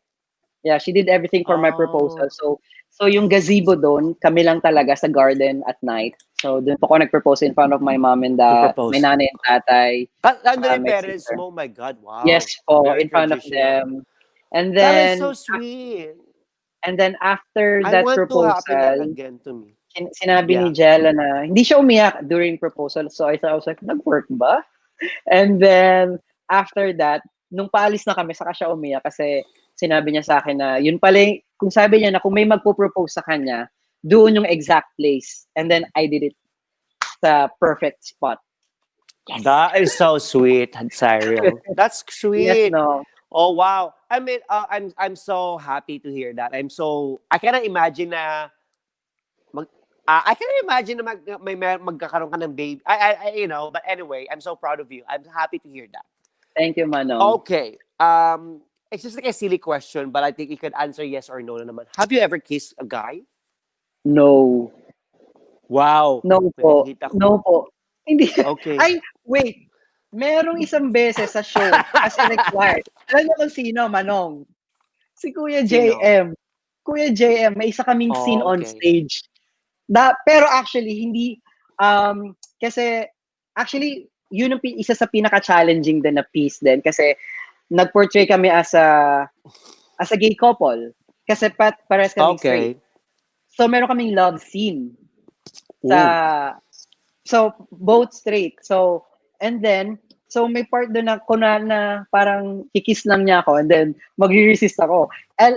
Speaker 4: Yeah, she did everything for my proposal.
Speaker 2: Oh,
Speaker 4: So yung gazebo doon, kami lang talaga sa garden at night. So doon po ako nag-propose in front of my mom and
Speaker 2: you
Speaker 4: dad, my
Speaker 2: propose.
Speaker 4: nanay and tatay,
Speaker 2: Ano yung
Speaker 4: my
Speaker 2: parents
Speaker 4: sister.
Speaker 2: mo? Oh my God, wow.
Speaker 4: Yes po,
Speaker 2: Very
Speaker 4: in front of
Speaker 2: traditional.
Speaker 4: them. And
Speaker 2: That is
Speaker 4: then
Speaker 2: so sweet.
Speaker 4: after
Speaker 2: I
Speaker 4: that
Speaker 2: want to happen that
Speaker 4: proposal,
Speaker 2: again to me.
Speaker 4: sinabi ni
Speaker 2: Yeah.
Speaker 4: Jella na hindi siya umiyak during proposal. So I was like, nag-work ba? And then after that, nung paalis na kami, saka siya umiyak kasi sinabi niya sa akin na yun pala, kung sabi niya na kung may magpo-propose sa kanya, doon yung exact place. And then I did it sa perfect spot. Yes.
Speaker 2: That is so sweet, Cyril. That's
Speaker 4: Yes,
Speaker 2: sweet.
Speaker 4: no.
Speaker 2: Oh wow! I mean, I'm so happy to hear that. I cannot imagine na I cannot imagine na magkakaroon ka ng baby. But anyway, I'm so proud of you. I'm happy to hear that.
Speaker 4: Thank you, Manong.
Speaker 2: Okay. It's just like a silly question, but I think you could answer yes or no na naman. Have you ever kissed a guy?
Speaker 4: No.
Speaker 2: Wow.
Speaker 4: No
Speaker 2: May
Speaker 4: po.
Speaker 2: nakikita ko.
Speaker 4: No po. Hindi.
Speaker 2: Okay.
Speaker 4: Ay, wait. Merong isang beses sa show kasi required. Alam niyo kung sino, Manong? Si Kuya
Speaker 2: Sino?
Speaker 4: JM. Kuya JM, may isa kaming scene
Speaker 2: Oh,
Speaker 4: on
Speaker 2: okay.
Speaker 4: stage. Pero actually, hindi, kasi actually, yun ang isa sa pinaka-challenging din na piece din kasi nag-portray kami as a gay couple. Kasi pares kaming straight.
Speaker 5: Okay.
Speaker 4: So, meron kaming love scene sa
Speaker 5: Ooh.
Speaker 4: so both straight. So and then so may part doon na parang kikis lang niya ako and then magre-resist ako.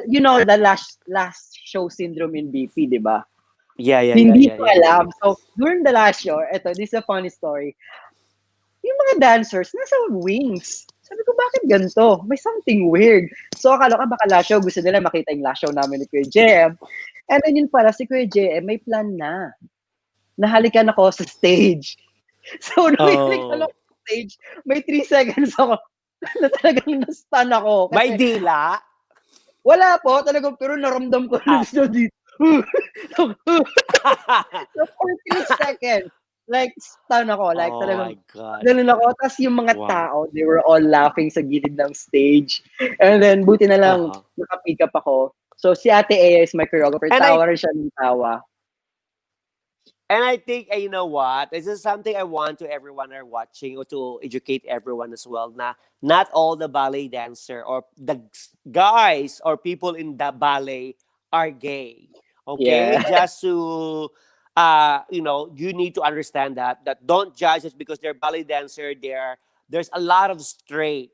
Speaker 4: You know the last show syndrome in BP, 'di ba?
Speaker 5: Yeah.
Speaker 4: Hindi ko alam. So during the last show, this is a funny story. Yung mga dancers nasa wings. Sabi ko, bakit ganito? May something weird. So akala ko baka last show gusto nila makita yung last show namin ni Kuya JM. And then yun pala, si Kuya JM may plan na. Nahalikan ako sa stage. So, nung nahalikan ako sa stage, may 3 seconds ako na talagang na-stun ako.
Speaker 5: May dila?
Speaker 4: Wala po, talagang, pero naramdam ko na gusto dito. So, for 3 seconds, like, stun ako. Like, talagang, ganun ako. Tapos yung mga tao, they were all laughing sa gilid ng stage. And then, buti na lang, naka-pick up ako. So, si Ate Ea is my choreographer. Tawa rin siya ng tawa.
Speaker 5: And I think, you know what? This is something I want to everyone are watching or to educate everyone as well. Na not all the ballet dancer or the guys or people in the ballet are gay. Okay?
Speaker 4: Yeah.
Speaker 5: Just to, you need to understand that don't judge us because they're ballet dancer. There's a lot of straight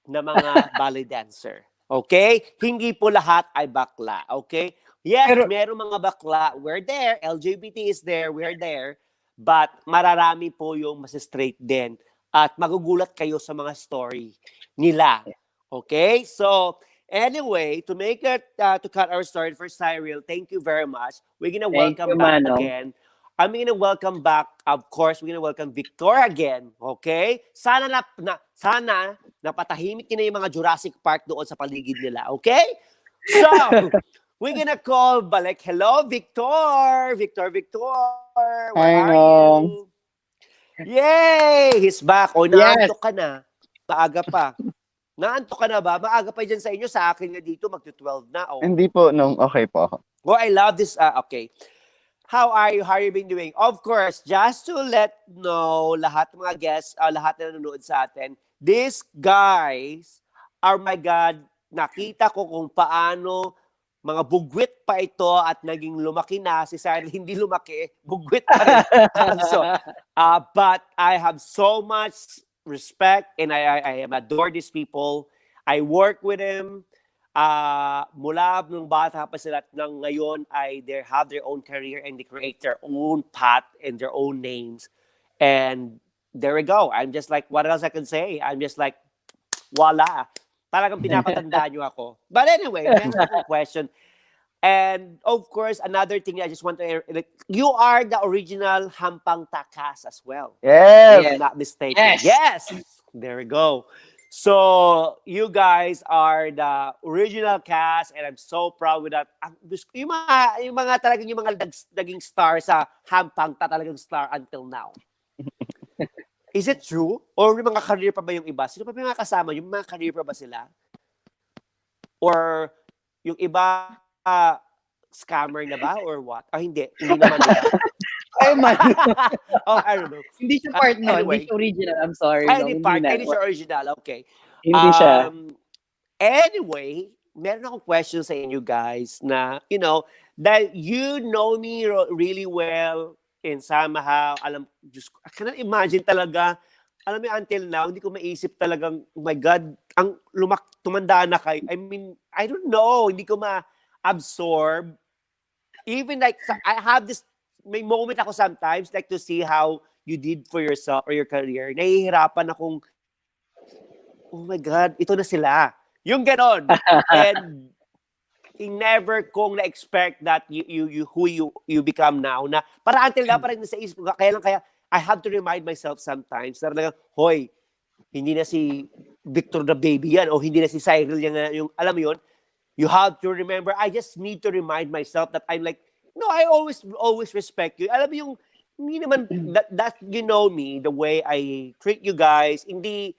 Speaker 5: na mga ballet dancer. Okay? Hindi po lahat ay bakla. Okay? Yes, meron mga bakla. We're there. LGBT is there. We're there. But mararami po yung mas straight din. At magugulat kayo sa mga story nila. Okay? So, anyway, to make it, to cut our story for Cyril, thank you very much. We're gonna welcome back again. I'm gonna welcome back, of course, we're gonna welcome Victor again. Okay? Sana napatahimik na yung mga Jurassic Park doon sa paligid nila. Okay? So, we're gonna call balik. Hello, Victor! Victor! Where are you? Yay! He's back. O, naantok ka na. Maaga pa. Naantok ka na ba? Maaga pa dyan sa inyo. Sa akin nga dito, magto-12 na. Oh.
Speaker 3: Hindi po, okay po ako.
Speaker 5: Oh, I love this. Okay. How are you? How are you been doing? Of course, just to let know, lahat ng mga guests, lahat na nanonood sa atin, these guys, oh my God, nakita ko kung paano mga bugwit pa ito at naging lumaki na. Si Cyril hindi lumaki, bugwit pa rin. But I have so much respect and I adore these people. I work with them. Mula nung bata pa sila at nang ngayon ay they have their own career and they create their own path and their own names. And there we go. I'm just like, what else I can say? I'm just like, voila. Talagang pinapatandaan nyo ako. But anyway, meron akong question. And of course, another thing I just want to, you are the original Hampang Takas as well.
Speaker 3: Yes.
Speaker 5: If I'm not mistaken. Yes. There we go. So, you guys are the original cast and I'm so proud with that. Yung mga talagang yung mga naging star sa Hampang talagang star until now. Is it true? Or may mga career pa ba yung iba? Sino pa may mga kasama? Yung mga career pa ba sila? Or yung iba scammer na ba? Or what? Hindi. Hindi naman nila. I don't know.
Speaker 4: Hindi siya part nun.
Speaker 5: Anyway.
Speaker 4: Hindi siya original. I'm sorry.
Speaker 5: Hindi siya original. Okay.
Speaker 4: Hindi siya.
Speaker 5: Anyway, meron akong question sa inyo guys na, that you know me really well and somehow, I cannot imagine talaga, alam mo, until now, hindi ko maisip talagang, oh my God, tumanda na kayo. I mean, I don't know, hindi ko ma-absorb. Even like, I have this, may moment ako sometimes, like to see how you did for yourself or your career. Nahihirapan akong, oh my God, ito na sila. Yung ganon. And, never kong na-expect that who you become now na para until na parang nasa isip ko kaya I have to remind myself sometimes na talagang hoy hindi na si Victor the baby yan o hindi na si Cyril yung alam mo yun, you have to remember. I just need to remind myself that I'm like I always respect you. Alam mo yung hindi naman that you know me the way I treat you guys, hindi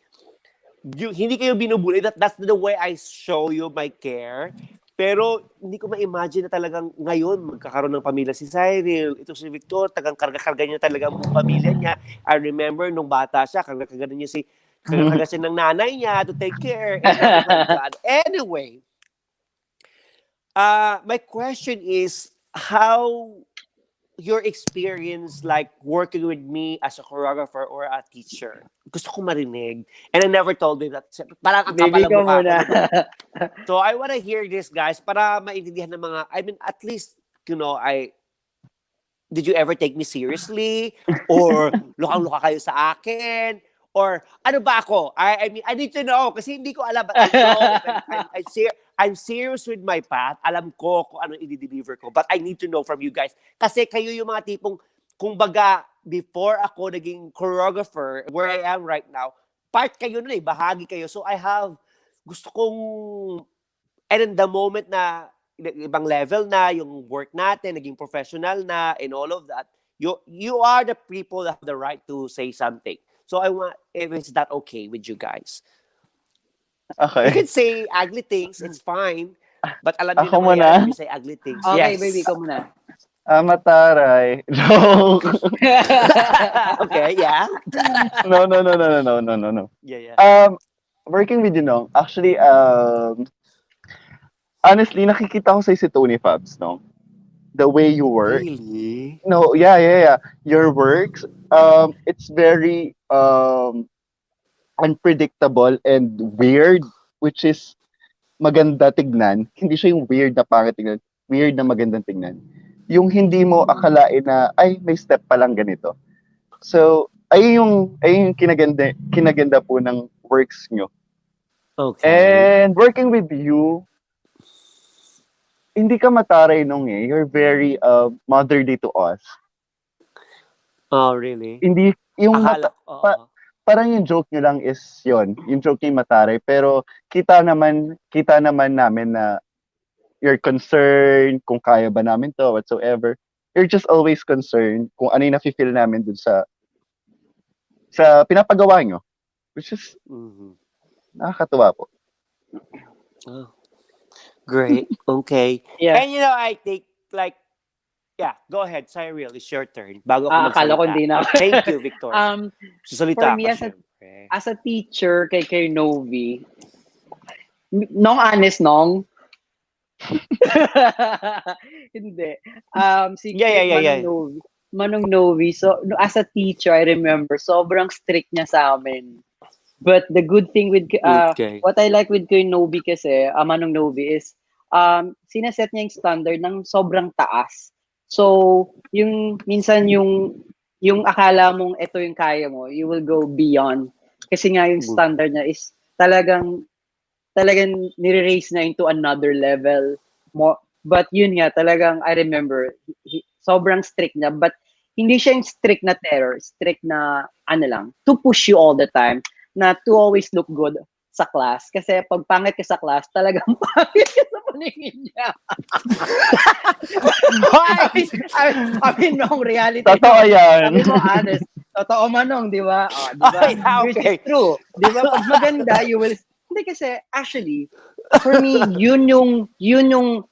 Speaker 5: kayo binubuli. That's the way I show you my care. Pero hindi ko ma-imagine na talagang ngayon magkakaroon ng pamilya si Cyril. Ito si Victor, tagang karga-karga niya talaga ang buong pamilya niya. I remember nung bata siya, karga-karga siya ng nanay niya to take care. And oh my God. Anyway, my question is, how your experience like working with me as a choreographer or a teacher? Gusto ko marinig. And I never told you that. Parang ang
Speaker 4: Baby
Speaker 5: kapal ang
Speaker 4: ka
Speaker 5: mukha ko.
Speaker 4: muna.
Speaker 5: So I want to hear this, guys, para maintindihan ng mga, I mean, at least, did you ever take me seriously? Or lukang-luka kayo sa akin? Or ano ba ako? I mean, I need to know kasi hindi ko alam. But I know if I'm serious with my path. Alam ko kung ano i-deliver ko. But I need to know from you guys. Kasi kayo yung mga tipong, kung baga, before ako naging choreographer, where I am right now, part kayo nun bahagi kayo. So gusto kong, and in the moment na, ibang level na, yung work natin, naging professional na, and all of that, you are the people that have the right to say something. So I want, if is that okay with you guys? You
Speaker 3: Okay.
Speaker 5: can say ugly things, it's fine. But alam niyo
Speaker 3: Ako
Speaker 5: naman
Speaker 3: muna?
Speaker 5: yan, if you say ugly things.
Speaker 4: Okay,
Speaker 5: Yes.
Speaker 4: baby, ikaw muna.
Speaker 3: Mataray. Joke.
Speaker 5: Okay, yeah.
Speaker 3: No.
Speaker 5: Yeah.
Speaker 3: Working with you, no? Actually, honestly, nakikita ko sa si Tony Fabs, no? The way you work.
Speaker 5: Really?
Speaker 3: No, yeah. Your works, it's very unpredictable and weird, which is maganda tignan. Hindi siya yung weird na pangit tignan. Weird na magandang tignan. Yung hindi mo akalain na, ay, may step pa lang ganito. So, ay yung kinaganda po ng works nyo.
Speaker 5: Okay.
Speaker 3: And working with you, hindi ka mataray nung You're very motherly to us.
Speaker 5: Oh, really?
Speaker 3: Hindi, yung
Speaker 5: Akala,
Speaker 3: parang yung joke nyo lang is yon, yung joke yung mataray, pero kita naman namin na you're concerned kung kaya ba namin to, whatsoever. You're just always concerned kung ano yung nafe-feel namin dun sa pinapagawa nyo, which is nakakatuwa po.
Speaker 5: Oh. Great. Okay.
Speaker 4: Yeah.
Speaker 5: And I think go ahead, Cyril, it's your turn. Bago ako
Speaker 4: Akala ko
Speaker 5: magsalita.
Speaker 4: hindi na.
Speaker 5: Thank you, Victor. Sasalita
Speaker 4: For me,
Speaker 5: ka, syempre.
Speaker 4: as a teacher kay Novy, nong honest, nong? Hindi.
Speaker 5: Yeah.
Speaker 4: Manong Novy. So, as a teacher, I remember, sobrang strict niya sa amin. But the good thing with, what I like with kay Novy kasi, Manong Novy is, sinaset niya yung standard ng sobrang taas. So, minsan yung akala mong ito yung kaya mo, you will go beyond. Kasi nga yung standard niya is talagang nire-raise na into another level. More, but yun nga, talagang I remember, sobrang strict niya. But hindi siya yung strict na terror, strict na to push you all the time, na to always look good sa class. Kasi pag pangit ka sa class, talagang pangit ka sa paningin niya. I mean, no, reality.
Speaker 3: Totoo yan.
Speaker 4: Sabi mo, honest. Totoo manong, di ba? Oh, di ba? Which is true. Di ba? Pag maganda, you will... Hindi kasi, actually, for me, yun yung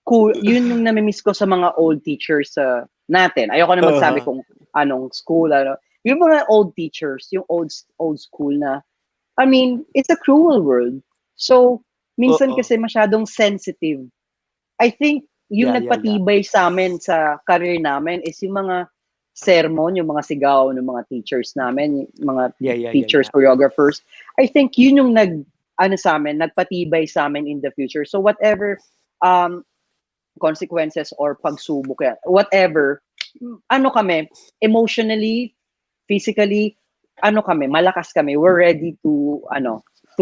Speaker 4: cool, yun yung namimiss ko sa mga old teachers natin. Ayoko na magsabi kung anong school, yung mga old teachers, yung old school na, I mean, it's a cruel world. So, minsan kasi masyadong sensitive. I think, yung nagpatibay sa amin sa career namin is yung mga sermon, yung mga sigaw ng mga teachers namin, yung mga teachers, choreographers. I think yun yung nagpatibay sa amin in the future. So, whatever consequences or pagsubok yan, whatever, kami, emotionally, physically, malakas kami. We're ready to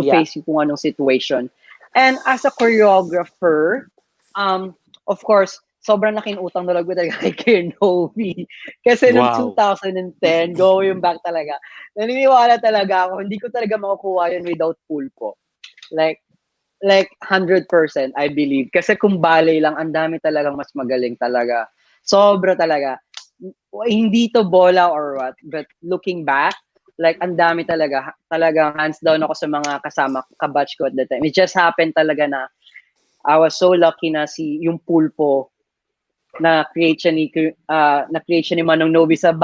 Speaker 4: face kung anong situation. And as a choreographer, of course, sobrang laking utang na loob ko talaga kay Novy. Kasi noong 2010, going back talaga, naniniwala talaga ako, hindi ko talaga makukuha yun without pulpo. Like 100%, I believe. Kasi kung ballet lang, ang dami talagang mas magaling talaga. Sobra talaga. Hindi to bola or what, but looking back, like, ang dami talaga hands down ako sa mga kasama, kabatch ko at the time. It just happened talaga na, I was so lucky na yung pulpo na create siya ni Manong Novy sa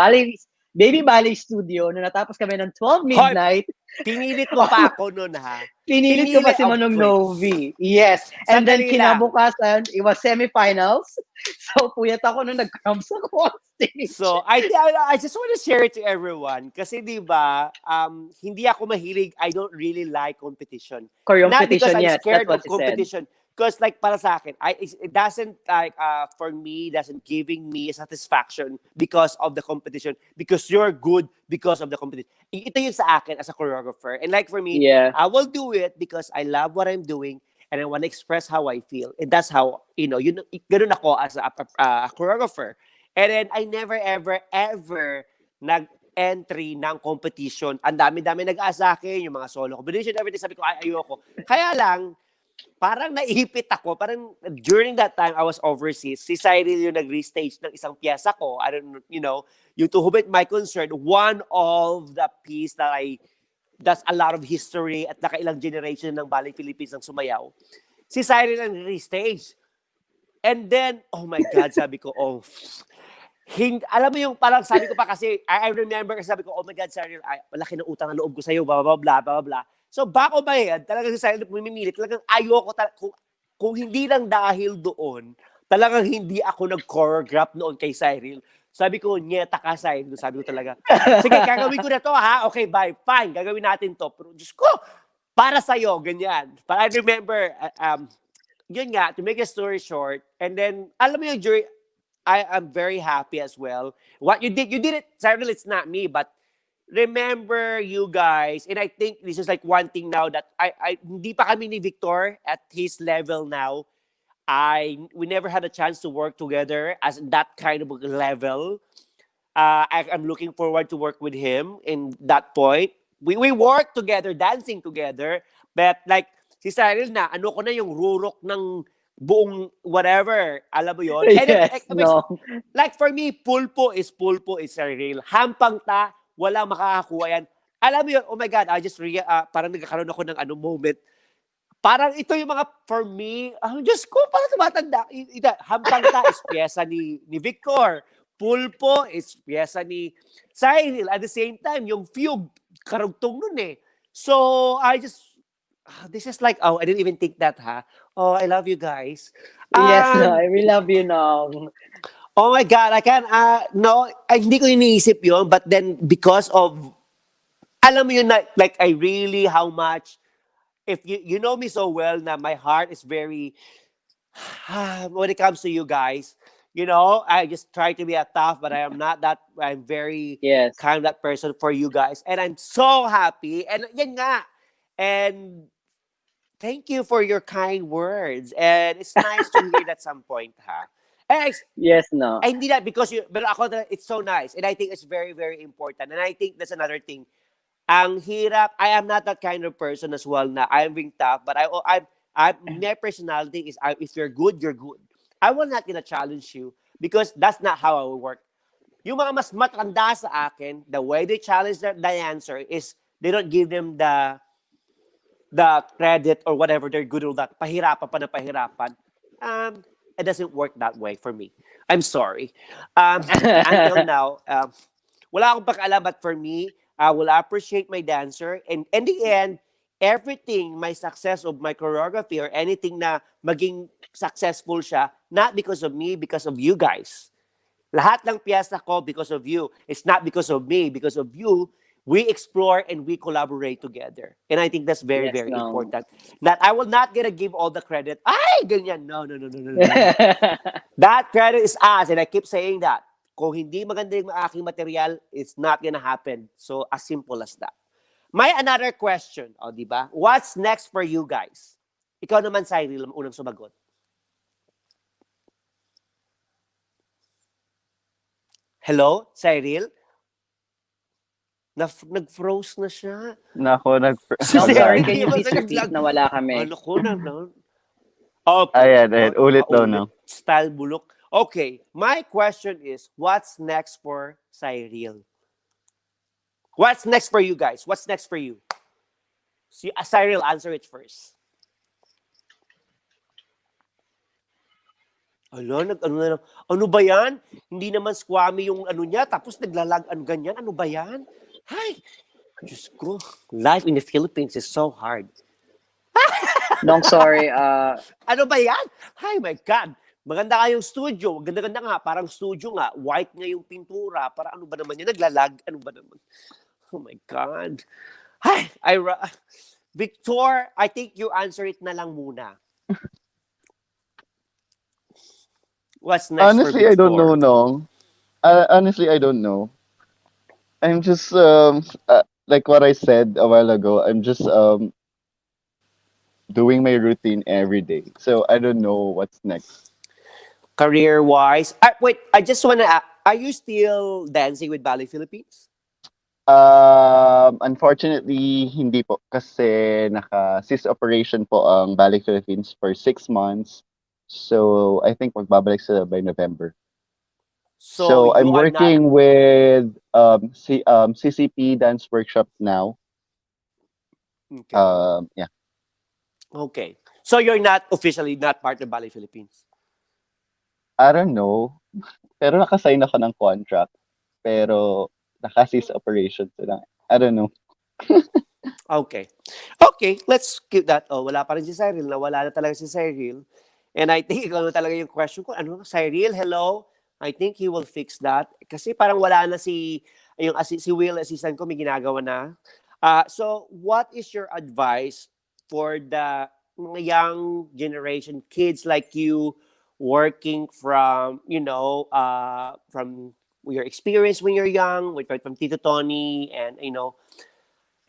Speaker 4: Baby Ballet Studio nung natapos kami ng 12
Speaker 5: Hoy,
Speaker 4: midnight.
Speaker 5: pinilit mo pa ako nun, ha?
Speaker 4: Pinilit ko pa si
Speaker 5: Oh,
Speaker 4: Manong
Speaker 5: wait.
Speaker 4: Novy. Yes. And then
Speaker 5: Sandali lang.
Speaker 4: kinabukasan, it was semifinals. So puyat ako nung nag-cramps ako on stage.
Speaker 5: So, I just want to share it to everyone. Kasi di ba, hindi ako mahilig, I don't really like competition. Not because
Speaker 4: Competition,
Speaker 5: I'm
Speaker 4: yes,
Speaker 5: scared
Speaker 4: that's what
Speaker 5: of
Speaker 4: she said.
Speaker 5: competition. Because like para sa akin, it doesn't like, for me, doesn't giving me satisfaction because of the competition. Because you're good because of the competition. Ito yun sa akin as a choreographer. And like for me,
Speaker 4: Yeah.
Speaker 5: I will do it because I love what I'm doing and I want to express how I feel. And that's how, ganun ako as a choreographer. And then, I never, ever, ever nag-entry ng competition. Ang dami-dami nag-aasa sa akin, yung mga solo competition, everything. Sabi ko, ay, ayoko. Kaya lang, parang naipit ako. Parang during that time, I was overseas. Si Cyril yung nag-restage ng isang piyesa ko. I don't know, yung To Whom It My Concern, one of the piece that that's a lot of history at nakailang generation ng Ballet Philippines ang sumayaw. Si Cyril ang restage. And then, oh my God, sabi ko, alam mo yung parang sabi ko pa kasi, I remember kasi sabi ko, oh my God, Cyril, malaki ng utang na loob ko sa'yo, blah, blah, blah, blah, blah. So, bako ba yan? Talagang si Cyril pumimili. Talagang ayoko, kung hindi lang dahil doon, talagang hindi ako nag-choreograph noon kay Cyril. Sabi ko, nyeta ka, Cyril. Sabi ko talaga, sige, gagawin ko na to, ha? Okay, bye, fine, gagawin natin to. Pero, Diyos ko, para sa'yo, ganyan. But I remember, yun nga, to make a story short, and then, alam mo yung jury, I am very happy as well. What you did it, Cyril, it's not me, but remember you guys, and I think this is like one thing now that hindi pa kami ni Victor at his level now. We never had a chance to work together as that kind of level. I'm looking forward to work with him in that point. We work together, dancing together, but like, si Cyril na, ano ko na yung rurok ng buong whatever. Alam mo yun? And
Speaker 4: Yes, no.
Speaker 5: like for me, pulpo is Cyril. Hampang ta, walang makakakuha yan. Alam mo yun, oh my God, parang nagkakaroon ako ng moment. Parang ito yung mga, for me, Diyos ko, parang tumatanda. Hampang ta is piyesa ni Victor. Pulpo is piyesa ni Cyril. At the same time, yung fugue, karugtong nun eh. So, this is like, I didn't even think that, ha? Oh, I love you guys.
Speaker 4: Yes, no, I really love you now.
Speaker 5: Oh my God, I can't, no, hindi ko iniisip yun, but then because of, alam mo yun, like, I really, how much, if you know me so well, na my heart is very, when it comes to you guys, I just try to be a tough, but I am not that, I'm very kind of that person for you guys. And I'm so happy. And yan nga. And thank you for your kind words. And it's nice to hear that some point, ha?
Speaker 4: Yes, no.
Speaker 5: Ay, hindi na, because but ako, it's so nice. And I think it's very, very important. And I think that's another thing. Ang hirap, I am not that kind of person as well na I'm being tough, but my personality is, if you're good, you're good. I will not gonna challenge you because that's not how I will work. Yung mga mas matanda sa akin, the way they challenge the answer is they don't give them the credit or whatever, they're good or that. Pahirapan pa na pahirapan. It doesn't work that way for me. I'm sorry. Until now, wala akong pakialam, but for me, I will appreciate my dancer. And in the end, everything, my success of my choreography or anything na maging successful siya, not because of me, because of you guys. Lahat ng piyesta ko because of you. It's not because of me, because of you. We explore and we collaborate together. And I think that's very, very important. That I will not gonna give all the credit. Ay, ganyan. No. That credit is us. And I keep saying that. Kung hindi maganda yung aking material, it's not gonna happen. So, as simple as that. May another question. O, di ba? What's next for you guys? Ikaw naman, Cyril, unang sumagot. Hello, Cyril? Nag-froze na siya.
Speaker 3: Nako,
Speaker 4: I'm sorry, can you please repeat? Nawala kami.
Speaker 5: Ano ko na? Okay.
Speaker 3: Ayan, ulit daw na.
Speaker 5: Style bulok. Okay, my question is, what's next for Cyril? What's next for you guys? What's next for you? Cyril, answer it first. Ala, ano ba yan? Hindi naman squammy yung ano niya, tapos naglalag, ano ganyan, ano ba yan? Hay, Diyos ko, life in the Philippines is so hard.
Speaker 4: Nong sorry,
Speaker 5: Ano ba yan? Hi, my God. Maganda nga yung studio. Ganda-ganda nga. Parang studio nga. White nga yung pintura. Para ano ba naman yan? Naglalag. Ano ba naman? Oh my God. Hi, Victor, I think you answer it na lang muna. What's next for
Speaker 3: Honestly, I don't know,
Speaker 5: Victor?
Speaker 3: no. Honestly, I don't know. I'm just like what I said a while ago. I'm just doing my routine every day. So I don't know what's next.
Speaker 5: Career-wise. Wait, I just wanna ask, are you still dancing with Ballet Philippines?
Speaker 3: Unfortunately, hindi po kasi naka-cease operation po ang Balik Philippines for 6 months. So I think magbabalik sila by November.
Speaker 5: So
Speaker 3: So I'm
Speaker 5: you are not,
Speaker 3: working with CCP dance workshop now.
Speaker 5: okay.
Speaker 3: Yeah.
Speaker 5: Okay. So you're not officially not part of Ballet Philippines?
Speaker 3: I don't know. Pero nakasign ako ng contract. Pero naka-cease operation sila. I don't know.
Speaker 5: Okay. Okay, let's keep that. Oh, wala pa rin si Cyril. Nawala na talaga si Cyril. And I think ikaw na talaga yung question ko. Ano, Cyril, hello? I think he will fix that. Kasi parang wala na si Will, assistant ko, may ginagawa na. So, what is your advice for the mga young generation, kids like you, working from, from your experience when you're young, from Tito Tony, and,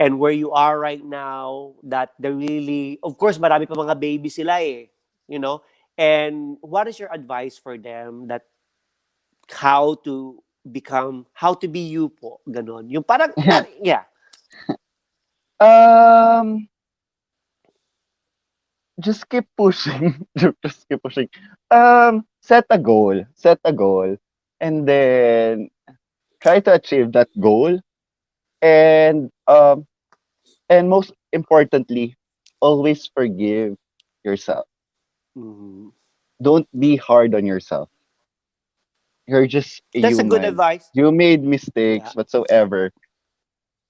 Speaker 5: and where you are right now, that they're really, of course, marami pa mga baby sila eh, you know, and what is your advice for them that how to be you po, ganon. Yung parang, yeah.
Speaker 3: Um, just keep pushing. Just keep pushing. Set a goal. Set a goal. And then try to achieve that goal. And most importantly, always forgive yourself.
Speaker 5: Mhm.
Speaker 3: Don't be hard on yourself. You're just a
Speaker 5: That's a good
Speaker 3: human.
Speaker 5: advice.
Speaker 3: You made
Speaker 5: Yeah.
Speaker 3: mistakes whatsoever.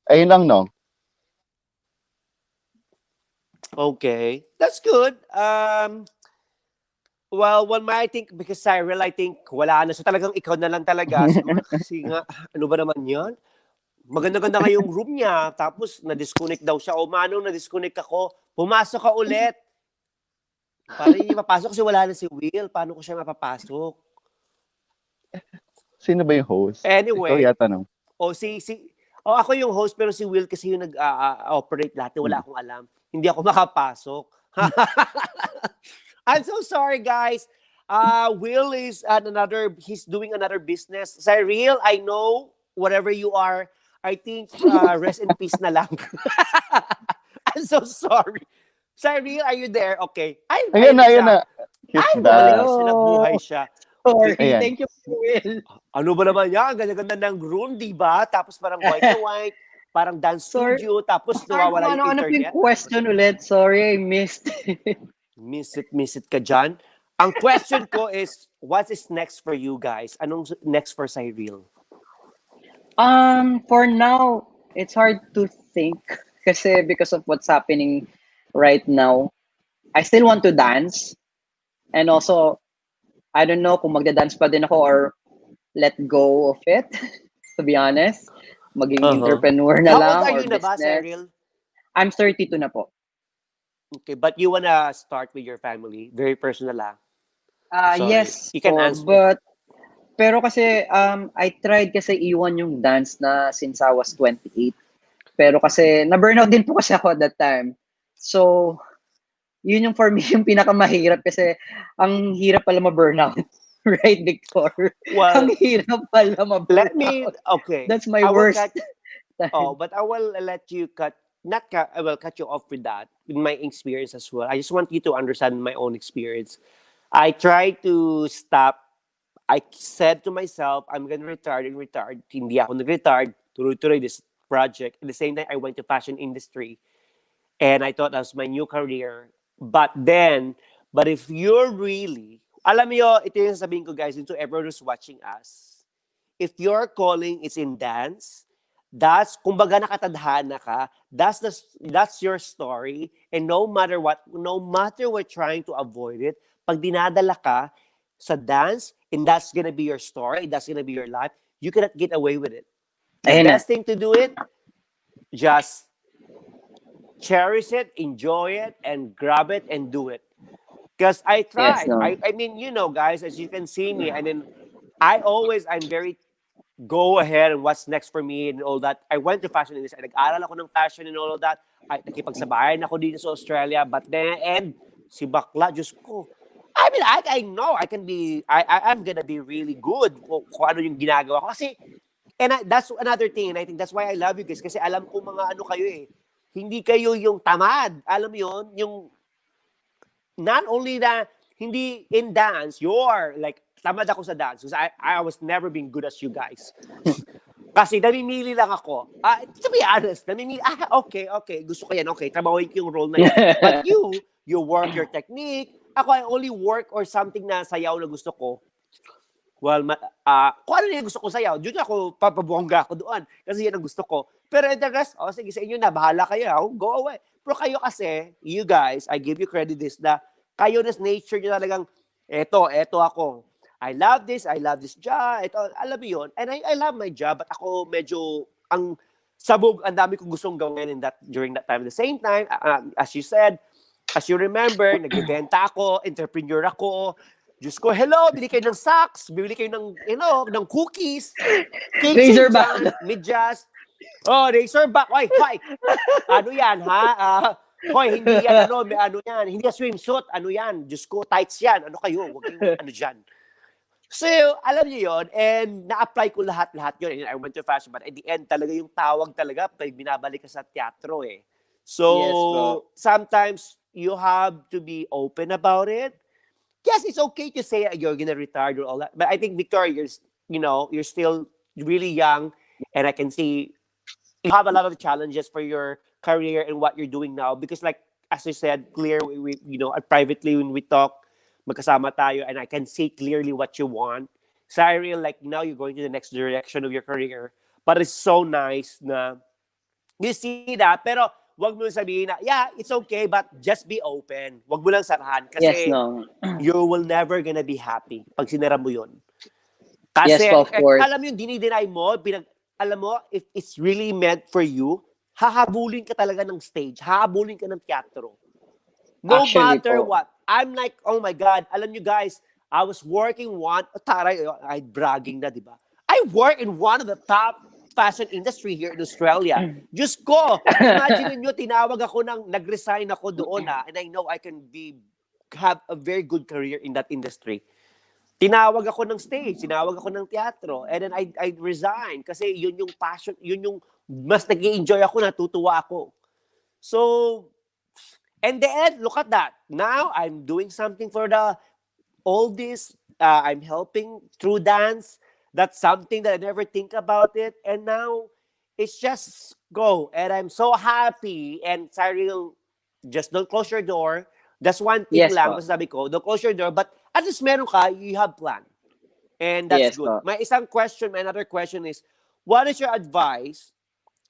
Speaker 3: Ayun lang, no?
Speaker 5: Okay. That's good. Well, I think, because Cyril, I think, wala na. So talagang ikaw na lang talaga. Siguro kasi nga, ano ba naman yan? Maganda-ganda nga yung room niya. Tapos, na-disconnect daw siya. O, Manong, na-disconnect ako. Pumasok ka ulit. Para hindi mapasok kasi wala na si Will. Paano ko siya mapapasok?
Speaker 3: Sino ba yung host? Ikaw
Speaker 5: Anyway,
Speaker 3: yata, no?
Speaker 5: ako yung host, pero si Will kasi yung nag-operate lahat. Wala akong alam. Hindi ako makapasok. I'm so sorry, guys. Will is he's doing another business. Cyril, I know whatever you are, I think rest in peace na lang. I'm so sorry. Cyril, are you there? Okay.
Speaker 3: Ayun na, ayun na. He's
Speaker 5: Ay, bumalik
Speaker 3: back.
Speaker 5: na siya, nabuhay siya.
Speaker 4: sorry.
Speaker 3: Ayan.
Speaker 4: Thank you, Will.
Speaker 5: Ano ba naman yan? Ganda-ganda ng room, di ba? Tapos parang white na white, parang dance
Speaker 4: Sorry.
Speaker 5: studio, tapos
Speaker 4: Sorry,
Speaker 5: nawawala yung
Speaker 4: ano po yung
Speaker 5: internet.
Speaker 4: question ulit? Sorry, I missed.
Speaker 5: Miss it ka dyan. Ang question ko is, what is next for you guys? Anong next for Cyril?
Speaker 4: For now, it's hard to think kasi because of what's happening right now. I still want to dance, and also I don't know kung magda-dance pa din ako or let go of it. To be honest, maging entrepreneur na
Speaker 5: How
Speaker 4: lang
Speaker 5: old are
Speaker 4: or
Speaker 5: you na ba,
Speaker 4: business.
Speaker 5: Cyril?
Speaker 4: I'm 32 na po.
Speaker 5: Okay, but you wanna start with your family. Very personal Sorry.
Speaker 4: Yes,
Speaker 5: You can
Speaker 4: po,
Speaker 5: answer.
Speaker 4: pero kasi I tried kasi iwan yung dance na since I was 28. Pero kasi na-burnout din po kasi ako at that time. So, yun yung for me yung pinakamahirap kasi ang hirap pala ma-burnout. Right, Victor?
Speaker 5: Well,
Speaker 4: Ang hirap pala
Speaker 5: let me,
Speaker 4: ma-burnout.
Speaker 5: okay.
Speaker 4: That's my
Speaker 5: I will
Speaker 4: worst
Speaker 5: cut,
Speaker 4: time.
Speaker 5: but I will let you I will cut you off with that, with my experience as well. I just want you to understand my own experience. I tried to stop. I said to myself, I'm gonna retard and retard. Hindi ako nag-retard. Tuloy-tuloy this project. At the same time, I went to fashion industry. And I thought that was my new career. But if you're really Alam niyo, ito yung sabihin ko guys, to everyone who's watching us. If your calling is in dance, that's, kumbaga nakatadhana ka, that's your story, and no matter what we're trying to avoid it, pag dinadala ka sa dance, and that's gonna be your story, that's gonna be your life, you cannot get away with it. The
Speaker 4: Ayun na.
Speaker 5: best thing to do it, just cherish it, enjoy it, and grab it and do it. Because I
Speaker 4: Yes,
Speaker 5: tried.
Speaker 4: no.
Speaker 5: I mean, you know, guys, as you can see me, and then I'm very go ahead and what's next for me and all that. I went to fashion industry. Nag-aral ako ng fashion and all of that. Nakipagsabayan ako dito sa Australia. But then, and si bakla, Diyos ko. I mean, I know I can be, I'm gonna be really good kung ano yung ginagawa ko. Kasi, that's another thing. And I think that's why I love you guys. Kasi alam ko mga ano kayo eh. Hindi kayo yung tamad. Alam mo yun? Yung, not only that, hindi in dance, you're like, tamad ako sa dance because I was never being good as you guys. Kasi namimili lang ako. To be honest, namimili, okay, gusto ko yan, okay, trabahoin ko yung role na yan. But you work your technique. Ako, I only work or something na sayaw na gusto ko. Well, kung ano yung gusto ko sayaw, doon ako, papabongga ako doon. Kasi yan ang gusto ko. Pero in the rest, sige, sa inyo na, bahala kayo, go away. Pero kayo kasi, you guys, I give you credit this, na kayo na nature nyo talagang, eto ako. I love this job. Ito, alam mo yun. And I love my job, but ako medyo, ang sabog, ang dami kong gustong gawin during that time. At the same time, as you said, as you remember, nagbibenta ako, entrepreneur ako. Diyos ko, hello, bili kayo ng socks, bili kayo ng, ng cookies, cake
Speaker 4: Razorback.
Speaker 5: medyas. Oh, razorback. Hoy. Ano yan, ha? Hoy, hindi yan, ano yan. Hindi yan swimsuit. Ano yan? Diyos ko, tights yan. Ano kayo? Huwag kayong ano dyan. So, alam niyo yon, and na-apply ko lahat yun. And I went to fashion, but at the end talaga yung tawag talaga, binabalik ka sa teatro eh. So,
Speaker 4: Yes, bro.
Speaker 5: sometimes you have to be open about it. Yes, it's okay to say you're gonna retire or all that, but I think, Victoria, you're still really young, and I can see you have a lot of challenges for your career and what you're doing now. Because like, as I said, clear, we privately when we talk, magkasama tayo, and I can see clearly what you want. Cyril, like now you're going to the next direction of your career. But it's so nice na you see that. Pero wag mo sabihin na, yeah, it's okay, but just be open. Wag mo lang sarahan.
Speaker 4: Yes,
Speaker 5: Kasi
Speaker 4: no.
Speaker 5: you will never gonna be happy pag sinara mo yun. Kasi,
Speaker 4: Yes, of course.
Speaker 5: alam mo yung dinideny mo, alam mo, if it's really meant for you, hahabulin ka talaga ng stage, hahabulin ka ng teatro. No
Speaker 4: Actually
Speaker 5: matter
Speaker 4: po.
Speaker 5: what. I'm like, oh my God, alam nyo guys, I was working I bragging na, di ba? I work in one of the top fashion industry here in Australia. Diyos ko, imagine nyo, nag-resign ako doon and I know I can have a very good career in that industry. Tinawag ako ng stage, tinawag ako ng teatro, and then I resigned kasi yun yung passion, yun yung mas nag-i-enjoy ako, natutuwa ako. So, and then, look at that. Now, I'm doing something for all this. I'm helping through dance. That's something that I never think about it. And now, it's just go. And I'm so happy. And Cyril, just don't close your door. That's one thing
Speaker 4: Yes,
Speaker 5: lang.
Speaker 4: po.
Speaker 5: Sabi ko, don't close your door. But at least meron ka, you have plan. And that's
Speaker 4: Yes,
Speaker 5: good.
Speaker 4: po.
Speaker 5: My another question is, what is your advice?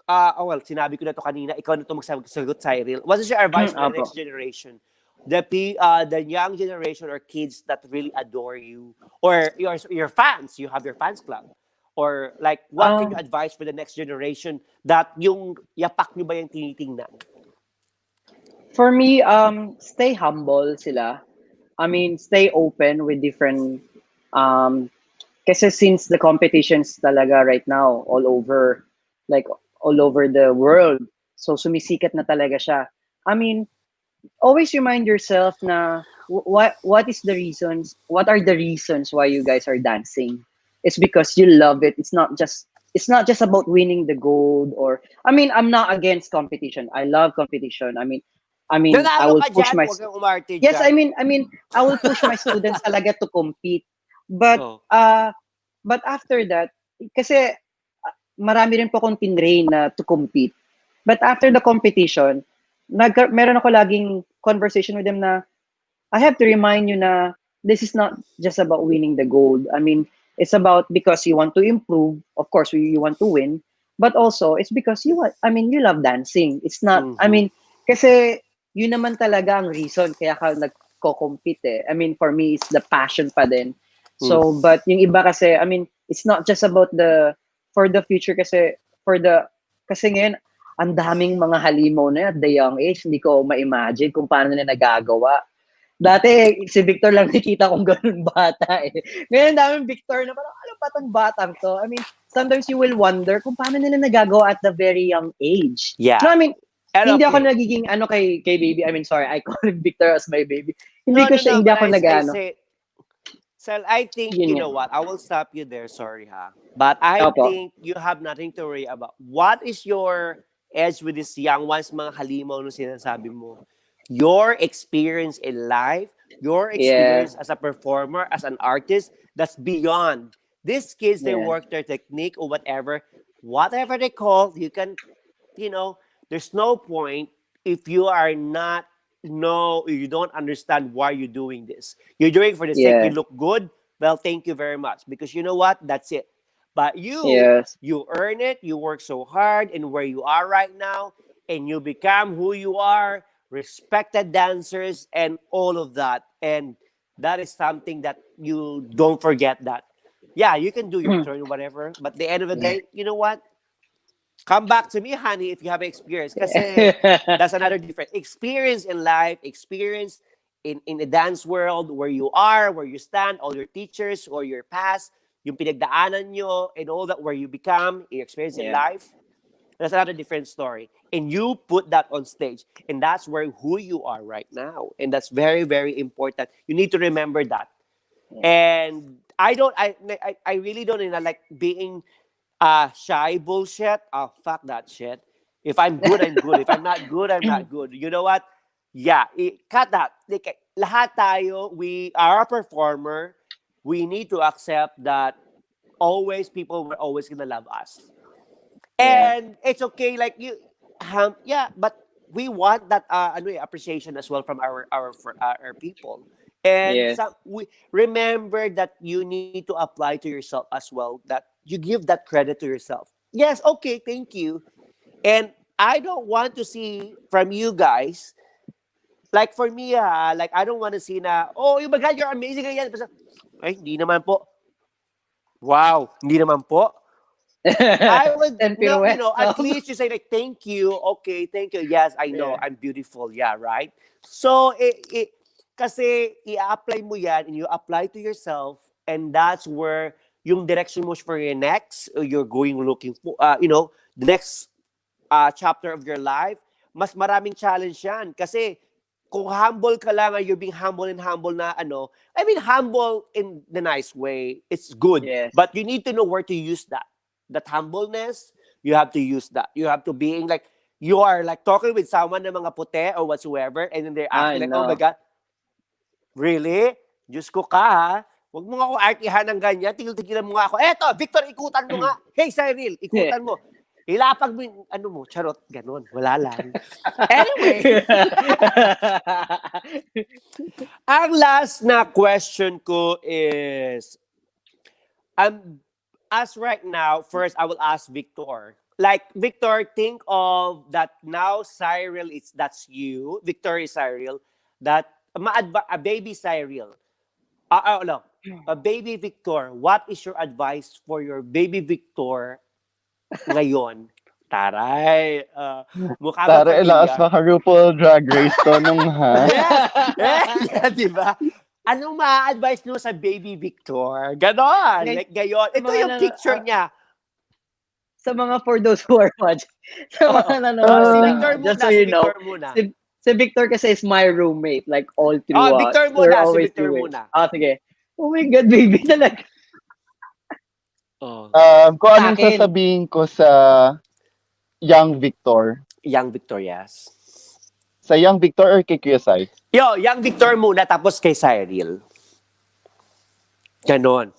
Speaker 5: Well, sinabi ko na to kanina. Ikaw na to magsagot, Cyril. What is your advice for the
Speaker 4: Apo.
Speaker 5: next generation? The young generation or kids that really adore you, or your fans. You have your fans club, or like what can you advise for the next generation that yung yapak nyo ba yung tinitingnan?
Speaker 4: For me, stay humble sila. I mean, stay open with different kasi since the competitions talaga right now all over the world. So sumisikat na talaga siya. I mean, always remind yourself na what are the reasons why you guys are dancing. It's because you love it. It's not just about winning the gold, or I mean, I'm not against competition. I love competition. I mean I
Speaker 5: Nanalo
Speaker 4: will
Speaker 5: ka
Speaker 4: push
Speaker 5: dyan,
Speaker 4: my
Speaker 5: huwag kang umarte
Speaker 4: Yes,
Speaker 5: dyan.
Speaker 4: I mean I will push my students talaga to compete. But
Speaker 5: Oh.
Speaker 4: but after that, kasi marami rin po akong tinrain na to compete. But after the competition, meron ako laging conversation with them na I have to remind you na this is not just about winning the gold. I mean, it's about because you want to improve. Of course, you want to win, but also it's because you want. I mean, you love dancing. It's not. I
Speaker 5: Mhm.
Speaker 4: mean, kasi yun naman talaga ang reason kaya ka nagko-compete eh. I mean, for me, it's the passion pa din.
Speaker 5: Mm.
Speaker 4: So, but yung iba kasi, I mean, it's not just about for the future kasi, kasi ngayon, ang daming mga halimaw na at the young age, hindi ko ma-imagine kung paano nila nagagawa. Dati, si Victor lang nakita kong ganun bata eh. Ngayon, daming Victor na parang, ano ba tong batang to? I mean, sometimes you will wonder kung paano nila nagagawa at the very young age.
Speaker 5: Yeah.
Speaker 4: No, I mean,
Speaker 5: And
Speaker 4: hindi ako
Speaker 5: okay.
Speaker 4: nagiging ano kay baby. I mean, sorry, I call Victor as my baby.
Speaker 5: No, no, no.
Speaker 4: Hindi
Speaker 5: But
Speaker 4: ako
Speaker 5: I
Speaker 4: nag-ano.
Speaker 5: say, Sel, I think,
Speaker 4: Yun
Speaker 5: you
Speaker 4: nga.
Speaker 5: know what? I will stop you there. Sorry, ha. But I
Speaker 4: Opo.
Speaker 5: think you have nothing to worry about. What is your edge with these young ones, mga halimaw na sinasabi mo? Your experience in life, your
Speaker 4: Yeah.
Speaker 5: experience as a performer, as an artist, that's beyond. These kids, they
Speaker 4: Yeah.
Speaker 5: work their technique or whatever they call, you can, there's no point if you are not no you don't understand why you're doing this. You're doing it for the sake you
Speaker 4: Yeah.
Speaker 5: look good. Well, thank you very much, because you know what, that's it. But
Speaker 4: Yes.
Speaker 5: you earn it, you work so hard, and where you are right now, and you become who you are, respected dancers and all of that. And that is something that you don't forget. That yeah, you can do your turn, whatever, but at the end of the day, you know what, come back to me, honey, if you have experience. Kasi that's another different experience in life, experience in the dance world, where you are, where you stand, all your teachers or your past, yung pinagdaanan nyo, and all that, where you become, your experience in
Speaker 4: Yeah.
Speaker 5: life. That's another different story. And you put that on stage. And that's where who you are right now. And that's very, very important. You need to remember that.
Speaker 4: Yeah.
Speaker 5: And I really don't like being shy bullshit. Oh, fuck that shit. If I'm good, I'm good. If I'm not good, I'm not good. You know what? Yeah, cut that. Like, lahat tayo, we are a performer. We need to accept that always people were always gonna love us.
Speaker 4: Yeah.
Speaker 5: And it's okay, like you, yeah, but we want that appreciation as well from our people. And
Speaker 4: Yes.
Speaker 5: some we remember that you need to apply to yourself as well, that you give that credit to yourself. Yes, okay, thank you. And I don't want to see from you guys, like for me, like I don't want to see na, oh, my God, you're amazing again. Ay, hindi naman po. Wow, hindi naman po. I would
Speaker 4: Ten
Speaker 5: no,
Speaker 4: pirouette.
Speaker 5: at least you say like, thank you, okay, thank you. Yes, I know,
Speaker 4: Yeah.
Speaker 5: I'm beautiful. Yeah, right. So kasi i-apply mo yan, and you apply to yourself, and that's where yung direction mo for your next, you're going looking for, the next chapter of your life. Mas maraming challenge yan. Kasi kung humble ka lang, you're being humble and humble na I mean, humble in the nice way, it's good.
Speaker 4: Yes.
Speaker 5: But you need to know where to use that. That humbleness, you have to use that. You have to being like, you are like talking with someone na mga puti or whatsoever, and then they're
Speaker 4: I
Speaker 5: acting like, oh my
Speaker 4: know.
Speaker 5: God, really? Diyos ko ka, ha? Huwag mo nga ako artihan ng ganyan. Tigil-tigilan mo nga ako. Eto, Victor, ikutan mo nga. Hey, Cyril, ikutan mo. Ilapag mo yung, charot, ganun. Wala lang. Anyway, ang last na question ko is, as right now, first I will ask Victor. Like, Victor, think of that now Cyril, that's you. Victor is Cyril. That, a baby Cyril. No. A baby Victor, what is your advice for your baby Victor ngayon? Taray. Mukha ba
Speaker 3: Tara, ilakas
Speaker 5: familiar?
Speaker 3: baka RuPaul Drag Race to nung ha.
Speaker 5: Yes! Yeah, di ba? Anong ma-advise nyo sa baby Victor? Ganon. Like gayon.
Speaker 4: Sa
Speaker 5: Ito
Speaker 4: mga
Speaker 5: yung picture niya.
Speaker 4: sa mga for those who are watching. Sa mga nanonood
Speaker 5: Si
Speaker 4: lang.
Speaker 5: Victor
Speaker 4: Just
Speaker 5: muna.
Speaker 4: so
Speaker 5: Si
Speaker 4: you know.
Speaker 5: Victor muna.
Speaker 4: Si Victor kasi is my roommate. Like all through.
Speaker 5: Victor
Speaker 4: We're
Speaker 5: muna. Si
Speaker 4: always
Speaker 5: Victor
Speaker 4: doing.
Speaker 5: muna.
Speaker 4: Sige. Oh my God, baby talaga.
Speaker 5: Oh.
Speaker 3: Kung
Speaker 4: Sa
Speaker 3: anong
Speaker 4: akin.
Speaker 3: sasabihin ko sa young Victor.
Speaker 5: Young Victor, yes.
Speaker 3: Sa young Victor or kay Kuya Sai?
Speaker 5: Young Victor muna, tapos kay Cyril. Ganon.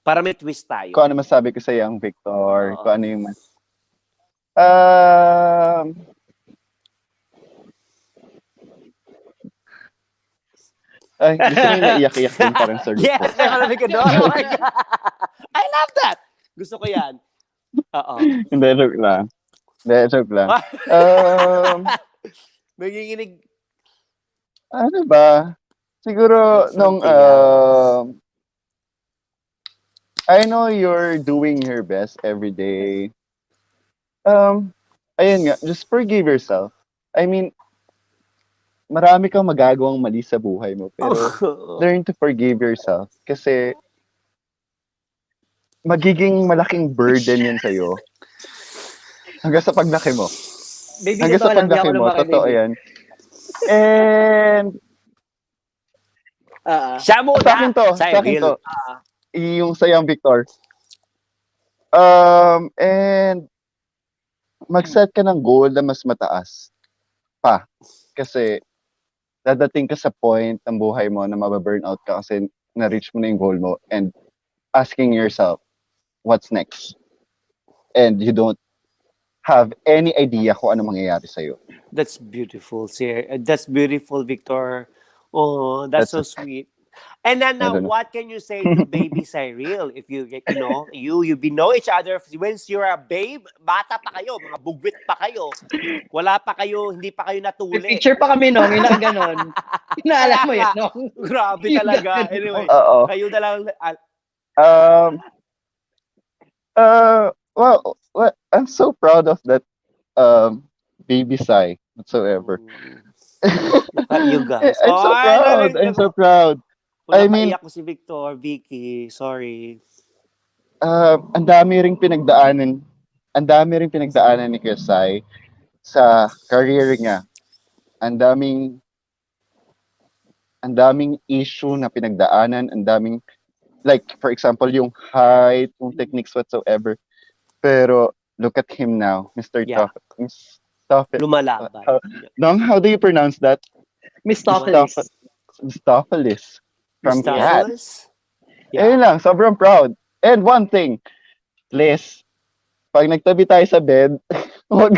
Speaker 5: Para may twist tayo.
Speaker 3: Kung ano masabi ko sa young Victor.
Speaker 5: Oo.
Speaker 3: Kung ano yung Ay, gusto mo yung naiyak-iyak din parang sa
Speaker 5: Yes,
Speaker 3: RuPaul.
Speaker 5: may malamig ka doon. Oh my God. I love that. Gusto ko yan. Oo.
Speaker 3: Hindi, joke lang. Hindi, joke lang.
Speaker 5: Nanginginig.
Speaker 3: Ano ba? Siguro, nung,
Speaker 5: Something else.
Speaker 3: I know you're doing your best every day. Ayun nga, just forgive yourself. I mean, marami kang magagawang mali sa buhay mo, pero learn to forgive yourself. Kasi, magiging malaking burden yan sa'yo. Hanggang sa paglaki mo.
Speaker 4: Baby,
Speaker 3: Hanggang sa
Speaker 4: totoo lang, di ako
Speaker 3: paglaki mo,
Speaker 4: lumaki,
Speaker 3: totoo
Speaker 4: baby.
Speaker 3: yan. And,
Speaker 5: Siya muna.
Speaker 3: sa akin to. Yung sayang Victor. And, mag-set ka ng goal na mas mataas pa. Kasi, dadating ka sa point ng buhay mo na mababurnout ka kasi na-reach mo na yung goal mo and asking yourself, what's next? And you don't have any idea kung ano mangyayari sa'yo.
Speaker 5: That's beautiful, sir. That's beautiful, Victor. Oh, that's so sweet. And then
Speaker 3: I don't know.
Speaker 5: what can you say to baby Cyril? If you know, you know each other once you're a babe, bata pa kayo, mga bugwit pa kayo. Wala pa kayo, hindi pa kayo
Speaker 4: May
Speaker 5: natuli.
Speaker 4: picture pa kami, no? May nakaganon. Inaalam mo yun, no?
Speaker 5: Grabe
Speaker 4: Yung
Speaker 5: talaga.
Speaker 4: ganun.
Speaker 5: Anyway,
Speaker 3: Oo.
Speaker 5: kayo na lang.
Speaker 3: Well, I'm so proud of that baby sigh whatsoever.
Speaker 5: You guys.
Speaker 3: I'm so proud. I mean,
Speaker 5: Napaiyak ko si Victor, Vicky. Sorry.
Speaker 3: ang dami ring pinagdaanan ni Kesai sa career niya. Ang daming issue na pinagdaanan, ang daming, like, for example, yung height, yung techniques whatsoever. Pero, look at him now, Mr.
Speaker 5: Yeah.
Speaker 3: Toffel.
Speaker 5: Lumalaban.
Speaker 3: Dong, how do you pronounce that?
Speaker 4: Mistopheles.
Speaker 3: Mistopheles. From Cat.
Speaker 5: Mistopheles?
Speaker 3: Ayun lang, sobrang proud. And one thing, please, pag nagtabi tayo sa bed, wag,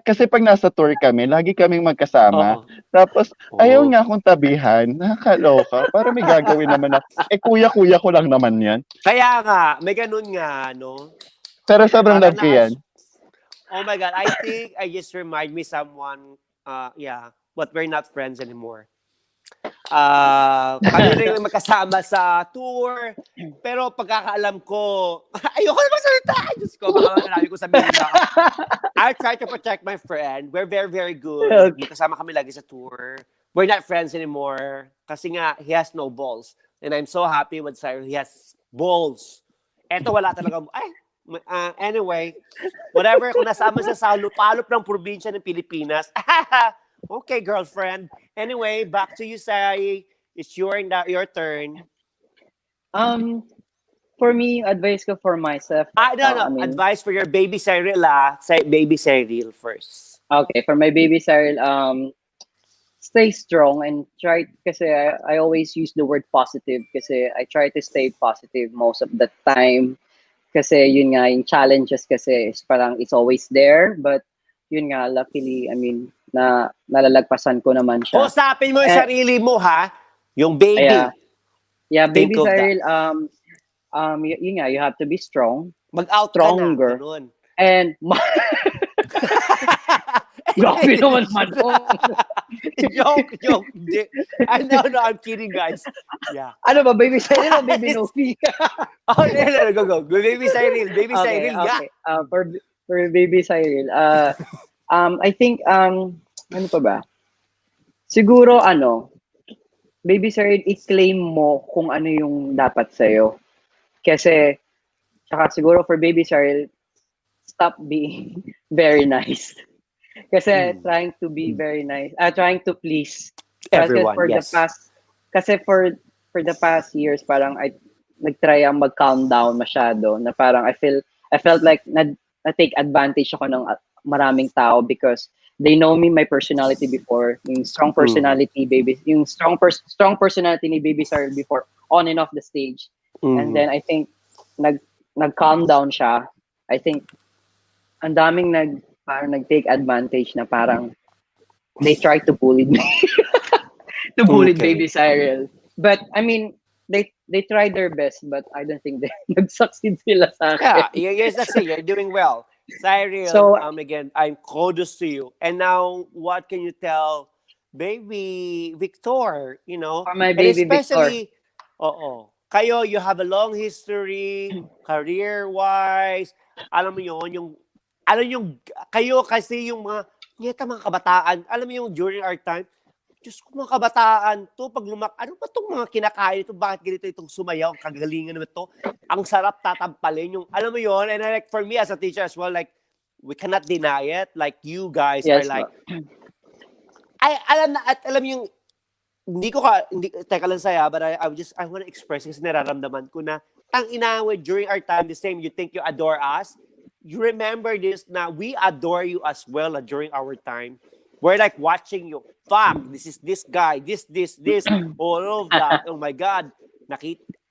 Speaker 3: kasi pag nasa tour kami, lagi kaming magkasama.
Speaker 5: Oo.
Speaker 3: Tapos, ayaw niya akong tabihan. Nakakaloka. Para may gagawin naman ako. Kuya-kuya ko lang naman yan.
Speaker 5: Kaya nga, may ganun nga, no?
Speaker 3: Pero sobrang
Speaker 5: Parang
Speaker 3: love ko yan.
Speaker 5: Oh my God, I think I just remind me someone, but we're not friends anymore. Kami rin yung magkasama sa tour, pero pagkakaalam ko, ayoko na magsalita! Diyos ko, baka marami ko sabihin na. I try to protect my friend. We're very, very good. Magkasama kami lagi sa tour. We're not friends anymore. Kasi nga, he has no balls. And I'm so happy with Cyril. He has balls. Eto, wala talaga. Anyway, whatever, kung nasama siya sa lupalop ng probinsya ng Pilipinas, okay, girlfriend. Anyway, back to you, Sai. It's your turn.
Speaker 4: For me, advice ko for myself.
Speaker 5: No. Advice for your baby Cyril, Baby Cyril first.
Speaker 4: Okay, for my baby Cyril, stay strong and try, kasi I always use the word positive kasi I try to stay positive most of the time. Kasi yun nga, yung challenges kasi is parang it's always there, but yun nga, luckily, I mean, nalalagpasan ko naman siya.
Speaker 5: Usapin mo yung sarili mo, ha? Yung baby.
Speaker 4: Yeah, baby
Speaker 5: Think of
Speaker 4: Cyril, yun nga, you have to be strong.
Speaker 5: Mag-out
Speaker 4: stronger.
Speaker 5: ka na.
Speaker 4: And, grabe naman man.
Speaker 5: Joke. No, I'm kidding, guys. Yeah.
Speaker 4: Ano ba, baby Cyril o baby Novy?
Speaker 5: Go. Baby Cyril. Cyril,
Speaker 4: okay. For baby Cyril, I think, ano pa ba? Siguro, baby Cyril, i-claim mo kung ano yung dapat sa'yo. Kasi, saka siguro for baby Cyril, stop being very nice. Kasi trying to be very nice, trying to please.
Speaker 5: Everyone,
Speaker 4: Kasi for the past years, parang I nag-try ang mag-calm down masyado, na parang I felt like na-take advantage ako ng maraming tao because they know me, my personality before, yung strong personality, yung strong personality ni Baby Cyril before, on and off the stage. And then I think nag-calm down siya. I think ang daming parang nag-take advantage na parang they try to bully me. to bully
Speaker 5: Okay.
Speaker 4: baby Cyril. But I mean, they tried their best, but I don't think they nag-succeed sila sa
Speaker 5: Yeah,
Speaker 4: akin.
Speaker 5: you're succeeding. You're doing well. Cyril,
Speaker 4: So
Speaker 5: again, I'm kudos to you. And now, what can you tell baby Victor,
Speaker 4: for my
Speaker 5: and
Speaker 4: baby Victor,
Speaker 5: especially, kayo, you have a long history, career-wise, alam mo yung, kayo kasi yung mga kabataan, alam mo yung during our time, Diyos ko, mga kabataan to, pag ano ba itong mga kinakain ito? Bakit ganito itong sumayaw? Ang kagalingan naman ito. Ang sarap tatampalin. Yung, alam mo yon. And like, for me as a teacher as well, like, we cannot deny it. Like, you guys are
Speaker 4: yes,
Speaker 5: like,
Speaker 4: ma.
Speaker 5: alam yung, teka lang saya, but I want to express kasi nararamdaman ko na, ang inaaway during our time, the same, you think you adore us, you remember this na we adore you as well during our time. We're like watching you. Fuck, this is this guy, this, all of that. Oh my God.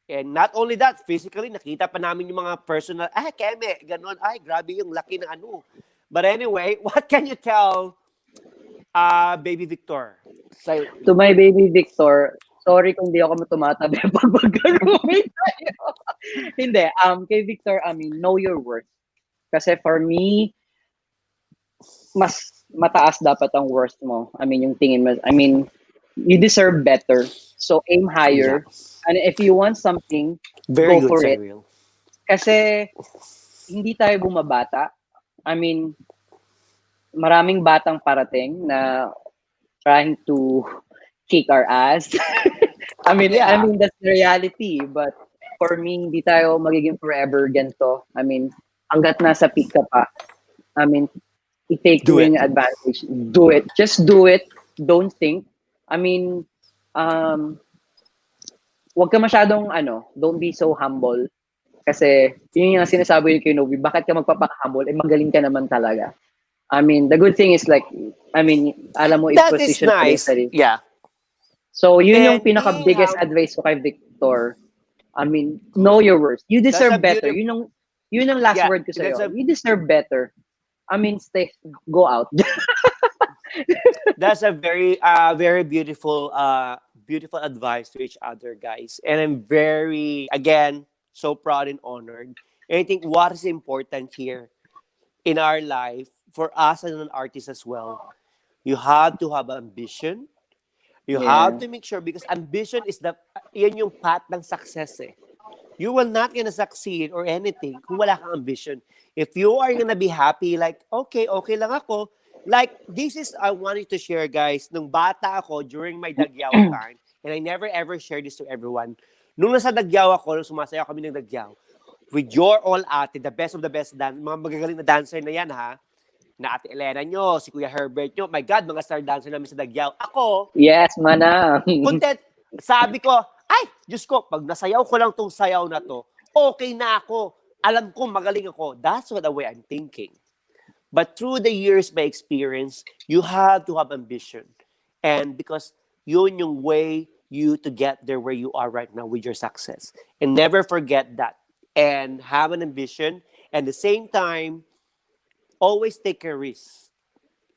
Speaker 5: And not only that, physically, nakita pa namin yung mga personal, keme, ganon, grabe yung laki na ano. But anyway, what can you tell baby Victor?
Speaker 4: To my baby Victor, sorry kung di ako tumatabi pag mag-roommate tayo. Hindi, kay Victor, I mean, know your worth. Kasi for me, mas mataas dapat ang worth mo. I mean, yung tingin mo, I mean, you deserve better. So aim higher.
Speaker 5: Yeah.
Speaker 4: And if you want something,
Speaker 5: Very
Speaker 4: go
Speaker 5: good,
Speaker 4: for it.
Speaker 5: Cyril.
Speaker 4: Kasi hindi tayo bumabata. I mean, maraming batang parating na trying to kick our ass. I mean, that's the reality. But for me, hindi tayo magiging forever ganito. I mean, hanggat nasa peak ka pa. I mean, i-take mo yung advantage. Do it. Just do it. Don't think. I mean, wag ka masyadong, don't be so humble. Kasi, yun yung sinasabi ko kay Novy, bakit ka magpapaka-humble? Magaling ka naman talaga. I mean, the good thing is like, I mean, alam mo,
Speaker 5: That is
Speaker 4: i-position
Speaker 5: nice. Yeah.
Speaker 4: So, yun yung
Speaker 5: And
Speaker 4: pinaka-biggest advice ko kay Victor. I mean, know your worth. You deserve better. Yun ang last word ko sa'yo. You deserve better. I mean, go out.
Speaker 5: That's a very, very beautiful, beautiful advice to each other, guys. And I'm very, again, so proud and honored. And I think what is important here in our life, for us as an artist as well, you have to have ambition. You have to make sure, because ambition is yan yung path ng success eh. You will not gonna succeed or anything kung wala kang ambition. If you are gonna be happy, like, okay lang ako. Like, this is, I wanted to share, guys, nung bata ako during my Dagyaw time, and I never ever share this to everyone. Nung nasa Dagyaw ako, nung sumasayaw kami ng Dagyaw, with your all ate, the best of the best mga magagaling na dancer na yan, ha? Na Ate Elena nyo, si Kuya Herbert nyo, my God, mga star dancer namin sa Dagyaw. Ako,
Speaker 4: yes, manang.
Speaker 5: content, sabi ko, Diyos ko, pag nasayaw ko lang tong sayaw na to, okay na ako. Alam ko, magaling ako. That's what the way I'm thinking. But through the years, by experience, you have to have ambition. And because yun yung way you to get there where you are right now with your success. And never forget that. And have an ambition. And at the same time, always take a risk.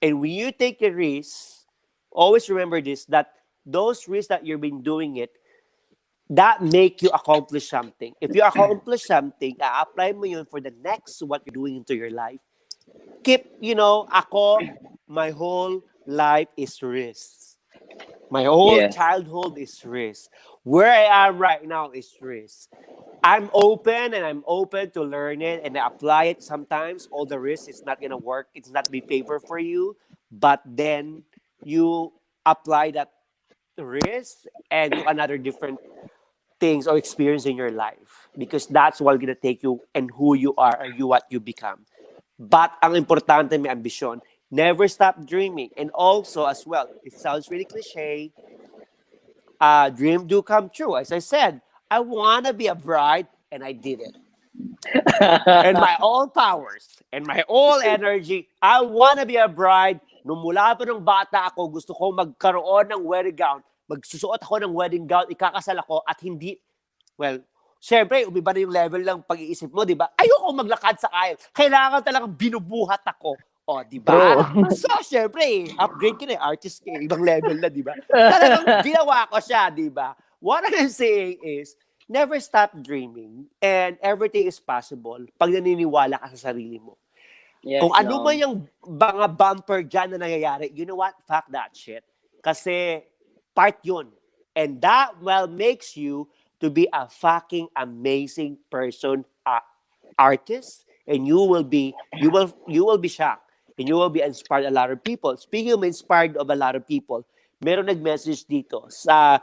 Speaker 5: And when you take a risk, always remember this, that those risks that you've been doing it, that make you accomplish something. If you accomplish something, apply mo yun for the next what you're doing into your life. Keep, ako, my whole life is risk. My whole childhood is risk. Where I am right now is risk. I'm open to learn it and I apply it sometimes. All the risk is not going to work. It's not be favor for you. But then you apply that risk and to another different things or experience in your life, because that's what's gonna take you and who you are and what you become. But ang importante, may ambition. Never stop dreaming. And also as well, it sounds really cliche, dream do come true. As I said, I want to be a bride and I did it. And my all powers and my all energy, I want to be a bride. Nung mula pa nung bata ako, gusto ko magkaroon ng wedding gown. Magsusuot ako ng wedding gown, ikakasal ako at hindi, syempre, umiba na yung level ng pag-iisip mo, di ba? Ayoko maglakad sa aisle. Kailangan talagang binubuhat ako. O, di ba?
Speaker 3: True.
Speaker 5: So, syempre, upgrade ka na, artist ka, ibang level na, di ba? Talagang ginawa ko siya, di ba? What I'm saying is, never stop dreaming and everything is possible pag naniniwala ka sa sarili mo.
Speaker 4: Yes,
Speaker 5: Kung ano man
Speaker 4: no.
Speaker 5: yung mga bumper dyan na nangyayari, you know what? Fuck that shit. Kasi part yun. And that will makes you to be a fucking amazing person, artist, and you will be shocked and you will be inspired a lot of people. Speaking of inspired of a lot of people, meron nag-message dito sa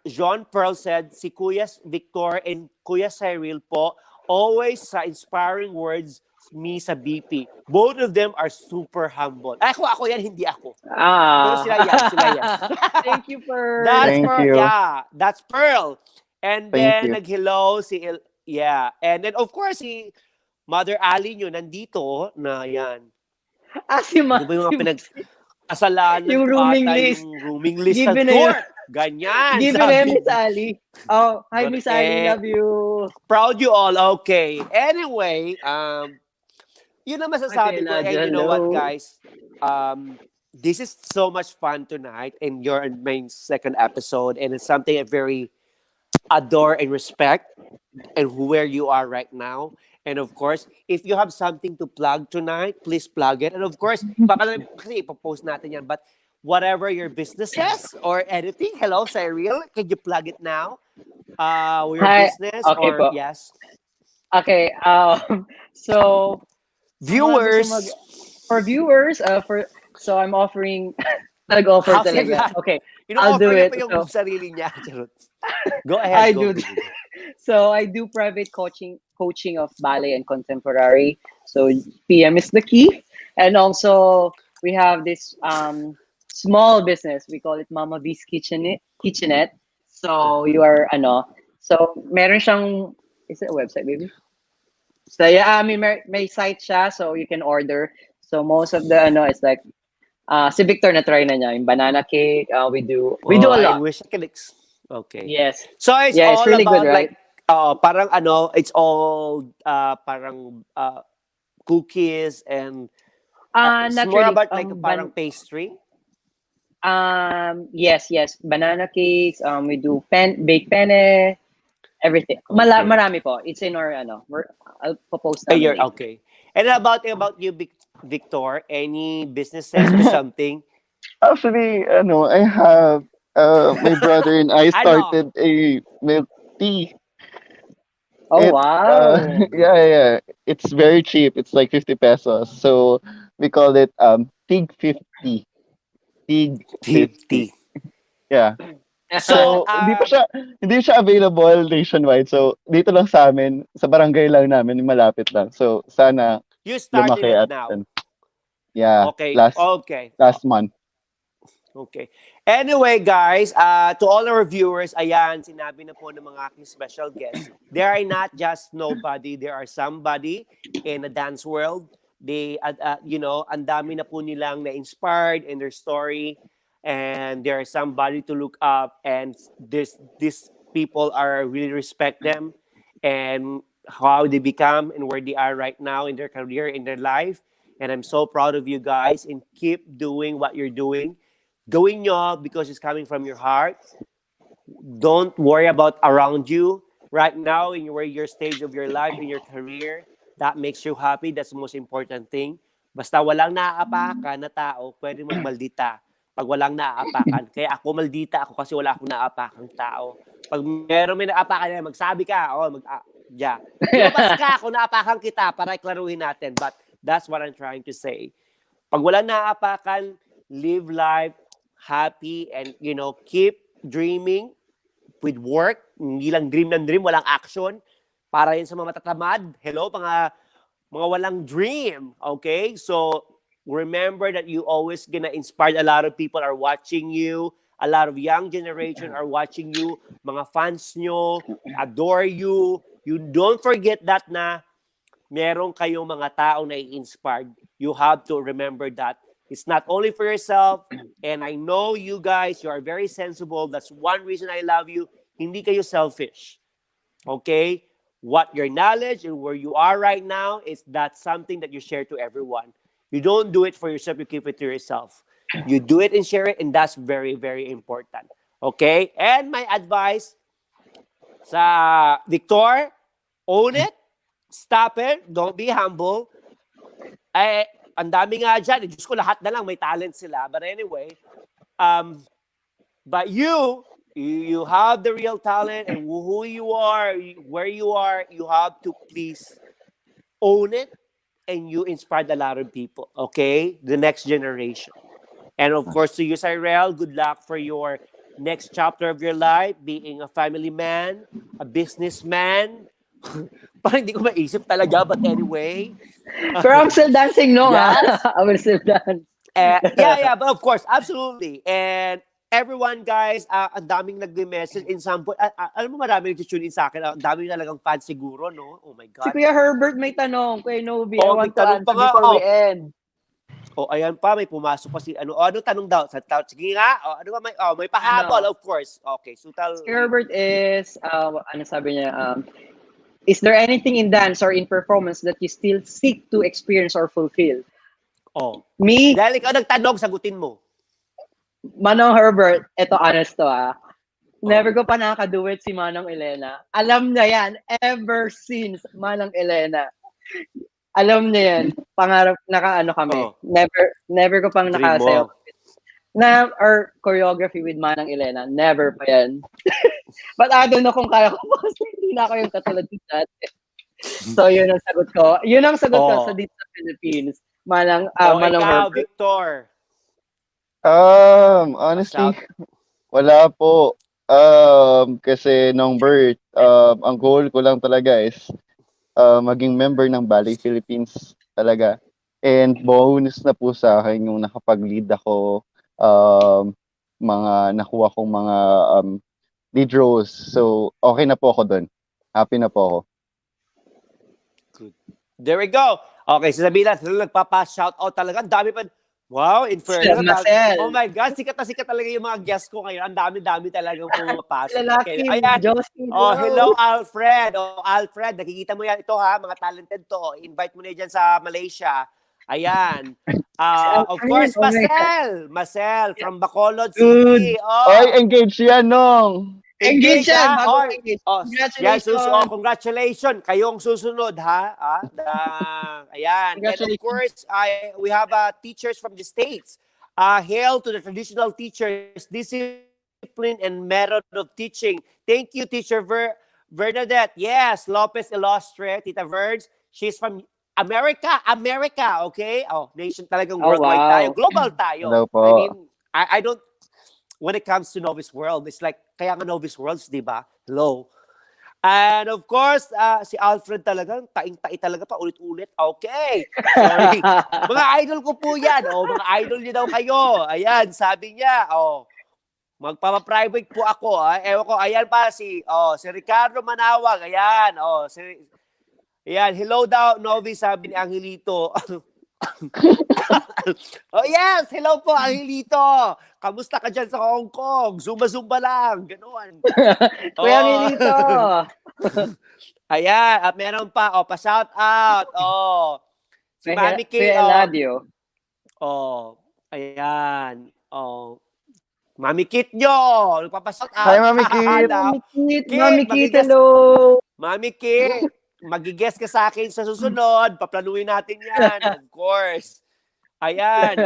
Speaker 5: Jean Pearl said, si Kuya Victor and Kuya Cyril po, always sa inspiring words me sa BP. Both of them are super humble. Ay, ako yan, hindi ako. Pero
Speaker 4: Ah.
Speaker 5: sila yan.
Speaker 4: Thank you, Pearl.
Speaker 5: That's
Speaker 3: Thank
Speaker 5: Pearl,
Speaker 3: you.
Speaker 5: yeah. That's Pearl. And
Speaker 3: Thank
Speaker 5: then,
Speaker 3: you.
Speaker 5: nag-hello si yeah. And then, of course, si Mother Ali nyo, nandito, na yan.
Speaker 4: Si
Speaker 5: Ano ba yung mga kasalanan
Speaker 4: yung
Speaker 5: ko
Speaker 4: rooming
Speaker 5: ata
Speaker 4: list.
Speaker 5: yung rooming list ng
Speaker 4: Given na
Speaker 5: tour.
Speaker 4: yun.
Speaker 5: Ganyan,
Speaker 4: Given na
Speaker 5: sabi.
Speaker 4: Miss Ali. Oh, hi
Speaker 5: But,
Speaker 4: Miss Ali, love you.
Speaker 5: Proud you all, okay. Anyway, yun ang masasabi ko. And you know what,
Speaker 4: Hello.
Speaker 5: guys? This is so much fun tonight, and you're in my second episode, and it's something I very adore and respect, and where you are right now. And of course, if you have something to plug tonight, please plug it. And of course, kasi ipopost natin yan. But whatever your businesses or anything, hello, Cyril, can you plug it now? Your
Speaker 4: Hi.
Speaker 5: business
Speaker 4: Okay
Speaker 5: or
Speaker 4: po.
Speaker 5: yes?
Speaker 4: Okay, so sa mga
Speaker 5: Viewers,
Speaker 4: gusto for viewers, so I'm offering nag-offer talaga. Okay, I'll do
Speaker 5: ino-offer niya
Speaker 4: it.
Speaker 5: pa yung
Speaker 4: So,
Speaker 5: sarili niya. Charot. Go
Speaker 4: I
Speaker 5: ahead, go.
Speaker 4: do. So I do private coaching of ballet and contemporary. So PM is the key, and also we have this small business. We call it Mama V's Kitchenette. So you are so meron siyang, is it a website, baby? So yeah, I mean may site siya, so you can order. So most of the is like si Victor na try na niya yung banana cake. We do a
Speaker 5: I
Speaker 4: lot.
Speaker 5: wish I could okay.
Speaker 4: Yes.
Speaker 5: So it's
Speaker 4: Yeah, it's
Speaker 5: all
Speaker 4: really
Speaker 5: about
Speaker 4: good, right?
Speaker 5: like parang it's all parang cookies and it's
Speaker 4: Not
Speaker 5: more
Speaker 4: really.
Speaker 5: about like parang pastry.
Speaker 4: Yes. Banana cakes. We do baked penne, everything.
Speaker 5: Okay.
Speaker 4: Marami po. It's in our I'll post namin later.
Speaker 5: Okay. And about you, Victor, any businesses or something?
Speaker 3: Actually, I have my brother and I
Speaker 5: Ano?
Speaker 3: started a milk tea.
Speaker 4: Oh
Speaker 3: It
Speaker 4: wow.
Speaker 3: yeah. It's very cheap. It's like 50 pesos. So we call it Tig 50. Tig 50.
Speaker 5: 50.
Speaker 3: Yeah.
Speaker 5: So,
Speaker 3: So hindi siya available nationwide. So dito lang sa amin, sa barangay lang namin, malapit lang. So sana
Speaker 5: you started
Speaker 3: lumaki
Speaker 5: it
Speaker 3: at
Speaker 5: now.
Speaker 3: yeah,
Speaker 5: Okay. Okay.
Speaker 3: last month.
Speaker 5: Okay. Anyway, guys, to all our viewers, ayan, sinabi na po ng mga aking special guests, they are not just nobody, they are somebody in the dance world. They, ang dami na po nilang na-inspired in their story, and they are somebody to look up, and these people are really respect them, and how they become and where they are right now in their career, in their life. And I'm so proud of you guys, and keep doing what you're doing. Gawin nyo because it's coming from your heart. Don't worry about around you. Right now, in your stage of your life, in your career, that makes you happy. That's the most important thing. Basta walang naaapakan na tao, pwede magmaldita. Pag walang naaapakan. Kaya ako maldita ako kasi wala akong naapakang tao. Pag meron may naapakan na, magsabi ka. Yeah. Lumabas ka kung naapakan kita para iklaruhin natin. But that's what I'm trying to say. Pag walang naaapakan, live life happy, and keep dreaming with work. Hindi lang dream ng dream, walang action. Para yun sa mga matatamad. Hello, mga walang dream. Okay? So, remember that you always gonna inspire. A lot of people are watching you. A lot of young generation are watching you. Mga fans nyo adore you. You don't forget that na meron kayong mga taong na-inspired. You have to remember that. It's not only for yourself, and I know you guys, you are very sensible. That's one reason I love you. Hindi kayo selfish. Okay? What your knowledge and where you are right now is that something that you share to everyone. You don't do it for yourself, you keep it to yourself. You do it and share it, and that's very, very important. Okay? And my advice sa Victor, own it, stop it, don't be humble. Eh, ang dami nga dyan. Diyos ko, lahat na lang may talent sila. But anyway, but you have the real talent and who you are, where you are, you have to please own it and you inspired a lot of people, okay? The next generation. And of course, to you, Cyril, good luck for your next chapter of your life, being a family man, a businessman. Parang hindi ko maisip talaga, but anyway.
Speaker 4: Pero I'm still dancing, no?
Speaker 5: Yes.
Speaker 4: I will still dance.
Speaker 5: Yeah, but of course, absolutely. And everyone, guys, ang daming nag-message. In sample, alam mo, marami nag-tune in sa akin. Ang daming talagang fans siguro, no? Oh my
Speaker 4: Si
Speaker 5: God.
Speaker 4: Kuya Herbert may tanong. Kuya Novy, I
Speaker 5: Oh,
Speaker 4: want
Speaker 5: may
Speaker 4: to
Speaker 5: tanong pa
Speaker 4: answer
Speaker 5: nga,
Speaker 4: before we
Speaker 5: oh.
Speaker 4: end.
Speaker 5: Oh, ayan pa, may pumasok pa si, ano tanong daw? Sige nga, ano ba, may pahabol,
Speaker 4: Ano?
Speaker 5: of course. Okay, so
Speaker 4: Si Herbert is, ano sabi niya, is there anything in dance or in performance that you still seek to experience or fulfill?
Speaker 5: Oh.
Speaker 4: Me,
Speaker 5: Dahil ikaw nagtanong, sagutin mo.
Speaker 4: Manong Herbert, eto honest to never ko pa nakaka-duet si Manong Elena. Alam niya yan, ever since Manong Elena. Alam niya yan, pangarap, naka-ano kami.
Speaker 5: Oh.
Speaker 4: Never ko pang
Speaker 5: Dream
Speaker 4: nakasayaw.
Speaker 5: mo.
Speaker 4: Or choreography with Manang Elena. Never pa yan. But I don't know kung kaya ko kasi hindi na ako yung katulad ng dati. So, yun ang sagot ko. Yun ang sagot ko sa dito sa Philippines. Manang
Speaker 5: Ikaw,
Speaker 4: Herbert.
Speaker 5: Victor.
Speaker 3: Honestly,
Speaker 5: Shout.
Speaker 3: wala po. Kasi nung birth, ang goal ko lang talaga is maging member ng Ballet Philippines talaga. And bonus na po sa akin yung nakapag-lead ako, mga nakuha kong mga lead roles. So, okay na po ako dun. Happy na po ako.
Speaker 5: Good. There we go. Okay, sasabihin natin, nagpapa-shoutout talaga. Ang dami pa. Wow, Inferno.
Speaker 4: Marcel.
Speaker 5: Oh my God, sikat na sikat talaga yung mga guests ko ngayon. Ang dami-dami talagang pumapasok.
Speaker 4: Lalaki,
Speaker 5: Ayan.
Speaker 4: Josie,
Speaker 5: Oh, hello, Alfred. Oh, Alfred, nakikita mo yan. Ito ha, mga talented to. Invite mo na dyan sa Malaysia. Ayan. Of course, Marcel from Bacolod City. Oh,
Speaker 3: Oy, engage yan, Nong!
Speaker 4: Engage yan!
Speaker 5: Oh,
Speaker 4: Congratulations!
Speaker 5: congratulations. Kayong susunod, ha? Ayan. And of course, we have teachers from the States. Hail to the traditional teachers, discipline and method of teaching. Thank you, Teacher Bernadette. Yes, Lopez Illustre, Tita Verge. She's from America, okay? Oh, nation talagang worldwide tayo. Global tayo.
Speaker 3: Hello po.
Speaker 5: I mean, I don't, when it comes to Novysworld, it's like, kaya nga Novysworlds, di ba? Hello. And of course, si Alfred talagang, taing-tai talaga pa, ulit-ulit. Okay. Sorry. Mga idol ko po yan. Mga idol niyo daw kayo. Ayan, sabi niya. Magpapa-private po ako. Ewan ko, ayan pa si Ricardo Manawag. Ayan. Ayan, hello daw, Novy, sabi ni Angelito. Oh yes, hello po, Angelito. Kamusta ka dyan sa Hong Kong? Zumba-zumba lang. Ganon.
Speaker 4: Kuya Angelito.
Speaker 5: Ayan, at meron pa. Pa-shout out. Si Mami K.
Speaker 4: Kuya Eladio.
Speaker 5: Ayan. Mami Kit nyo. Nagpapa-shout out.
Speaker 3: Hi, Mami Kit.
Speaker 4: Mami Kit, hello. Mami
Speaker 5: Kit, mag-guess ka sa akin sa susunod. Paplanuin natin yan, of course. Ayan.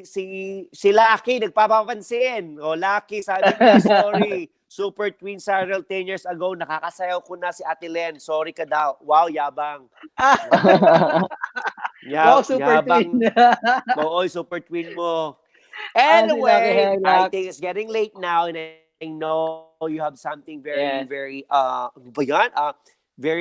Speaker 5: Si Lucky, nagpapapansin. Lucky, sabi niya, sorry. Super Twin Cyril 10 years ago, nakakasayaw ko na si Ate Len. Sorry ka daw. Wow, yabang.
Speaker 4: Wow, Super
Speaker 5: Twin. Oo, Super Twin mo. Anyway, I think it's getting late now and I know you have something very, very,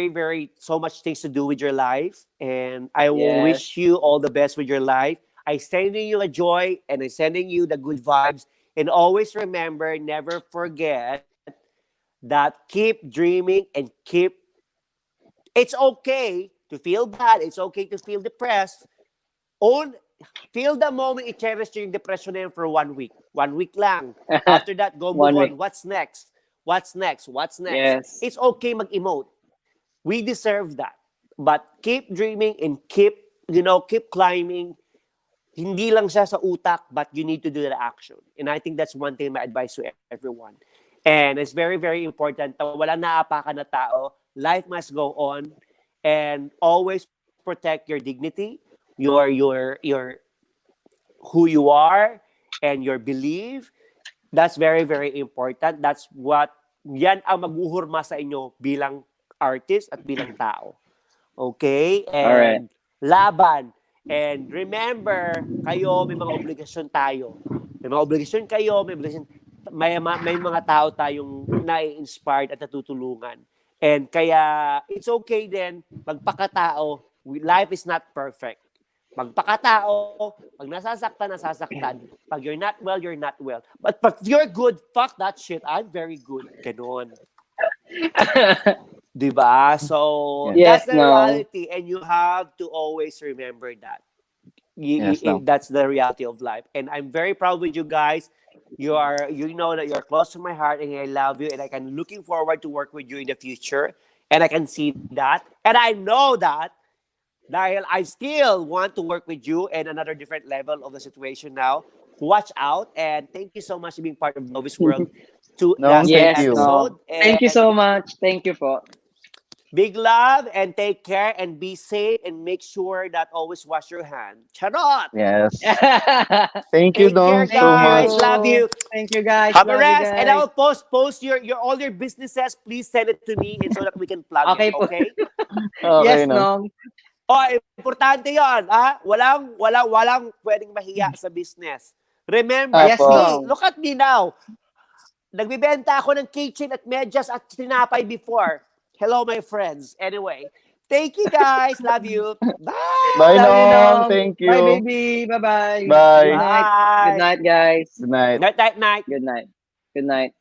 Speaker 5: very, so much things to do with your life. And I will wish you all the best with your life. I sending you a joy and I'm sending you the good vibes. And always remember, never forget that keep dreaming and it's okay to feel bad. It's okay to feel depressed. Feel the moment you cherish your depression for 1 week. 1 week lang. After that, go move on. What's next? Yes. It's okay mag-emote. We deserve that. But keep dreaming and keep climbing. hindi lang siya sa utak, but you need to do the action. And I think that's one thing my advice to everyone. And it's very, very important na walang naapakan na tao. Life must go on. And always protect your dignity, your who you are, and your belief. That's very, very important. Yan ang maghuhurma sa inyo bilang artist at bilang tao. Okay?
Speaker 4: All right.
Speaker 5: And laban. And remember, kayo, may mga obligasyon tayo. May mga obligasyon kayo, may mga tao tayong na-inspired at natutulungan. And kaya, it's okay din, magpakatao. Life is not perfect. Magpakatao, pag nasasaktan. Pag you're not well, you're not well. But if you're good, fuck that shit. I'm very good. Ganon. Diba? So,
Speaker 4: Yes,
Speaker 5: that's the reality. And you have to always remember that.
Speaker 3: Yes, no.
Speaker 5: That's the reality of life. And I'm very proud with you guys. You know that you're close to my heart and I love you. And I can looking forward to work with you in the future. And I can see that. And I know that. Dahil I still want to work with you and another different level of the situation now. Watch out. And thank you so much for being part of Novysworld to
Speaker 3: No,
Speaker 5: last
Speaker 3: thank
Speaker 4: Yes,
Speaker 3: you.
Speaker 5: episode.
Speaker 4: no. Thank you
Speaker 5: And
Speaker 4: so much. Thank you po.
Speaker 5: big love and take care and be safe and make sure that always wash your hand. Charot!
Speaker 3: Yes. Thank you,
Speaker 5: Take care,
Speaker 3: Dom,
Speaker 4: Thank
Speaker 3: so
Speaker 5: guys.
Speaker 3: much.
Speaker 4: you.
Speaker 5: Love you.
Speaker 4: Thank you, guys.
Speaker 5: Have a
Speaker 4: Love you,
Speaker 5: rest. And I
Speaker 4: guys.
Speaker 5: will post your all your businesses. Please send it to me and so that we can plug
Speaker 4: Okay
Speaker 5: it.
Speaker 4: po.
Speaker 5: Okay?
Speaker 3: Okay,
Speaker 4: Yes,
Speaker 3: no.
Speaker 4: Nong.
Speaker 5: Oh, importante 'yon, ha? Walang pwedeng mahiya sa business. Remember,
Speaker 4: Yes,
Speaker 3: Apo.
Speaker 4: Nong.
Speaker 5: look at me now. Nagbibenta ako ng kitchen at medyas at tinapay before. Hello, my friends. Anyway, thank you guys. Love you. Bye.
Speaker 3: Bye,
Speaker 4: Love you,
Speaker 3: Nong.
Speaker 4: Nong.
Speaker 3: Thank
Speaker 4: Bye,
Speaker 3: you.
Speaker 4: baby. Bye-bye.
Speaker 3: Bye.
Speaker 4: Good night. Good
Speaker 5: Bye.
Speaker 4: night, guys.
Speaker 3: Good night.
Speaker 5: Night.
Speaker 4: Good night. Good night.